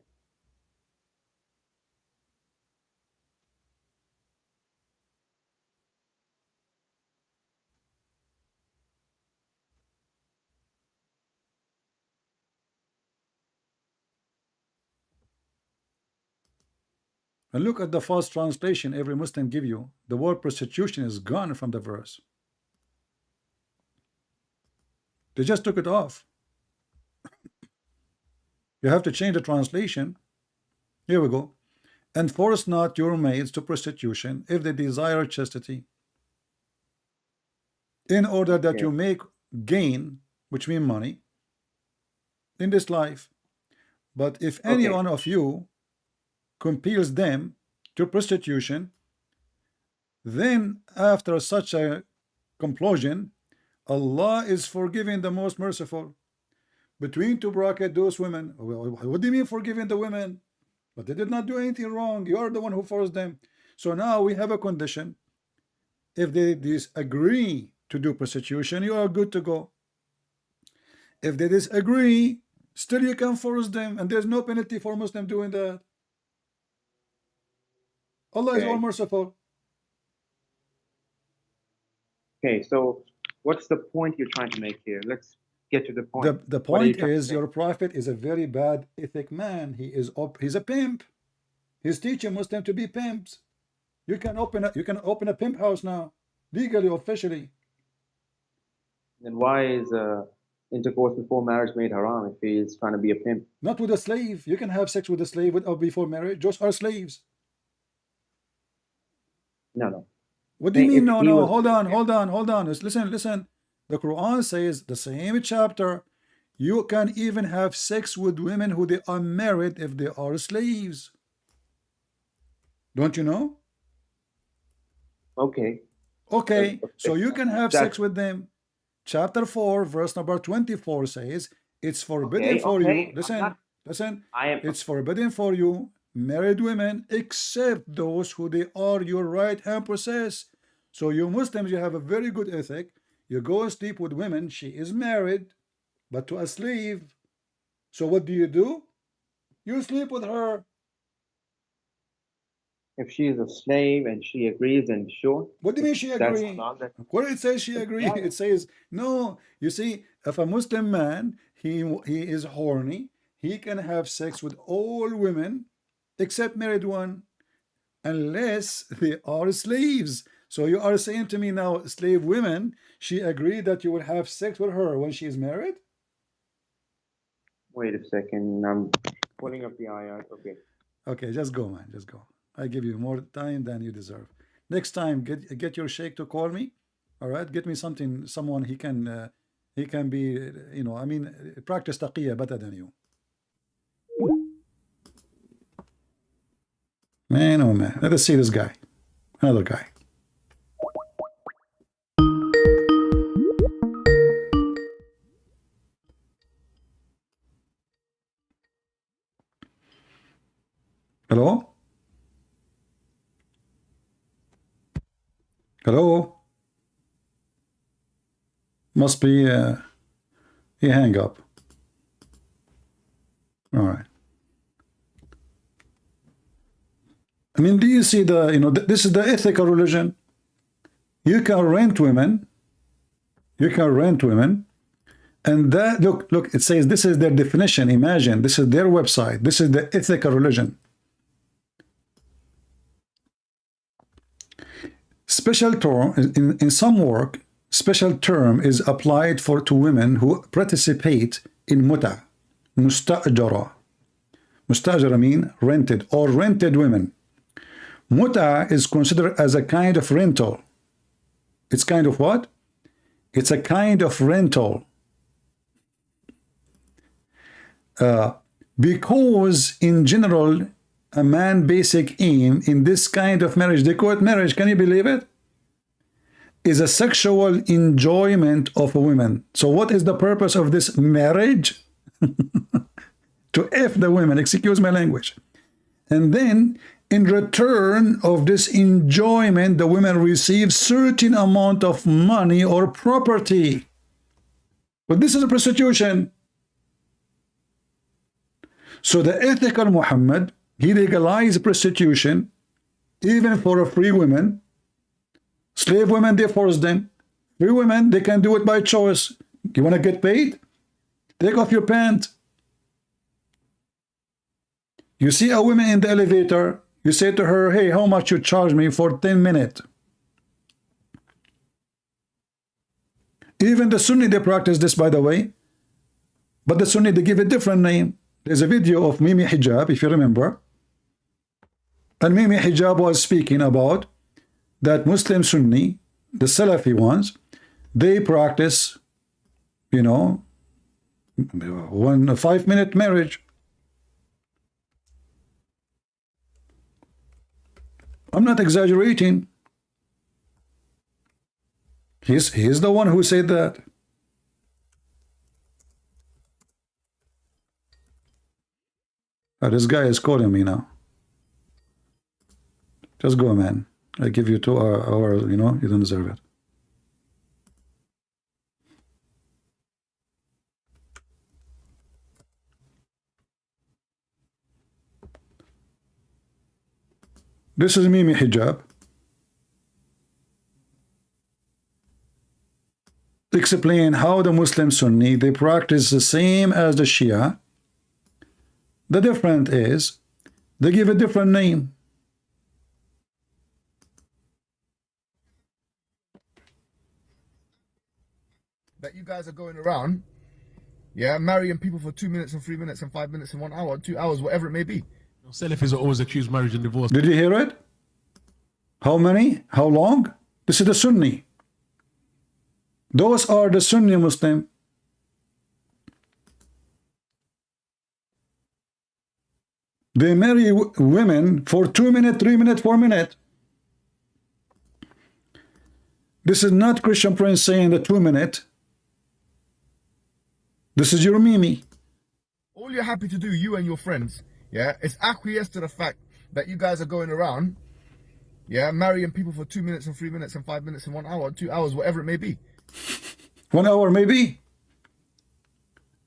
And look at the false translation every Muslim give you. The word prostitution is gone from the verse. They just took it off. You have to change the translation. Here we go. And force not your maids to prostitution if they desire chastity, in order that you make gain, which means money, in this life. But if any one of you compels them to prostitution, then after such a compulsion, Allah is forgiving, the most merciful. Between two brackets, those women. What do you mean forgiving the women? But they did not do anything wrong. You are the one who forced them. So now we have a condition. If they disagree to do prostitution, you are good to go. If they disagree, still you can force them, and there's no penalty for Muslim doing that. Allah is all merciful. Okay, so what's the point you're trying to make here? Let's get to the point. The point is, your prophet is a very bad ethic man. He's a pimp. He's teaching Muslims to be pimps. You can open a pimp house now, legally, officially. Then why is intercourse before marriage made haram if he's trying to be a pimp? Not with a slave. You can have sex with a slave before marriage. Those are slaves. No. What do you mean? No. Hold on. Listen. The Quran says, the same chapter, you can even have sex with women who they are married if they are slaves. Don't you know? Okay. So you can have sex with them. Chapter 4, verse number 24 says, it's forbidden for you. Listen. It's forbidden for you, married women, except those who they are your right hand possess. So you Muslims, you have a very good ethic. You go and sleep with women, she is married, but to a slave. So what do? You sleep with her. If she is a slave and she agrees, then sure. What do you mean she agrees? Where it says she agrees, it says no. You see, if a Muslim man, he is horny, he can have sex with all women except married one, unless they are slaves. So you are saying to me now, slave women, she agreed that you will have sex with her when she is married? Wait a second, I'm pulling up the ayat. Okay, just go, man, just go. I give you more time than you deserve. Next time, get your sheikh to call me. All right, get me someone he can be, practice taqiyya better than you. Man, oh man, let us see this guy, another guy. Hello? Hello? Must be he hang up. All right. I mean, do you see this is the ethical religion. You can rent women. And that, look, it says this is their definition. Imagine, this is their website. This is the ethical religion. Special term in some work, special term is applied to women who participate in muta, mustajara. Mustajara mean rented or rented women. Muta is considered as a kind of rental. It's kind of what? It's a kind of rental. because in general, a man basic aim in this kind of marriage, they call it marriage, can you believe it? Is a sexual enjoyment of a woman. So what is the purpose of this marriage? To F the women, excuse my language. And then in return of this enjoyment, the women receive certain amount of money or property. But this is a prostitution. So the ethical Muhammad, he legalized prostitution even for a free women. Slave women, they force them. Free women, they can do it by choice. You want to get paid? Take off your pants. You see a woman in the elevator, you say to her, hey, how much you charge me for 10 minutes? Even the Sunni, they practice this, by the way. But the Sunni, they give a different name. There's a video of Mimi Hijab, if you remember. And Mimi Hijab was speaking about that Muslim Sunni, the Salafi ones, they practice, you know, 5-minute marriage. I'm not exaggerating. He's the one who said that. This guy is calling me now. Just go, man. I give you 2 hours, you know, you don't deserve it. This is Mimi Hijab. Explain how the Muslim Sunni, they practice the same as the Shia. The difference is they give a different name. That you guys are going around, yeah, marrying people for 2 minutes and 3 minutes and 5 minutes and 1 hour, 2 hours, whatever it may be. Salafis are always accused marriage and divorce. Did you hear it? How many? How long? This is the Sunni. Those are the Sunni Muslim. They marry women for 2 minutes, 3 minutes, 4 minutes. This is not Christian Prince saying the 2 minute. This is your Mimi. All you're happy to do, you and your friends, yeah, is acquiesce to the fact that you guys are going around, yeah, marrying people for 2 minutes and 3 minutes and 5 minutes and 1 hour, 2 hours, whatever it may be. 1 hour maybe.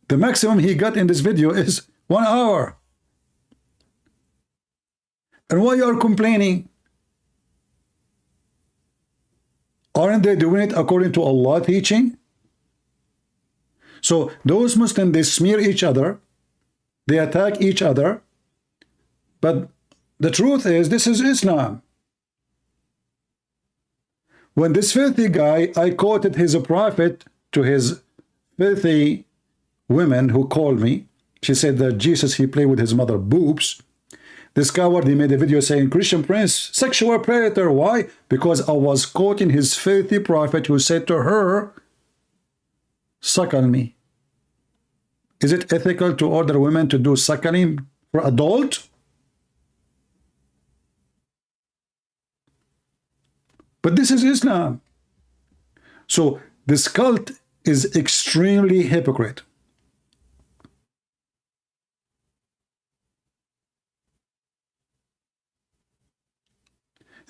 The maximum he got in this video is 1 hour. And why you are complaining? Aren't they doing it according to Allah teaching? So those Muslims, they smear each other, they attack each other, but the truth is this is Islam. When this filthy guy, I quoted his prophet to his filthy women who called me, she said that Jesus, he played with his mother boobs. This coward, he made a video saying, Christian Prince, sexual predator. Why? Because I was quoting his filthy prophet who said to her, suckle me. Is it ethical to order women to do suckling for adult? But this is Islam. So this cult is extremely hypocrite.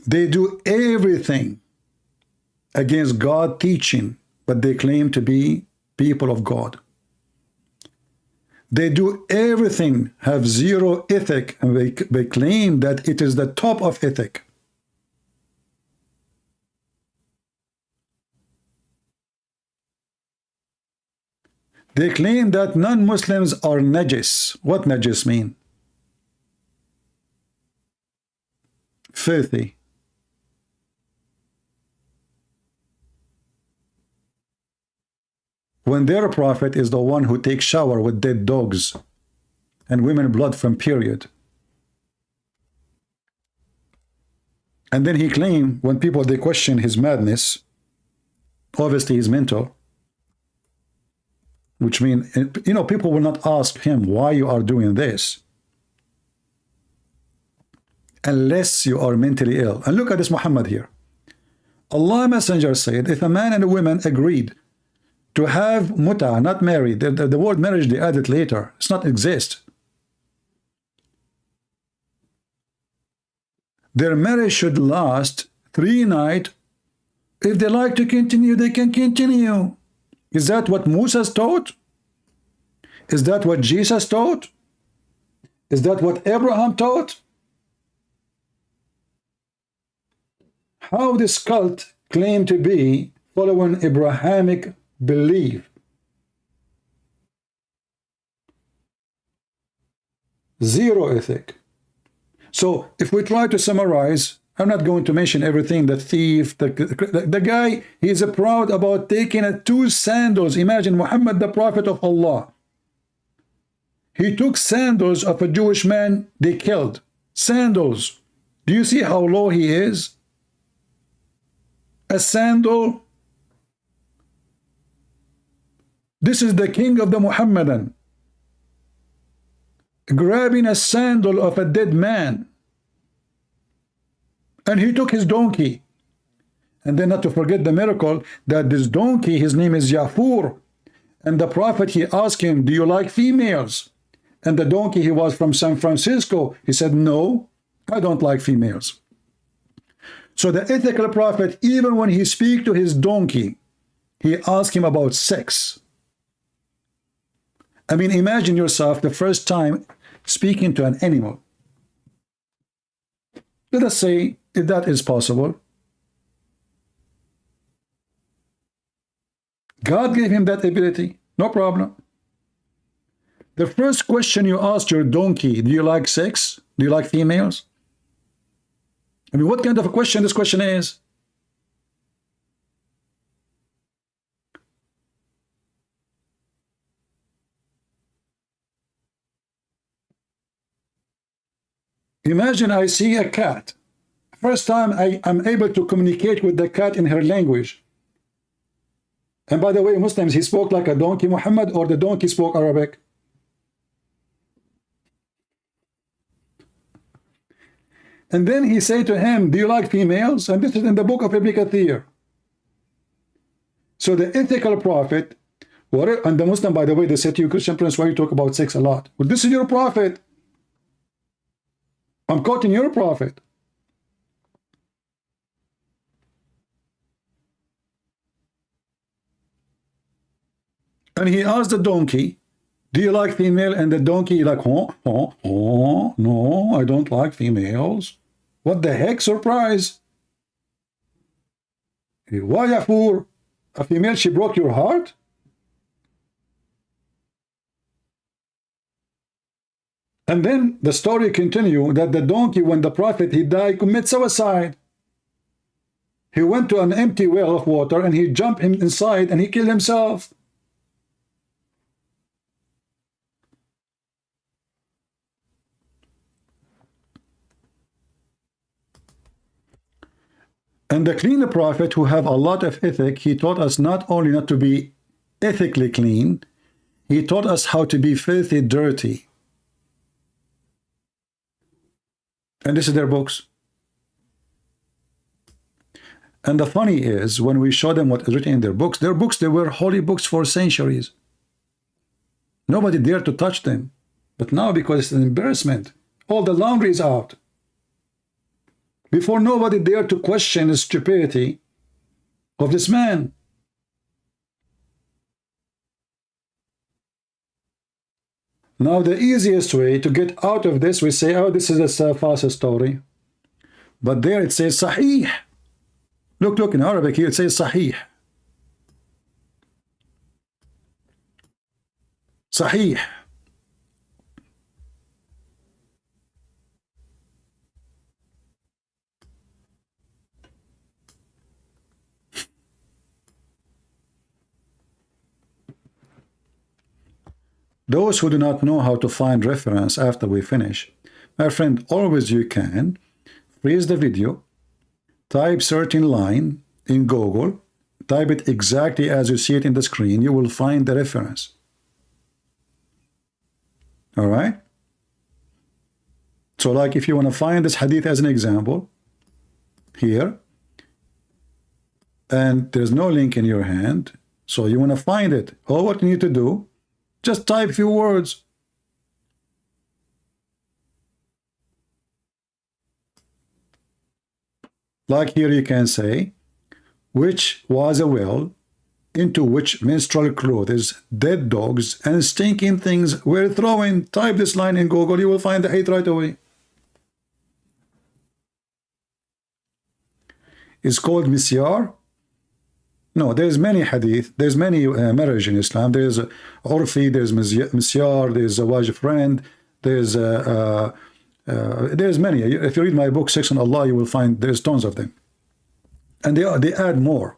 They do everything against God teaching, but they claim to be people of God. They do everything, have zero ethic, and they claim that it is the top of ethic. They claim that non-Muslims are najis. What najis mean? Filthy. When their prophet is the one who takes shower with dead dogs and women blood from period. And then he claimed, when people, they question his madness, obviously he's mental. which means, you know, people will not ask him why you are doing this unless you are mentally ill. And look at this Muhammad here. Allah Messenger said, if a man and a woman agreed to have muta, not married, the word marriage they added later, it's not exist. Their marriage should last 3 nights. If they like to continue, they can continue. Is that what Moses taught? Is that what Jesus taught? Is that what Abraham taught? How this cult claimed to be following Abrahamic belief? Zero ethic. So if we try to summarize, I'm not going to mention everything, the thief, the guy, he's proud about taking 2 sandals. Imagine Muhammad, the prophet of Allah. He took sandals of a Jewish man they killed. Sandals. Do you see how low he is? A sandal. This is the king of the Muhammadan, grabbing a sandal of a dead man. And he took his donkey. And then not to forget the miracle that this donkey, his name is Yafur. And the prophet, he asked him, do you like females? And the donkey, he was from San Francisco. He said, no, I don't like females. So the ethical prophet, even when he speaks to his donkey, he asked him about sex. I mean, imagine yourself the first time speaking to an animal. Let us say if that is possible. God gave him that ability, no problem. The first question you asked your donkey, do you like sex? Do you like females? I mean, what kind of a question this question is? Imagine I see a cat. First time I'm able to communicate with the cat in her language. And by the way, Muslims, he spoke like a donkey, Muhammad, or the donkey spoke Arabic? And then he said to him, do you like females? And this is in the book of Ibn Kathir. So the ethical prophet, and the Muslim, by the way, they said to you, Christian Prince, why you talk about sex a lot? Well, this is your prophet. I'm quoting your prophet. And he asked the donkey, do you like female? And the donkey like, no, I don't like females. What the heck, surprise? Why, Yafur? A female, she broke your heart? And then the story continues that the donkey, when the prophet, he died, commit suicide. He went to an empty well of water and he jumped inside and he killed himself. And the clean prophet, who have a lot of ethic, he taught us not only not to be ethically clean, he taught us how to be filthy dirty. And this is their books. And the funny is, when we show them what is written in their books, they were holy books for centuries. Nobody dared to touch them. But now, because it's an embarrassment, all the laundry is out. Before, nobody dared to question the stupidity of this man. Now, the easiest way to get out of this, we say, oh, this is a false story. But there it says Sahih. Look, in Arabic here it says Sahih. Sahih. Those who do not know how to find reference after we finish, my friend, always you can freeze the video, type certain line in Google, type it exactly as you see it in the screen, you will find the reference. All right. So like if you want to find this hadith as an example here, and there's no link in your hand, so you want to find it, all what you need to do, just type few words. Like here you can say, which was a well into which menstrual clothes, dead dogs, and stinking things were thrown. Type this line in Google, you will find the hadith right away. It's called misyar. No, there's many hadith, there's many marriage in Islam. There's urfi, there's misyar, there's zawaj friend, there's many. If you read my book, Sex on Allah, you will find there's tons of them. And they add more.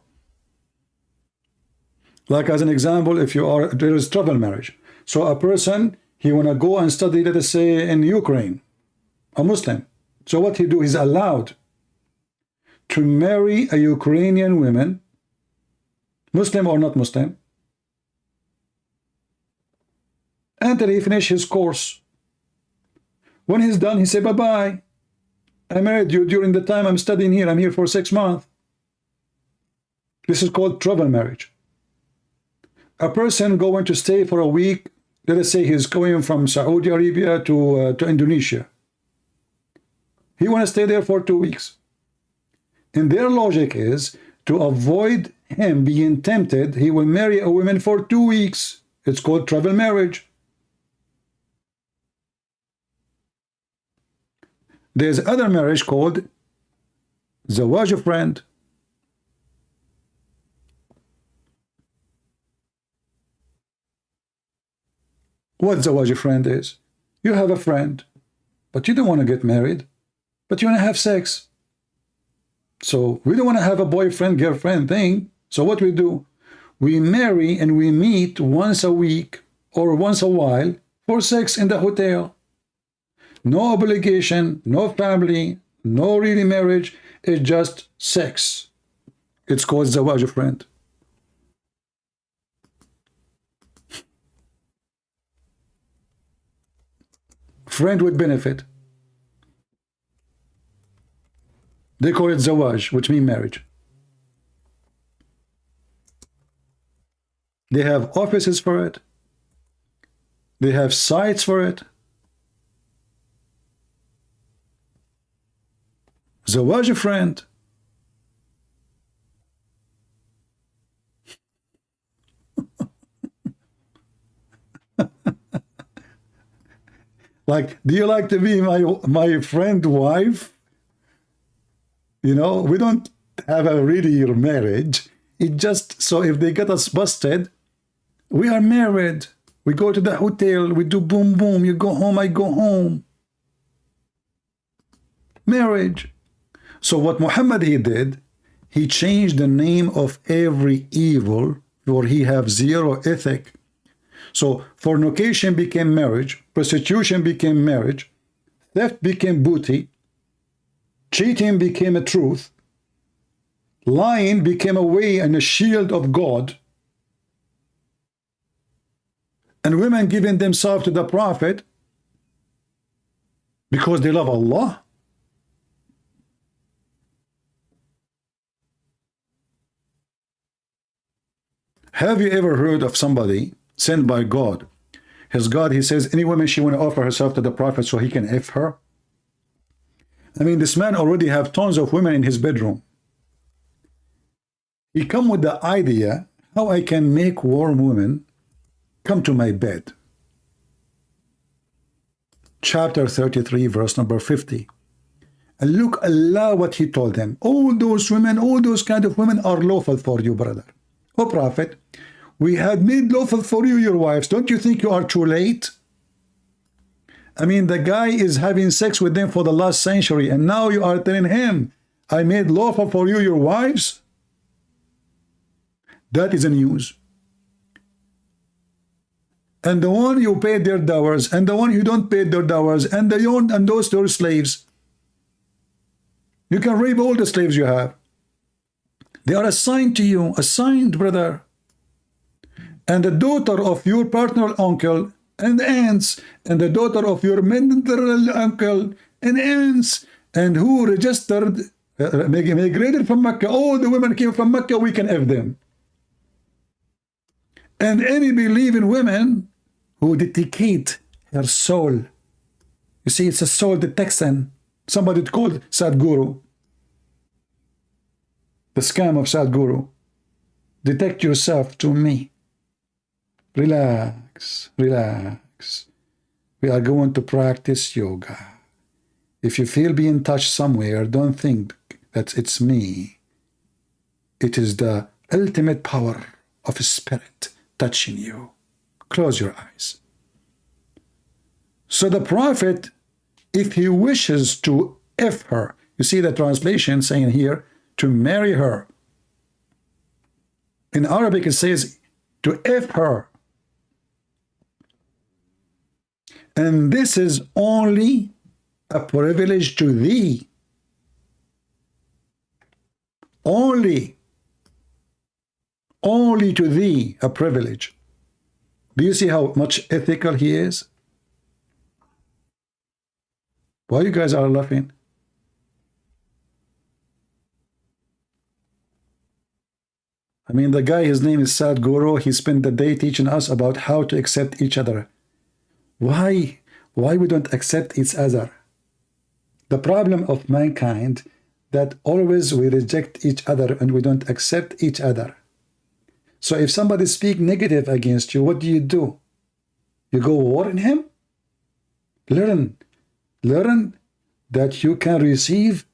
Like as an example, if you are, there is travel marriage. So a person, he want to go and study, let us say, in Ukraine, a Muslim. So what he do, he's allowed to marry a Ukrainian woman, Muslim or not Muslim, until he finish his course. When he's done, he say, bye-bye. I married you during the time I'm studying here. I'm here for 6 months. This is called travel marriage. A person going to stay for a week, let us say he's going from Saudi Arabia to Indonesia. He want to stay there for 2 weeks. And their logic is, to avoid him being tempted, he will marry a woman for 2 weeks. It's called travel marriage. There's other marriage called zawaj friend. What zawaj friend is? You have a friend, but you don't want to get married, but you want to have sex. So we don't want to have a boyfriend, girlfriend thing. So what we do? We marry and we meet once a week or once a while for sex in the hotel. No obligation, no family, no really marriage. It's just sex. It's called zawaj friend. Friend with benefit. They call it zawaj, which means marriage. They have offices for it. They have sites for it. Zawaj friend. Like, do you like to be my friend wife? You know, we don't have a really marriage. It just, so if they get us busted, we are married. We go to the hotel, we do boom boom, you go home, I go home. Marriage. So what Muhammad he did, he changed the name of every evil, for he have zero ethic. So fornication became marriage, prostitution became marriage, theft became booty, cheating became a truth, lying became a way and a shield of God, and women giving themselves to the Prophet because they love Allah. Have you ever heard of somebody sent by God? His God, he says, any woman she want to offer herself to the Prophet so he can F her? I mean, this man already have tons of women in his bedroom. He come with the idea how I can make warm women come to my bed. Chapter 33, verse number 50. And look, Allah, what he told them. All those women, all those kind of women are lawful for you, brother. Oh, Prophet, we had made lawful for you your wives. Don't you think you are too late? I mean, the guy is having sex with them for the last century, and now you are telling him, I made lawful for you your wives? That is a news. And the one you paid their dowers, and the one you don't pay their dowers, and those are slaves. You can rape all the slaves you have. They are assigned to you, assigned, brother. And the daughter of your partner uncle and aunts, and the daughter of your maternal uncle and aunts, and who registered, migrated from Mecca. All the women came from Mecca, we can F them. And any believing women who dedicate her soul. You see, it's a soul detection. Somebody called Sadhguru. The scam of Sadhguru. Detect yourself to me. Relax, relax. We are going to practice yoga. If you feel being touched somewhere, don't think that it's me. It is the ultimate power of a spirit touching you. Close your eyes. So the prophet, if he wishes to F her, you see the translation saying here, to marry her. In Arabic it says to F her. And this is only a privilege to thee. Only to thee a privilege. Do you see how much ethical he is? Why you guys are laughing? I mean, the guy, his name is Sadhguru. He spent the day teaching us about how to accept each other. Why we don't accept each other? The problem of mankind that always we reject each other and we don't accept each other. So if somebody speaks negative against you, what do? You go warn him? Learn that you can receive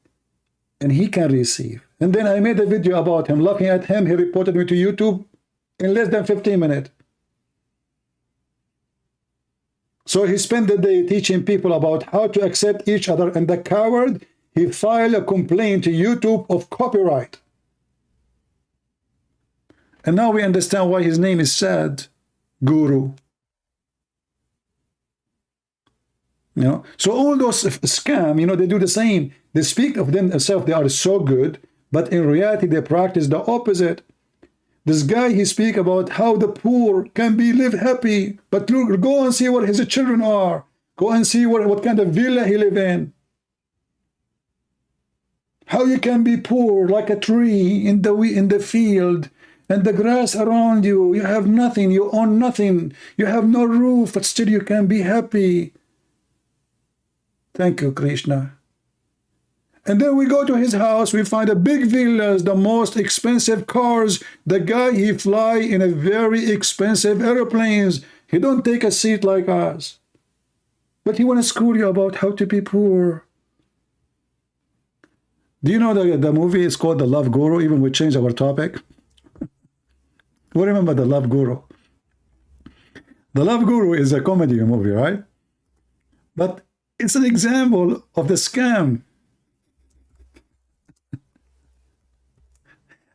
and he can receive. And then I made a video about him, laughing at him. He reported me to YouTube in less than 15 minutes. So he spent the day teaching people about how to accept each other, and the coward, he filed a complaint to YouTube of copyright. And now we understand why his name is Sadhguru. You know, so all those scam, you know, they do the same. They speak of themselves, they are so good, but in reality they practice the opposite. This guy, he speak about how the poor can live happy, but look, go and see what his children are. Go and see what kind of villa he live in. How you can be poor like a tree in the field, and the grass around you, you have nothing, you own nothing, you have no roof, but still you can be happy. Thank you, Krishna. And then we go to his house, we find a big villas, the most expensive cars. The guy, he fly in a very expensive airplanes. He don't take a seat like us. But he want to school you about how to be poor. Do you know the movie is called The Love Guru? Even we changed our topic. We remember The Love Guru. The Love Guru is a comedy movie, right? But it's an example of the scam.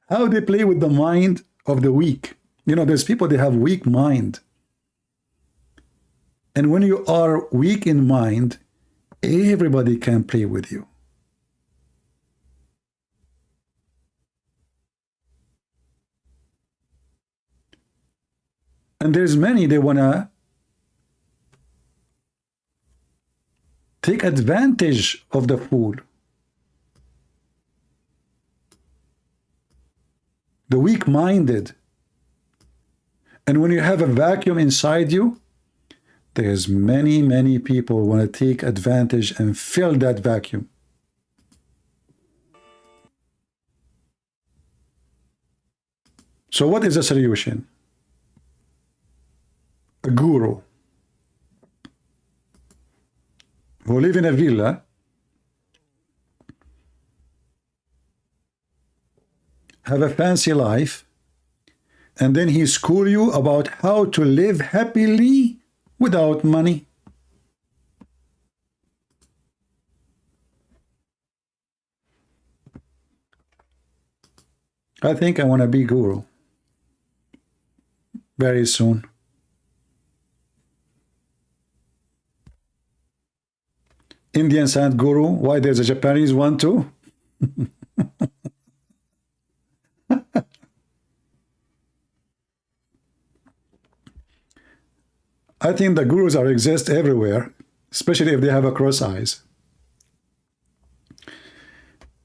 How they play with the mind of the weak. You know, there's people, they have weak mind. And when you are weak in mind, everybody can play with you. And there's many, they want to take advantage of the fool. The weak-minded. And when you have a vacuum inside you, there's many people want to take advantage and fill that vacuum. So what is the solution? A guru who live in a villa, have a fancy life, and then he school you about how to live happily without money. I think I want to be guru very soon. Indian Sadhguru, why there's a Japanese one too? I think the gurus are exist everywhere, especially if they have a cross eyes.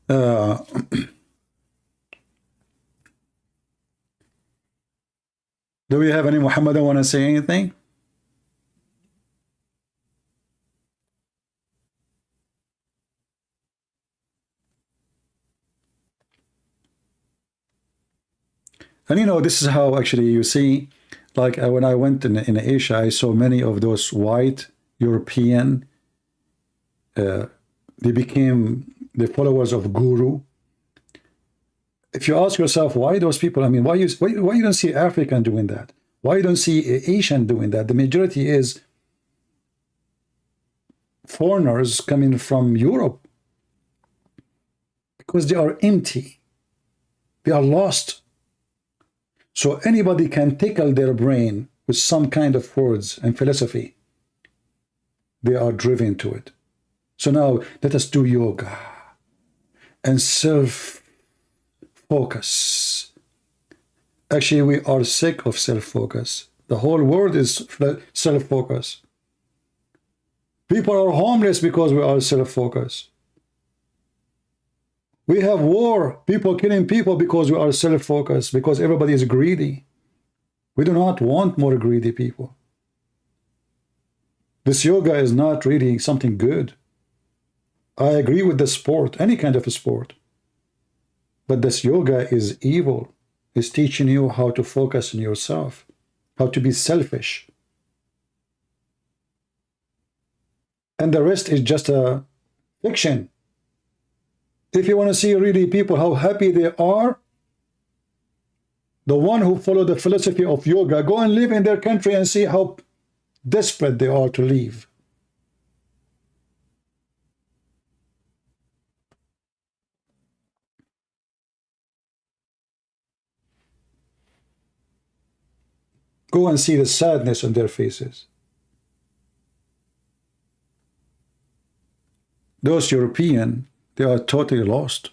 Do we have any Muhammadan want to say anything? And you know, this is how actually you see, like when I went in Asia, I saw many of those white European, they became the followers of guru. If you ask yourself why those people, I mean, why you don't see African doing that? Why you don't see Asian doing that? The majority is foreigners coming from Europe because they are empty. They are lost. So anybody can tickle their brain with some kind of words and philosophy. They are driven to it. So now let us do yoga and self-focus. Actually, we are sick of self-focus. The whole world is self-focus. People are homeless because we are self-focused. We have war, people killing people because we are self-focused, because everybody is greedy. We do not want more greedy people. This yoga is not really something good. I agree with the sport, any kind of a sport. But this yoga is evil. It's teaching you how to focus on yourself, how to be selfish. And the rest is just a fiction. If you want to see really people how happy they are, the one who follow the philosophy of yoga, go and live in their country and see how desperate they are to leave. Go and see the sadness on their faces. Those European, they are totally lost.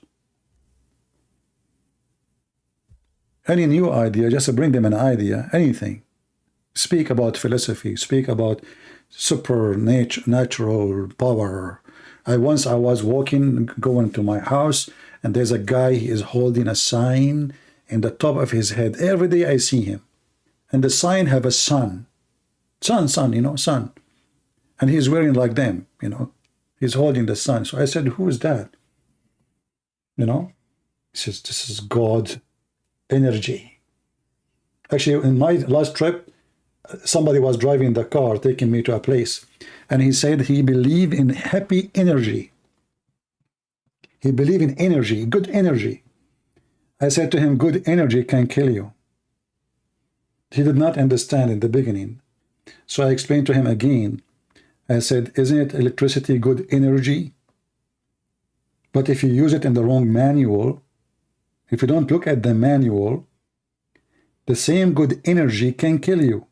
Any new idea, just bring them an idea, anything. Speak about philosophy, speak about supernatural power. I was walking, going to my house, and there's a guy, he is holding a sign in the top of his head. Every day I see him. And the sign have a sun. Sun, you know, sun. And he's wearing like them, you know. He's holding the sun. So I said, who is that? You know? He says, this is God energy. Actually, in my last trip, somebody was driving the car, taking me to a place. And he said he believed in happy energy. He believed in energy, good energy. I said to him, good energy can kill you. He did not understand in the beginning. So I explained to him again. I said, isn't it electricity good energy? But if you use it in the wrong manual, if you don't look at the manual, the same good energy can kill you.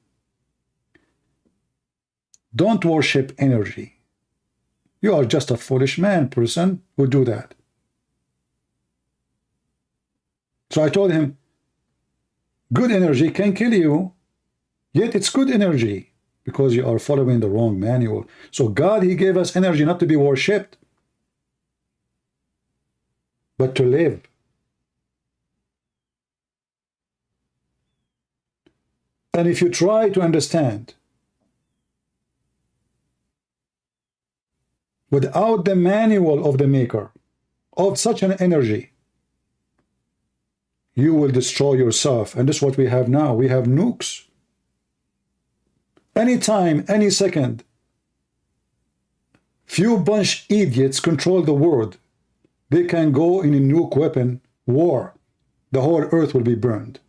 Don't worship energy. You are just a foolish person who do that. So I told him, good energy can kill you, yet it's good energy because you are following the wrong manual. So God, he gave us energy not to be worshipped, but to live. And if you try to understand without the manual of the maker of such an energy, you will destroy yourself. And this is what we have now. We have nukes. Anytime, any second, few bunch idiots control the world. They can go in a nuke weapon war. The whole earth will be burned.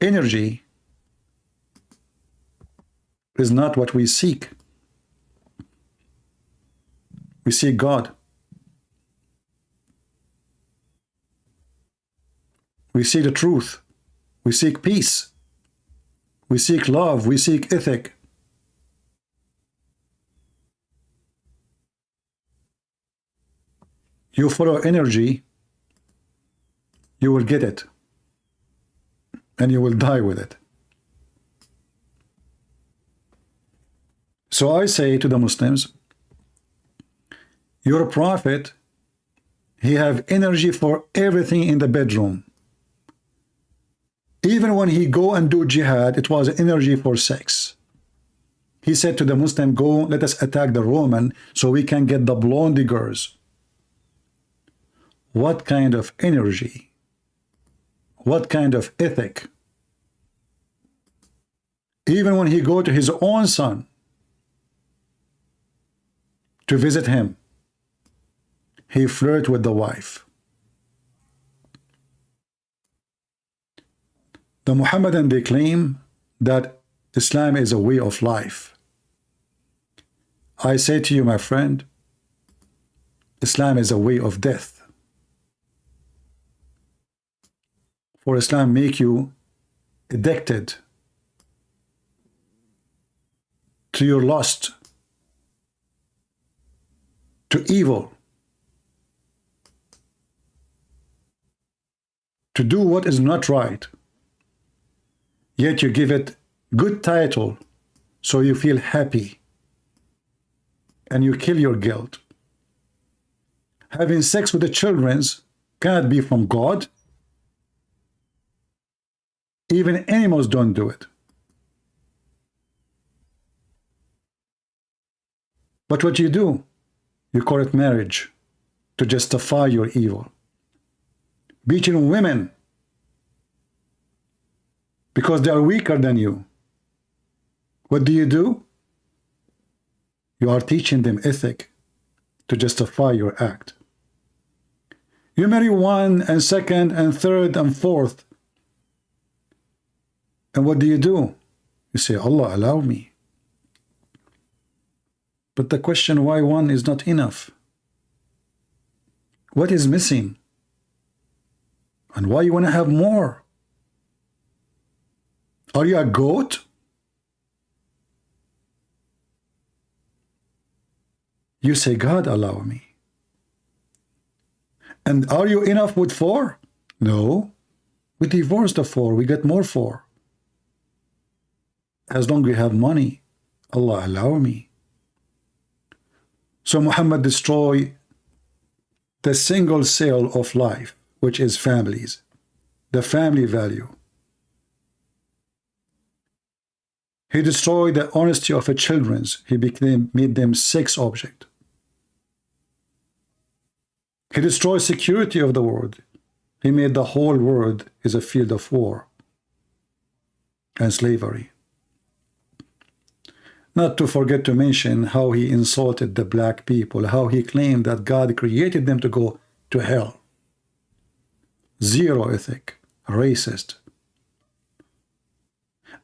Energy is not what we seek. We seek God. We seek the truth. We seek peace. We seek love. We seek ethic. You follow energy, you will get it. And you will die with it. So I say to the Muslims, your prophet, he have energy for everything in the bedroom. Even when he go and do jihad, it was energy for sex. He said to the Muslim, go, let us attack the Roman so we can get the blondie girls. What kind of energy? What kind of ethic? Even when he go to his own son to visit him, he flirt with the wife. The Muhammadan, they claim that Islam is a way of life. I say to you, my friend, Islam is a way of death. For Islam make you addicted to your lust, to evil, to do what is not right. Yet you give it good title so you feel happy and you kill your guilt. Having sex with the children cannot be from God. Even animals don't do it. But what you do, you call it marriage to justify your evil. Beating women because they are weaker than you. What do? You are teaching them ethic to justify your act. You marry one and second and third and fourth. And what do? You say, Allah, allow me. But the question, why one is not enough? What is missing? And why you want to have more? Are you a goat? You say, God, allow me. And are you enough with 4? No. We divorce the 4, we get more 4. As long as we have money, Allah, allow me. So Muhammad destroy the single cell of life, which is families, the family value. He destroyed the honesty of the children. He made them sex object. He destroyed security of the world. He made the whole world is a field of war and slavery. Not to forget to mention how he insulted the black people, how he claimed that God created them to go to hell. Zero ethic, racist.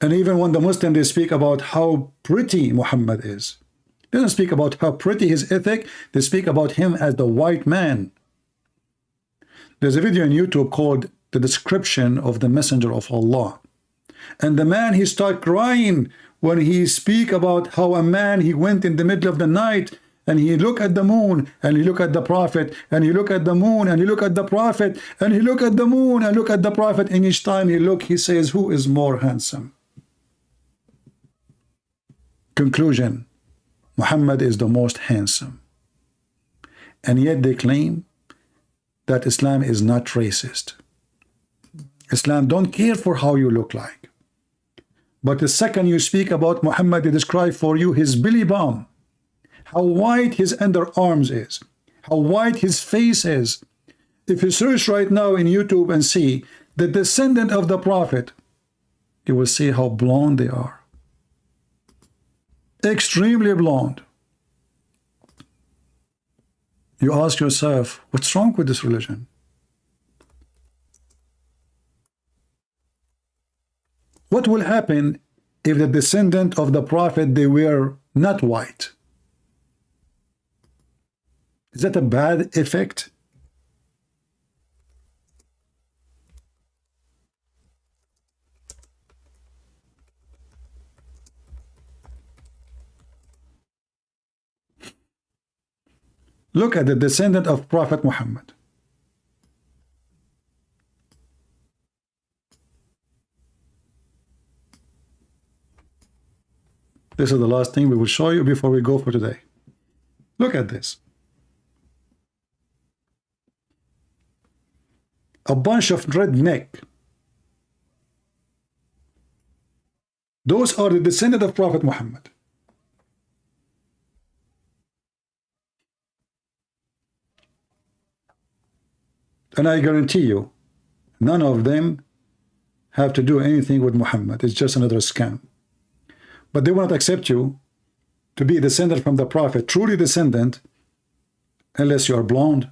And even when the Muslim, they speak about how pretty Muhammad is, they don't speak about how pretty his ethic, they speak about him as the white man. There's a video on YouTube called The Description of the Messenger of Allah. And the man, he started crying when he speak about how a man, he went in the middle of the night and he look at the moon and he look at the prophet and he look at the moon and he look at the prophet and he look at the moon and look at the prophet, and each time he look, he says, who is more handsome? Conclusion, Muhammad is the most handsome. And yet they claim that Islam is not racist. Islam don't care for how you look like. But the second you speak about Muhammad, they describe for you his belly bump, how white his underarms is, how white his face is. If you search right now in YouTube and see the descendant of the Prophet, you will see how blonde they are. Extremely blonde. You ask yourself, what's wrong with this religion? What will happen if the descendant of the Prophet, they were not white? Is that a bad effect? Look at the descendant of Prophet Muhammad. This is the last thing we will show you before we go for today. Look at this. A bunch of redneck. Those are the descendants of Prophet Muhammad. And I guarantee you, none of them have to do anything with Muhammad. It's just another scam. But they will not accept you to be a descendant from the Prophet, truly descendant, unless you are blonde.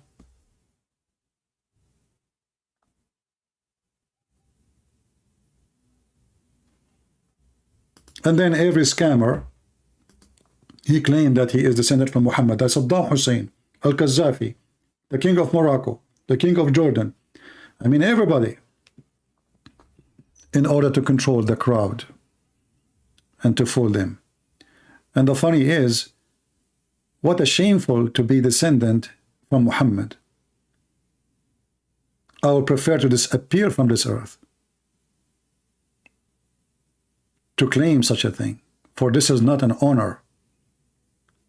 And then every scammer, he claimed that he is descended from Muhammad. That's Saddam Hussein, Al-Qaddafi, the king of Morocco, the king of Jordan. I mean, everybody, in order to control the crowd and to fool them. And the funny is, what a shameful to be descendant from Muhammad. I would prefer to disappear from this earth to claim such a thing, for this is not an honor.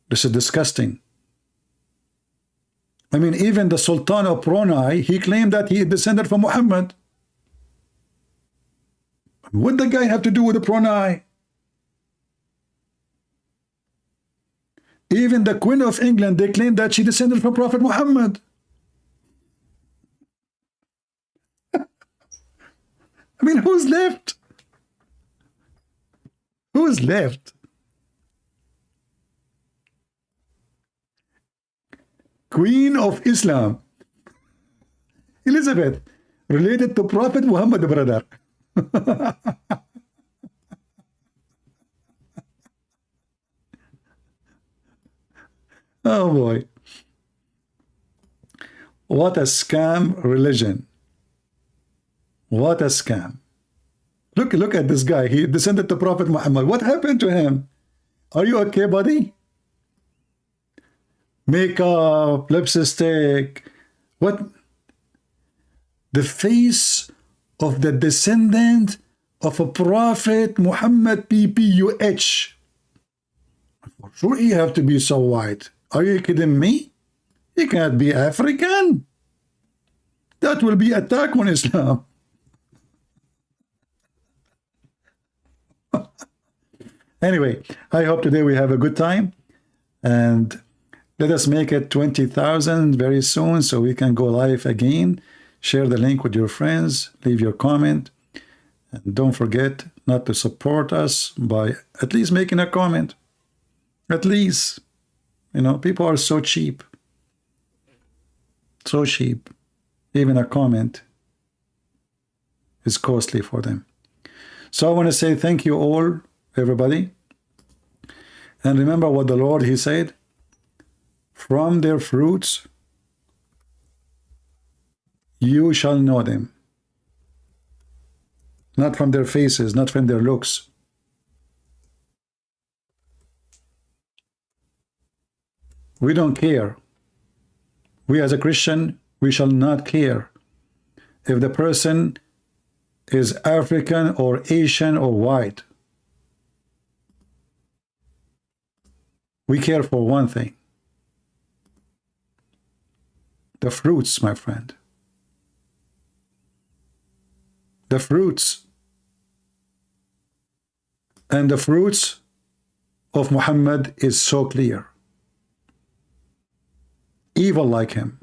This is disgusting. I mean, even the Sultan of Brunei, he claimed that he descended from Muhammad. What the guy have to do with the Brunei? Even the Queen of England, they claim that she descended from Prophet Muhammad. I mean, who's left? Who's left? Queen of Islam, Elizabeth, related to Prophet Muhammad, brother. Oh boy. What a scam religion. What a scam. Look at this guy. He descended to Prophet Muhammad. What happened to him? Are you okay, buddy? Makeup, lipstick. What? The face of the descendant of a Prophet Muhammad PPUH. For sure he have to be so white. Are you kidding me? He can't be African. That will be attack on Islam. Anyway, I hope today we have a good time, and let us make it 20,000 very soon so we can go live again. Share the link with your friends, leave your comment, and don't forget not to support us by at least making a comment. At least, you know, people are so cheap. So cheap. Even a comment is costly for them. So I want to say thank you all, everybody. And remember what the Lord, he said, from their fruits you shall know them. Not from their faces, not from their looks. We don't care. We as a Christian, we shall not care if the person is African or Asian or white. We care for one thing. The fruits, my friend. The fruits. And the fruits of Muhammad is so clear. Evil like him.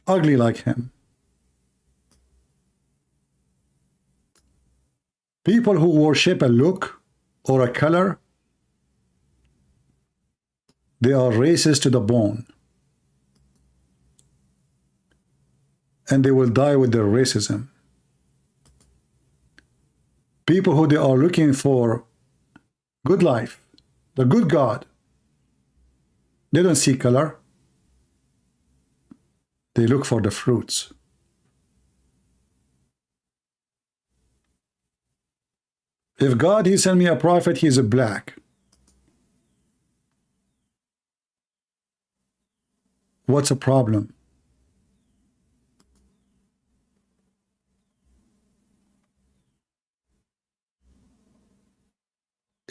Ugly like him. People who worship a look or a color, they are racist to the bone. And they will die with their racism. People who they are looking for good life, the good God, they don't see color. They look for the fruits. If God, he sent me a prophet, he's a black. What's the problem?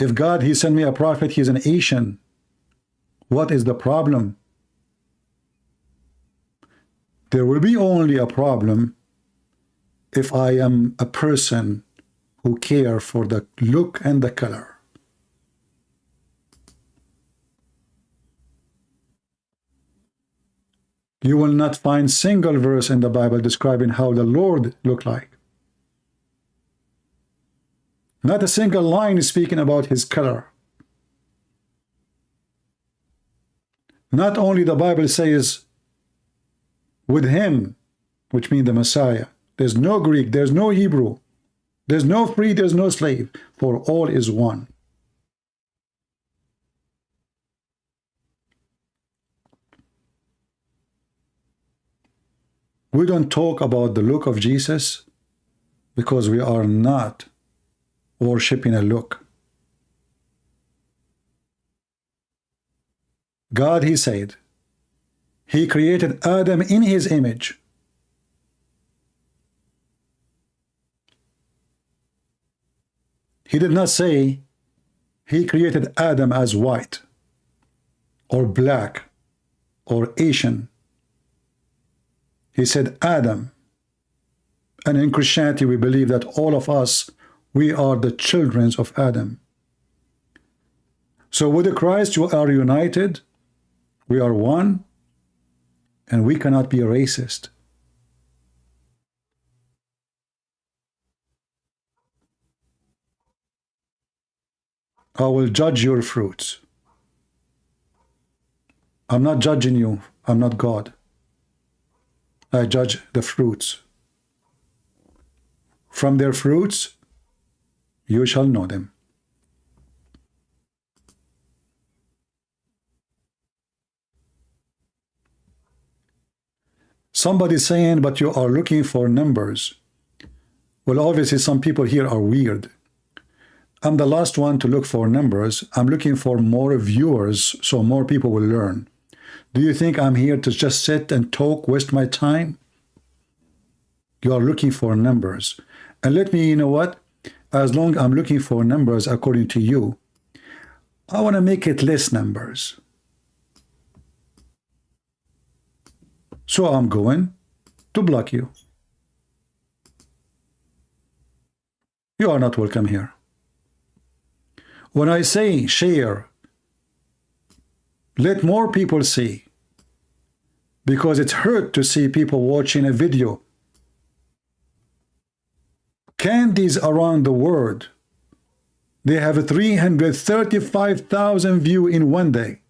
If God, he sent me a prophet, he's an Asian. What is the problem? There will be only a problem if I am a person who care for the look and the color. You will not find single verse in the Bible describing how the Lord looked like. Not a single line is speaking about his color. Not only the Bible says with him, which means the Messiah, there's no Greek, there's no Hebrew, there's no free, there's no slave, for all is one. We don't talk about the look of Jesus because we are not worshiping a look. God, he said, he created Adam in his image. He did not say he created Adam as white or black or Asian. He said Adam. And in Christianity, we believe that all of us, we are the children of Adam. So with Christ, you are united. We are one. And we cannot be a racist. I will judge your fruits. I'm not judging you. I'm not God. I judge the fruits. From their fruits, you shall know them. Somebody saying, but you are looking for numbers. Well, obviously some people here are weird. I'm the last one to look for numbers. I'm looking for more viewers so more people will learn. Do you think I'm here to just sit and talk, waste my time? You are looking for numbers. And let me, you know what? As long as I'm looking for numbers according to you, I want to make it less numbers. So I'm going to block you. You are not welcome here. When I say share, let more people see. Because it's hurt to see people watching a video. Candies around the world, they have 335,000 views in one day.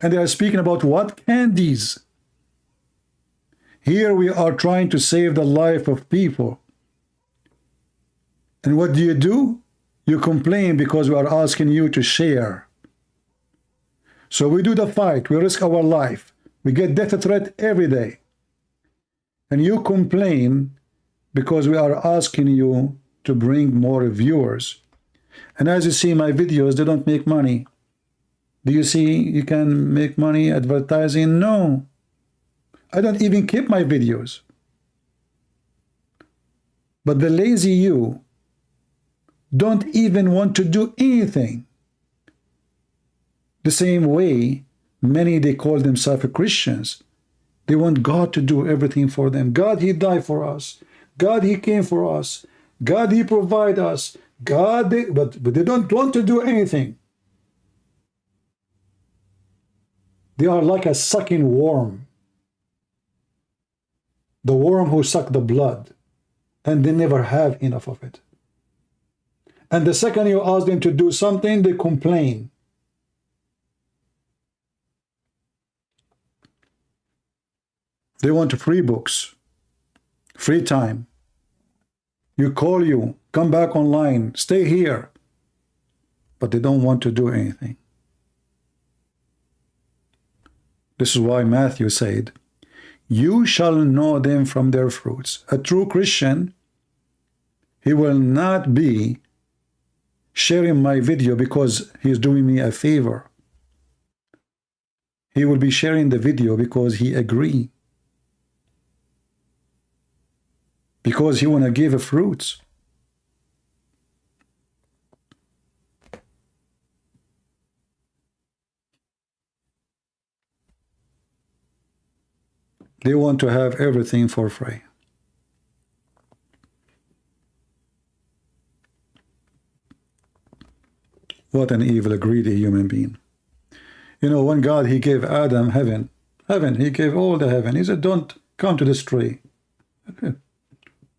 And they are speaking about what? Candies. Here we are trying to save the life of people. And what do? You complain because we are asking you to share. So we do the fight. We risk our life. We get death threat every day. And you complain because we are asking you to bring more viewers. And as you see my videos, they don't make money. Do you see you can make money advertising? No. I don't even keep my videos. But the lazy you don't even want to do anything. The same way many, they call themselves Christians. They want God to do everything for them. God, he died for us. God, he came for us. God, he provide us. God, but they don't want to do anything. They are like a sucking worm. The worm who sucked the blood. And they never have enough of it. And the second you ask them to do something, they complain. They want free books, free time. You call you, come back online, stay here. But they don't want to do anything. This is why Matthew said, you shall know them from their fruits. A true Christian, he will not be sharing my video because he's doing me a favor. He will be sharing the video because he agrees. Because he want to give fruits. They want to have everything for free. What an evil, greedy human being. You know, when God, he gave Adam heaven, he gave all the heaven. He said, don't come to this tree.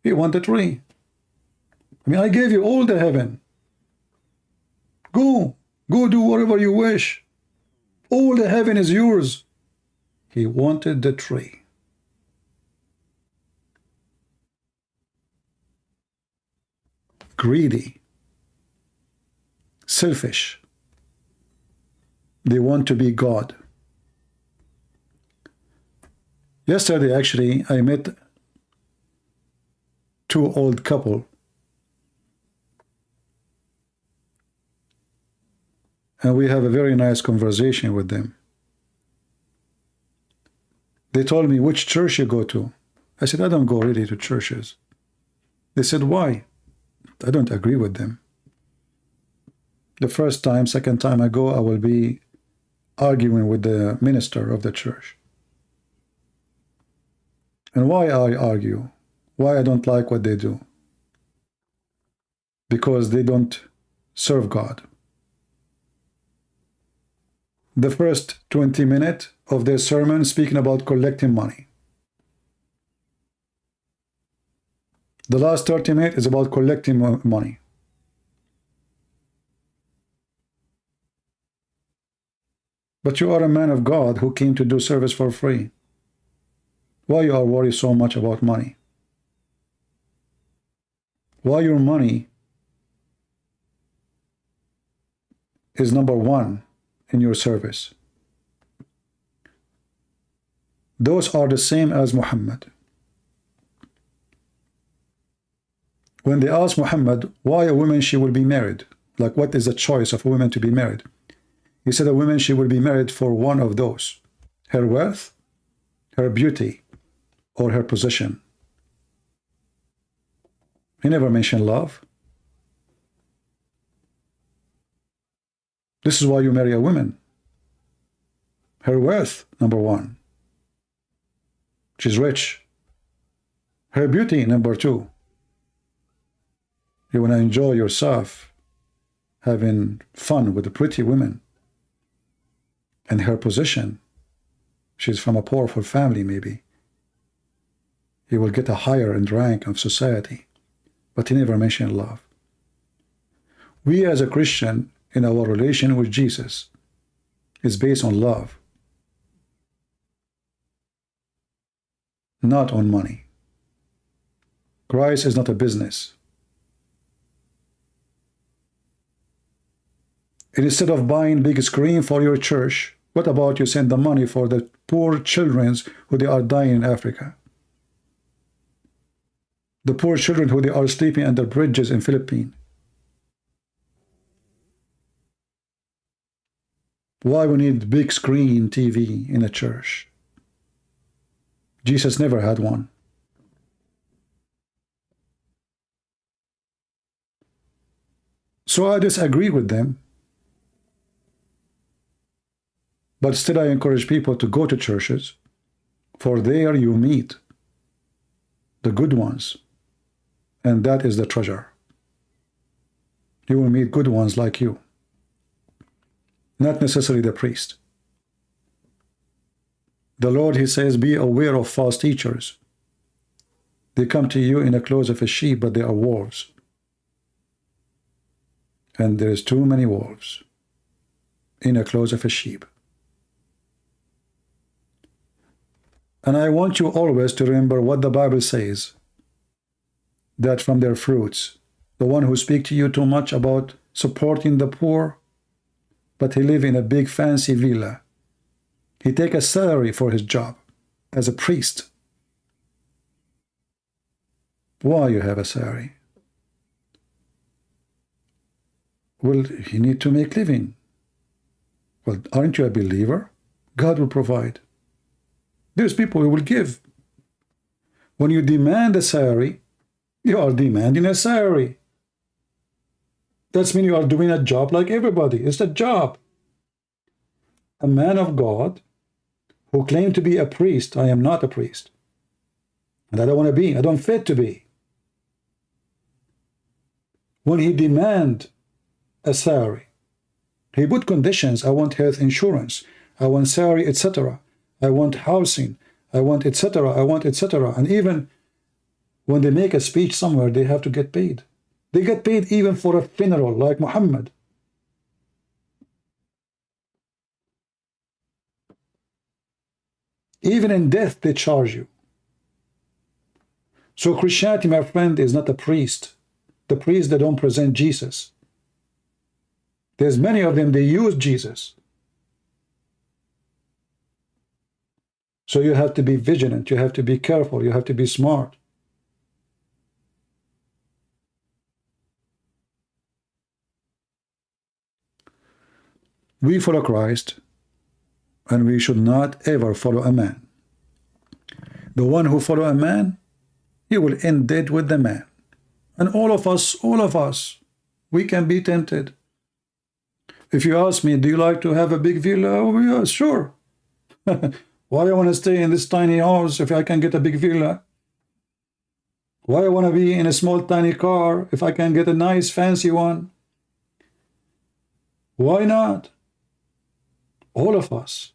He wanted the tree. I mean, I gave you all the heaven. Go do whatever you wish. All the heaven is yours. He wanted the tree. Greedy. Selfish. They want to be God. Yesterday, actually, I met two old couple. And we have a very nice conversation with them. They told me, which church you go to? I said, I don't go really to churches. They said, why? I don't agree with them. The first time, second time I go, I will be arguing with the minister of the church. And why I argue? Why I don't like what they do? Because they don't serve God. The first 20 minutes of their sermon speaking about collecting money. The last 30 minutes is about collecting money. But you are a man of God who came to do service for free. Why you are worried so much about money? Why your money is number one in your service? Those are the same as Muhammad. When they asked Muhammad why a woman she will be married, like what is the choice of a woman to be married? He said a woman she will be married for one of those: her wealth, her beauty, or her position. He never mentioned love. This is why you marry a woman. Her wealth, number one. She's rich. Her beauty, number two. You want to enjoy yourself having fun with the pretty women. And her position, she's from a powerful family maybe. He will get a higher in rank of society. But he never mentioned love. We as a Christian, in our relation with Jesus, is based on love, not on money. Christ is not a business. And instead of buying big screen for your church, what about you send the money for the poor children who they are dying in Africa? The poor children who they are sleeping under bridges in Philippines. Why we need big screen TV in a church? Jesus never had one. So I disagree with them. But still I encourage people to go to churches, for there you meet the good ones. And that is the treasure. You will meet good ones like you. Not necessarily the priest. The Lord, he says, be aware of false teachers. They come to you in the clothes of a sheep, but they are wolves. And there is too many wolves in the clothes of a sheep. And I want you always to remember what the Bible says, that from their fruits, the one who speaks to you too much about supporting the poor, but he live in a big fancy villa. He take a salary for his job as a priest. Why you have a salary? Well, you need to make living. Well, aren't you a believer? God will provide. There's people who will give. When you demand a salary, you are demanding a salary. That means you are doing a job like everybody. It's a job. A man of God who claim to be a priest. I am not a priest. And I don't want to be. I don't fit to be. When he demand a salary, he put conditions. I want health insurance. I want salary, etc. I want housing. I want etc. I want etc. And even when they make a speech somewhere, they have to get paid. They get paid even for a funeral, like Muhammad. Even in death, they charge you. So Christianity, my friend, is not a priest. The priests, they don't present Jesus. There's many of them, they use Jesus. So you have to be vigilant, you have to be careful, you have to be smart. We follow Christ, and we should not ever follow a man. The one who follows a man, he will end dead with the man. And all of us, we can be tempted. If you ask me, do you like to have a big villa? Oh, yeah, sure. Why I want to stay in this tiny house if I can get a big villa? Why I want to be in a small tiny car if I can get a nice fancy one? Why not? All of us.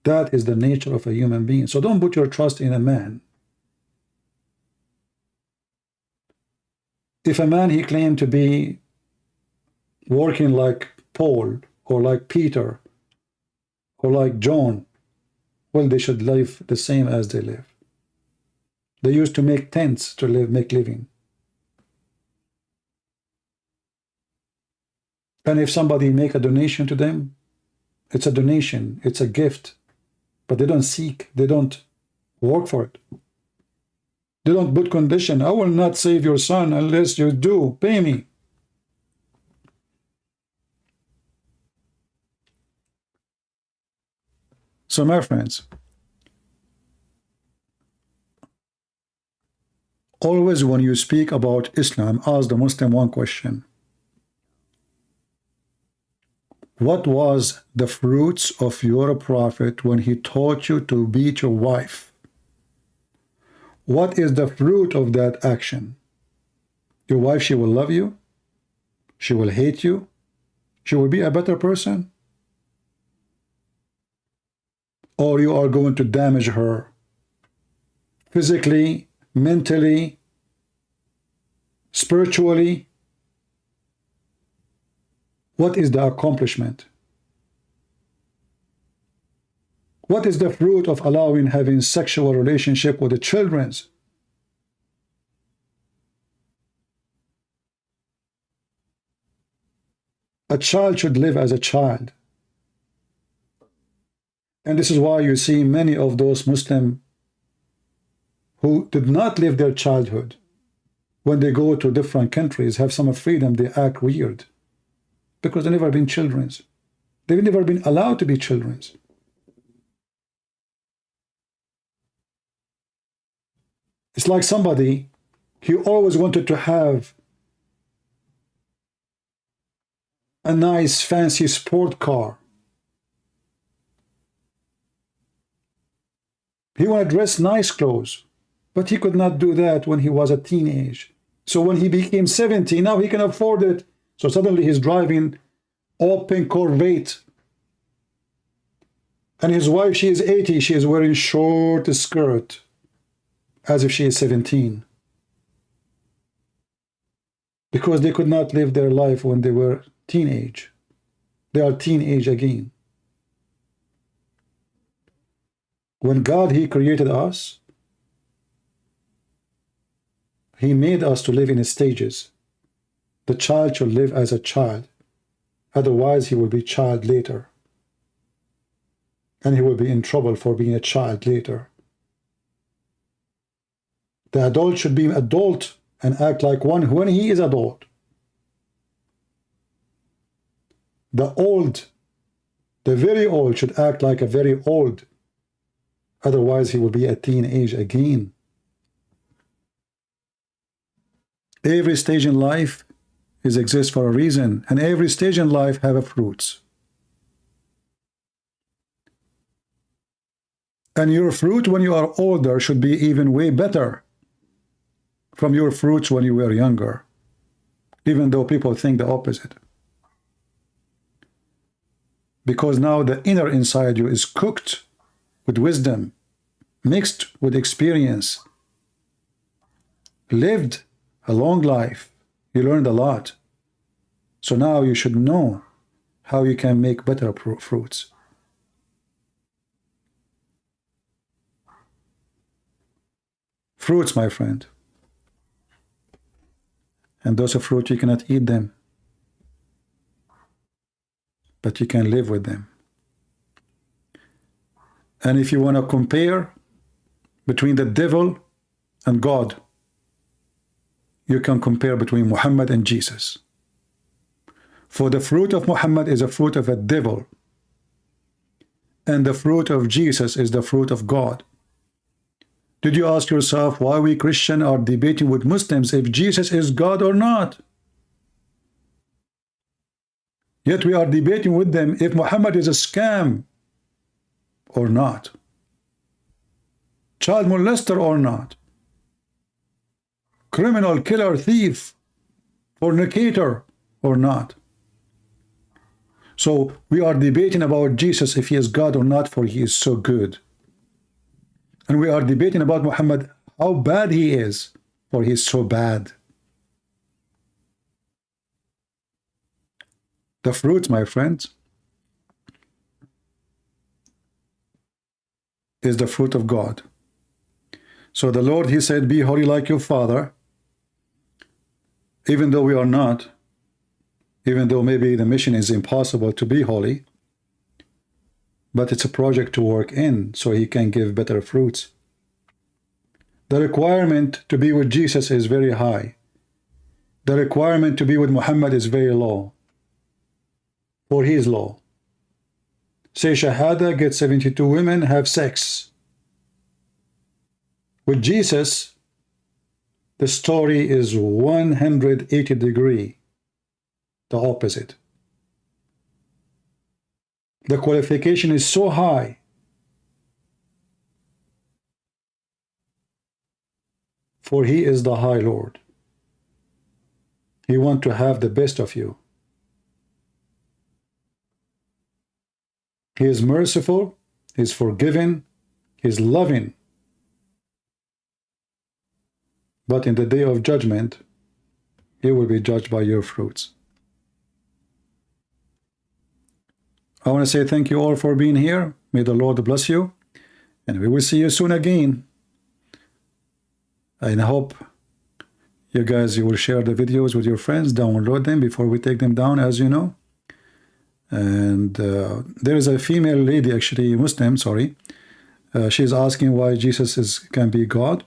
That is the nature of a human being. So don't put your trust in a man. If a man, he claimed to be working like Paul or like Peter or like John, well, they should live the same as they live. They used to make tents to make living. And if somebody make a donation to them, it's a donation, it's a gift, but they don't seek, they don't work for it. They don't put condition. I will not save your son unless you do pay me. So my friends, always when you speak about Islam, ask the Muslim one question. What was the fruits of your prophet when he taught you to beat your wife? What is the fruit of that action? Your wife, she will love you. She will hate you. She will be a better person. Or you are going to damage her physically, mentally, spiritually. What is the accomplishment? What is the fruit of allowing having sexual relationship with the children? A child should live as a child. And this is why you see many of those Muslims who did not live their childhood, when they go to different countries, have some freedom, they act weird. Because they've never been children. They've never been allowed to be children. It's like somebody, he always wanted to have a nice fancy sport car. He wanted to dress nice clothes, but he could not do that when he was a teenage. So when he became 70, now he can afford it. So suddenly he's driving open Corvette. And his wife, she is 80, she is wearing short skirt, as if she is 17. Because they could not live their life when they were teenage. They are teenage again. When God, he created us, he made us to live in stages. The child should live as a child. Otherwise, he will be child later. And he will be in trouble for being a child later. The adult should be adult and act like one when he is adult. The old, the very old, should act like a very old. Otherwise, he will be a teenage again. Every stage in life exists for a reason, and every stage in life have a fruits. And your fruit when you are older should be even way better from your fruits when you were younger, even though people think the opposite. Because now the inner inside you is cooked with wisdom, mixed with experience, lived a long life. You learned a lot. So now you should know how you can make better fruits. Fruits, my friend. And those are fruit, you cannot eat them, but you can live with them. And if you want to compare between the devil and God, you can compare between Muhammad and Jesus. For the fruit of Muhammad is a fruit of a devil, and the fruit of Jesus is the fruit of God. Did you ask yourself why we Christians are debating with Muslims if Jesus is God or not? Yet we are debating with them if Muhammad is a scam or not, child molester or not, criminal, killer, thief, fornicator or not. So we are debating about Jesus if he is God or not, for he is so good. And we are debating about Muhammad, how bad he is, for he is so bad. The fruit, my friends, is the fruit of God. So the Lord, he said, be holy like your Father, even though we are not, even though maybe the mission is impossible to be holy, but it's a project to work in so he can give better fruits. The requirement to be with Jesus is very high. The requirement to be with Muhammad is very low, for he is low. Say Shahada, get 72 women, have sex. With Jesus, the story is 180 degree, the opposite. The qualification is so high. For he is the High Lord. He wants to have the best of you. He is merciful, he is forgiving, he is loving. But in the day of judgment, you will be judged by your fruits. I want to say thank you all for being here. May the Lord bless you. And we will see you soon again. And I hope you will share the videos with your friends, download them before we take them down, as you know. And there is a female lady, actually Muslim, sorry. She's asking why Jesus can be God.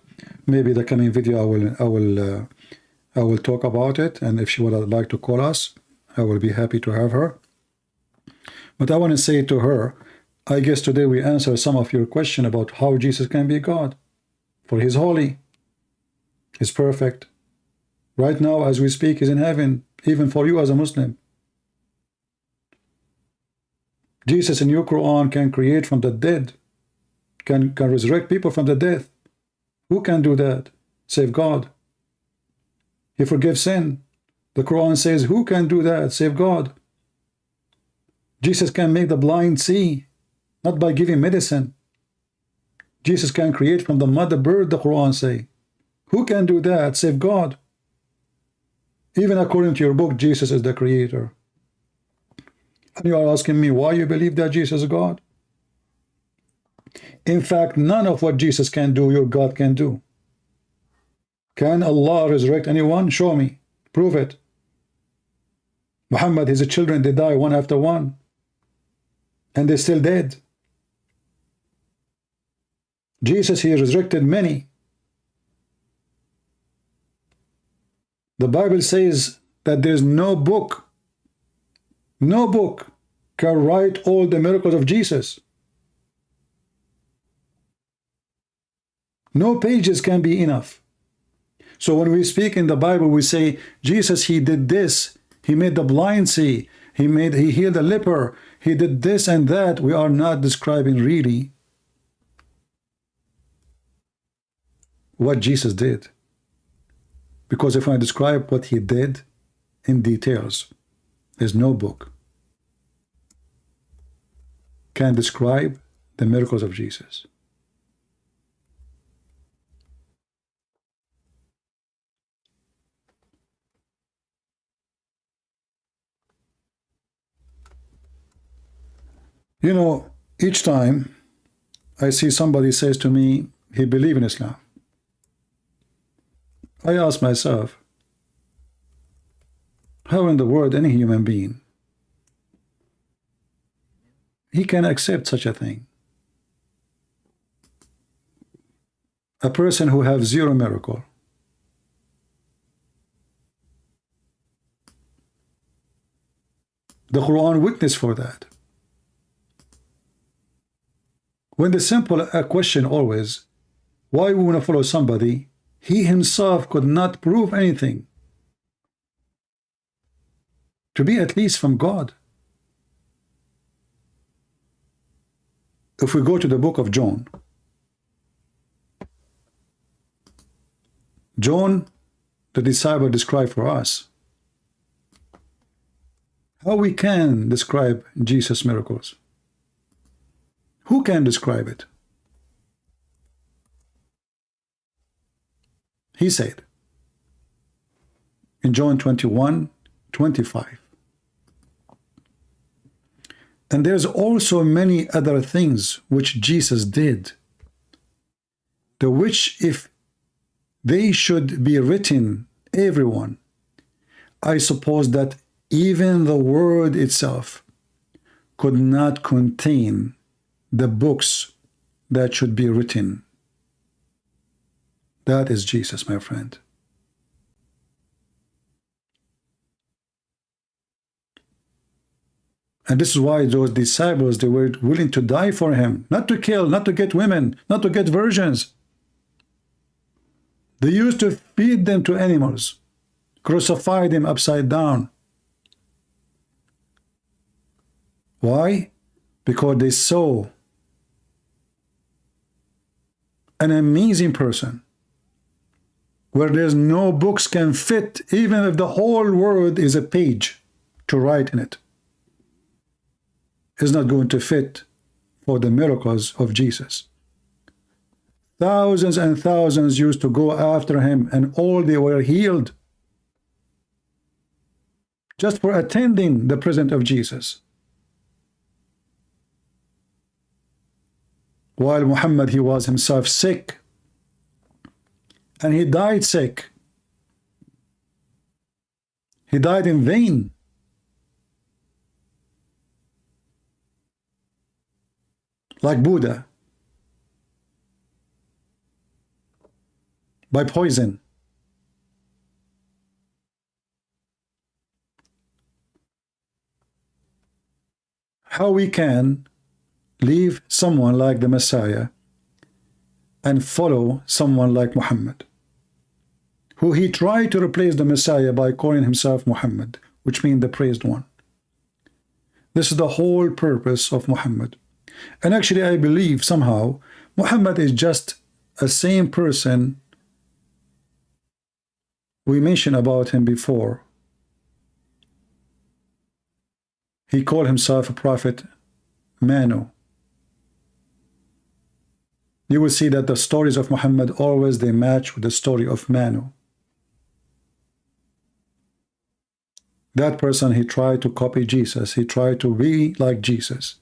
Maybe the coming video I will talk about it, and if she would like to call us, I will be happy to have her. But I want to say to her, I guess today we answer some of your question about how Jesus can be God. For he's holy, he's perfect. Right now, as we speak, he's in heaven, even for you as a Muslim. Jesus in your Quran can create from the dead, can resurrect people from the death. Who can do that? Save God. He forgives sin. The Quran says, who can do that? Save God. Jesus can make the blind see, not by giving medicine. Jesus can create from the mother bird, the Quran say. Who can do that? Save God. Even according to your book, Jesus is the creator. And you are asking me why you believe that Jesus is God? In fact, none of what Jesus can do, your God can do. Can Allah resurrect anyone? Show me. Prove it. Muhammad, his children, they die one after one. And they're still dead. Jesus, he resurrected many. The Bible says that there's no book can write all the miracles of Jesus. No pages can be enough. So when we speak in the Bible, we say, Jesus, he did this. He made the blind see. He healed the leper. He did this and that. We are not describing really what Jesus did. Because if I describe what he did in details, there's no book can describe the miracles of Jesus. You know, each time I see somebody says to me, he believes in Islam, I ask myself, how in the world any human being he can accept such a thing? A person who has zero miracle. The Quran witness for that. When the simple question always, why we want to follow somebody, he himself could not prove anything to be at least from God. If we go to the book of John, John, the disciple, described for us how we can describe Jesus' miracles. Who can describe it? He said in John 21:25, and there's also many other things which Jesus did, the which if they should be written, everyone, I suppose that even the word itself could not contain the books that should be written. That is Jesus, my friend. And this is why those disciples, they were willing to die for him, not to kill, not to get women, not to get virgins. They used to feed them to animals, crucify them upside down. Why? Because they saw an amazing person where there's no books can fit, even if the whole world is a page to write in it. Is not going to fit for the miracles of Jesus. Thousands and thousands used to go after him, and all they were healed just for attending the presence of Jesus. While Muhammad, he was himself sick, and he died sick. He died in vain. Like Buddha, by poison. How we can leave someone like the Messiah and follow someone like Muhammad, who he tried to replace the Messiah by calling himself Muhammad, which means the praised one. This is the whole purpose of Muhammad. And actually, I believe somehow Muhammad is just a same person we mentioned about him before. He called himself a prophet Manu. You will see that the stories of Muhammad always they match with the story of Manu. That person, he tried to copy Jesus. He tried to be like Jesus.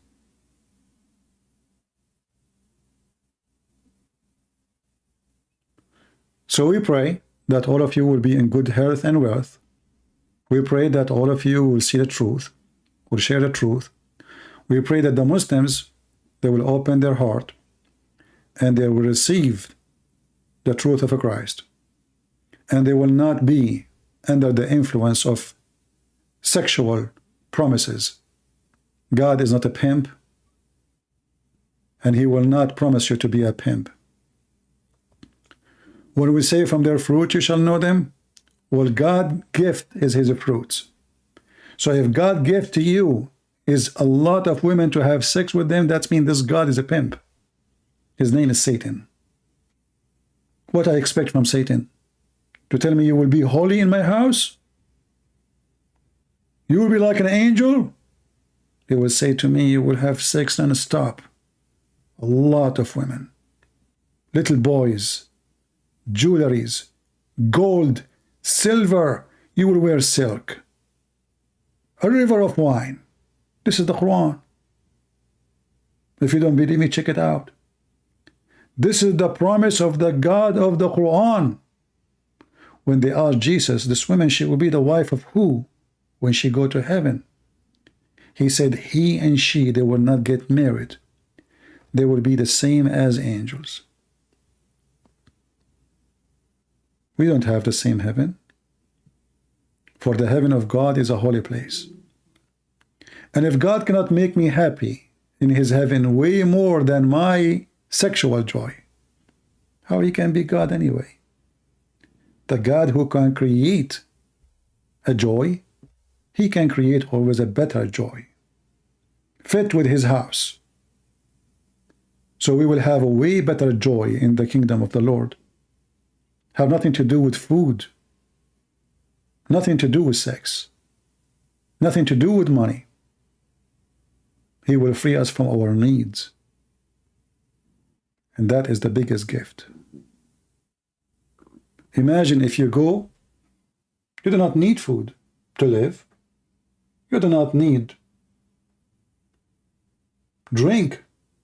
So we pray that all of you will be in good health and wealth. We pray that all of you will see the truth, will share the truth. We pray that the Muslims, they will open their heart and they will receive the truth of Christ. And they will not be under the influence of sexual promises. God is not a pimp, and he will not promise you to be a pimp. When we say from their fruit you shall know them, well, God gift is his fruits. So if God gift to you is a lot of women to have sex with them, that means this God is a pimp. His name is Satan. What I expect from Satan? To tell me you will be holy in my house? You will be like an angel? He will say to me, you will have sex non-stop. A lot of women. Little boys. Jewelries. Gold. Silver. You will wear silk. A river of wine. This is the Quran. If you don't believe me, check it out. This is the promise of the God of the Quran. When they asked Jesus, this woman, she will be the wife of who when she go to heaven? He said, he and she, they will not get married. They will be the same as angels. We don't have the same heaven. For the heaven of God is a holy place. And if God cannot make me happy in his heaven way more than my sexual joy, how he can be God anyway? The God who can create a joy, he can create always a better joy, fit with his house. So we will have a way better joy in the kingdom of the Lord. Have nothing to do with food, nothing to do with sex, nothing to do with money. He will free us from our needs. And that is the biggest gift. Imagine if you go, you do not need food to live. You do not need drink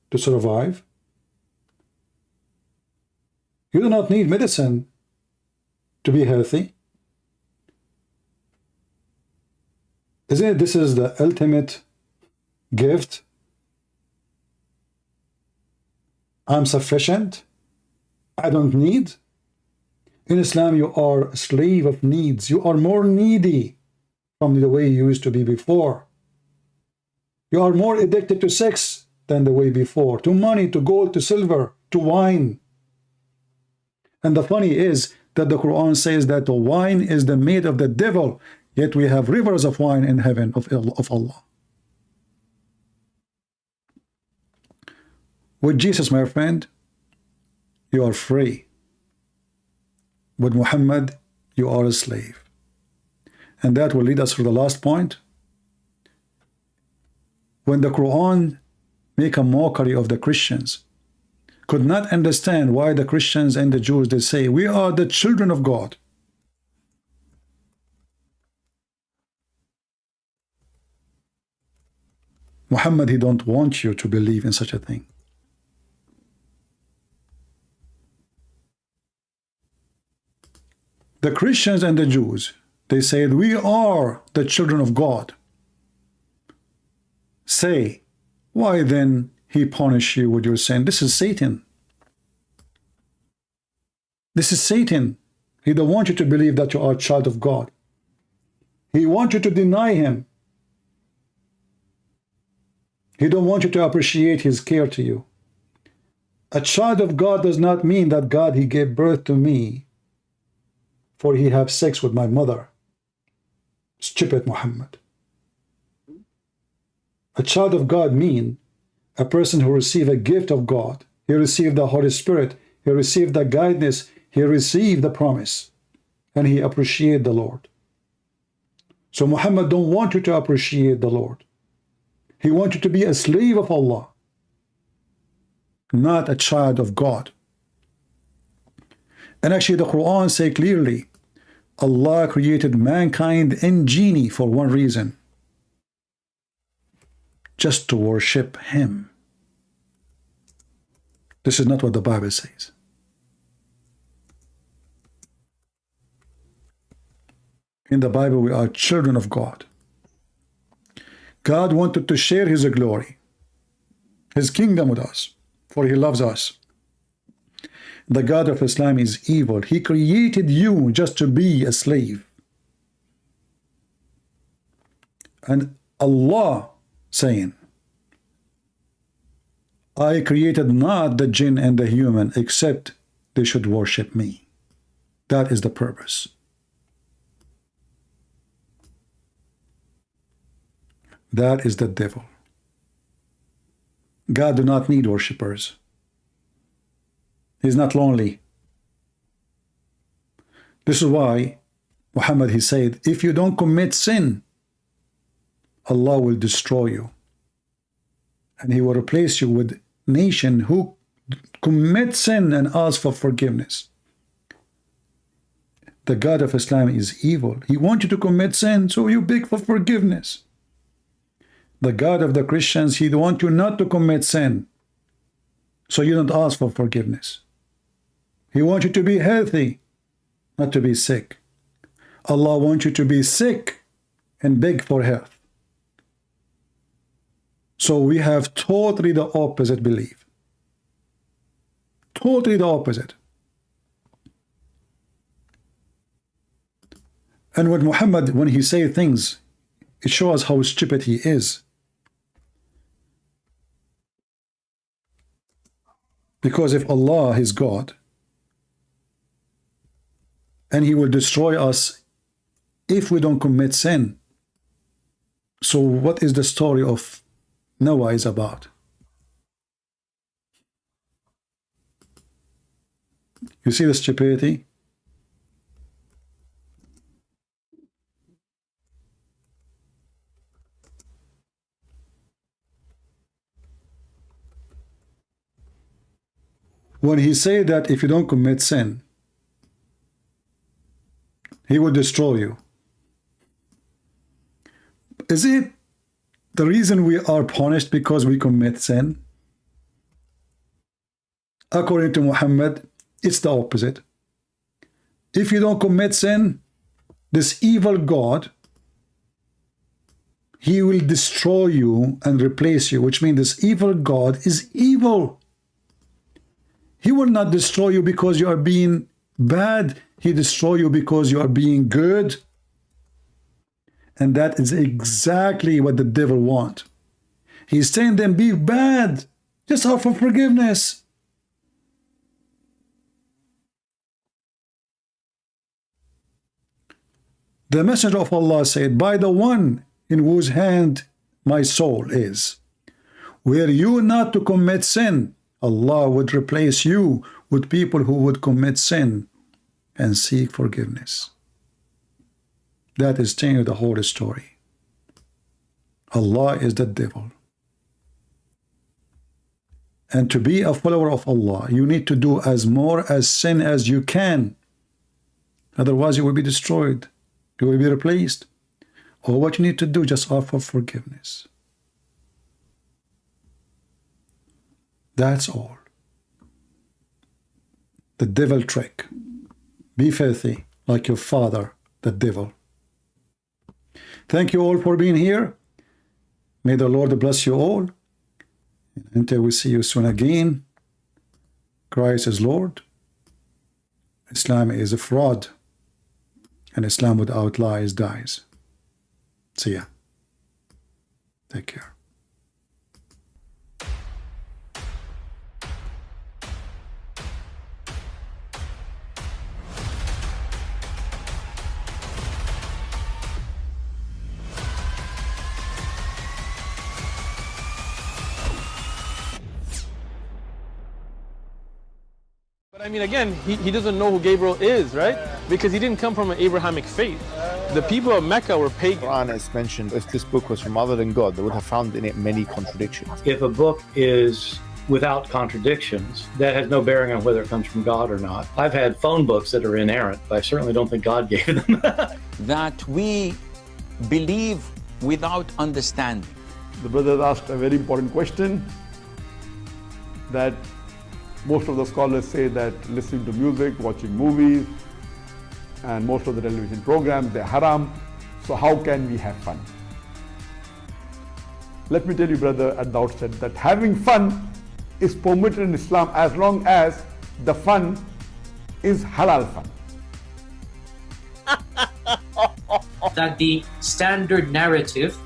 to survive. You do not need medicine to be healthy. Isn't it this is the ultimate gift? I'm sufficient. I don't need. In Islam, you are a slave of needs. You are more needy from the way you used to be before. You are more addicted to sex than the way before, to money, to gold, to silver, to wine. And the funny is that the Quran says that the wine is the made of the devil, yet we have rivers of wine in heaven of Allah. With Jesus, my friend, you are free. With Muhammad, you are a slave. And that will lead us to the last point. When the Quran make a mockery of the Christians, could not understand why the Christians and the Jews, they say, we are the children of God. Muhammad, he don't want you to believe in such a thing. The Christians and the Jews, they said, we are the children of God. Say, why then he punish you with your sin? This is Satan. This is Satan. He don't want you to believe that you are a child of God. He wants you to deny him. He don't want you to appreciate his care to you. A child of God does not mean that God, he gave birth to me for he have sex with my mother. Stupid Muhammad. A child of God mean a person who received a gift of God. He received the Holy Spirit. He received the guidance. He received the promise. And he appreciate the Lord. So Muhammad don't want you to appreciate the Lord. He wants you to be a slave of Allah, not a child of God. And actually the Quran say clearly, Allah created mankind and genie for one reason, just to worship him. This is not what the Bible says. In the Bible, we are children of God. God wanted to share his glory, his kingdom with us, for he loves us. The God of Islam is evil. He created you just to be a slave. And Allah saying, I created not the jinn and the human except they should worship me. That is the purpose. That is the devil. God do not need worshippers. He's not lonely. This is why Muhammad, he said, if you don't commit sin, Allah will destroy you. And he will replace you with nation who commit sin and ask for forgiveness. The God of Islam is evil. He wants you to commit sin, so you beg for forgiveness. The God of the Christians, he wants you not to commit sin, so you don't ask for forgiveness. He wants you to be healthy, not to be sick. Allah wants you to be sick and beg for health. So we have totally the opposite belief. Totally the opposite. And when Muhammad, when he says things, it shows how stupid he is. Because if Allah is God, and he will destroy us if we don't commit sin, so what is the story of Noah is about? You see the stupidity? When he said that if you don't commit sin, he will destroy you. Is it the reason we are punished because we commit sin? According to Muhammad, it's the opposite. If you don't commit sin, this evil God, he will destroy you and replace you, which means this evil God is evil. He will not destroy you because you are being bad. He destroy you because you are being good. And that is exactly what the devil wants. He's saying them be bad. Just ask for forgiveness. The Messenger of Allah said, by the one in whose hand my soul is, were you not to commit sin, Allah would replace you with people who would commit sin and seek forgiveness. That is telling you the whole story. Allah is the devil. And to be a follower of Allah, you need to do as more as sin as you can. Otherwise, you will be destroyed. You will be replaced. All what you need to do, just offer forgiveness. That's all. The devil trick. Be filthy like your father, the devil. Thank you all for being here. May the Lord bless you all. Until we see you soon again. Christ is Lord. Islam is a fraud. And Islam without lies dies. See ya. Take care. But I mean, again, he doesn't know who Gabriel is, right? Because he didn't come from an Abrahamic faith. The people of Mecca were pagan. Quran has mentioned if this book was from other than God, they would have found in it many contradictions. If a book is without contradictions, that has no bearing on whether it comes from God or not. I've had phone books that are inerrant, but I certainly don't think God gave them. That we believe without understanding. The brother asked a very important question, that most of the scholars say that listening to music, watching movies, and most of the television programs, they're haram. So how can we have fun? Let me tell you, brother, at the outset, that having fun is permitted in Islam as long as the fun is halal fun. That the standard narrative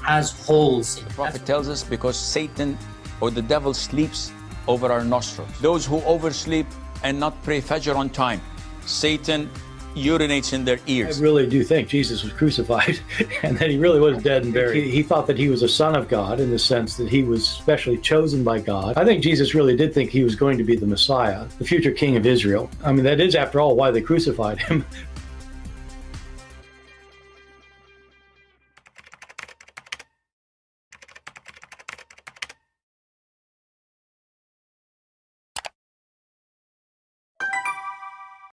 has holes in it. The Prophet tells us because Satan or the devil sleeps over our nostrils. Those who oversleep and not pray Fajr on time, Satan urinates in their I ears. really do think Jesus was crucified and that he really was dead and buried. He thought that he was a son of God in the sense that he was specially chosen by God. I think Jesus really did think he was going to be the Messiah, the future king of Israel. I mean, that is, after all, why they crucified him,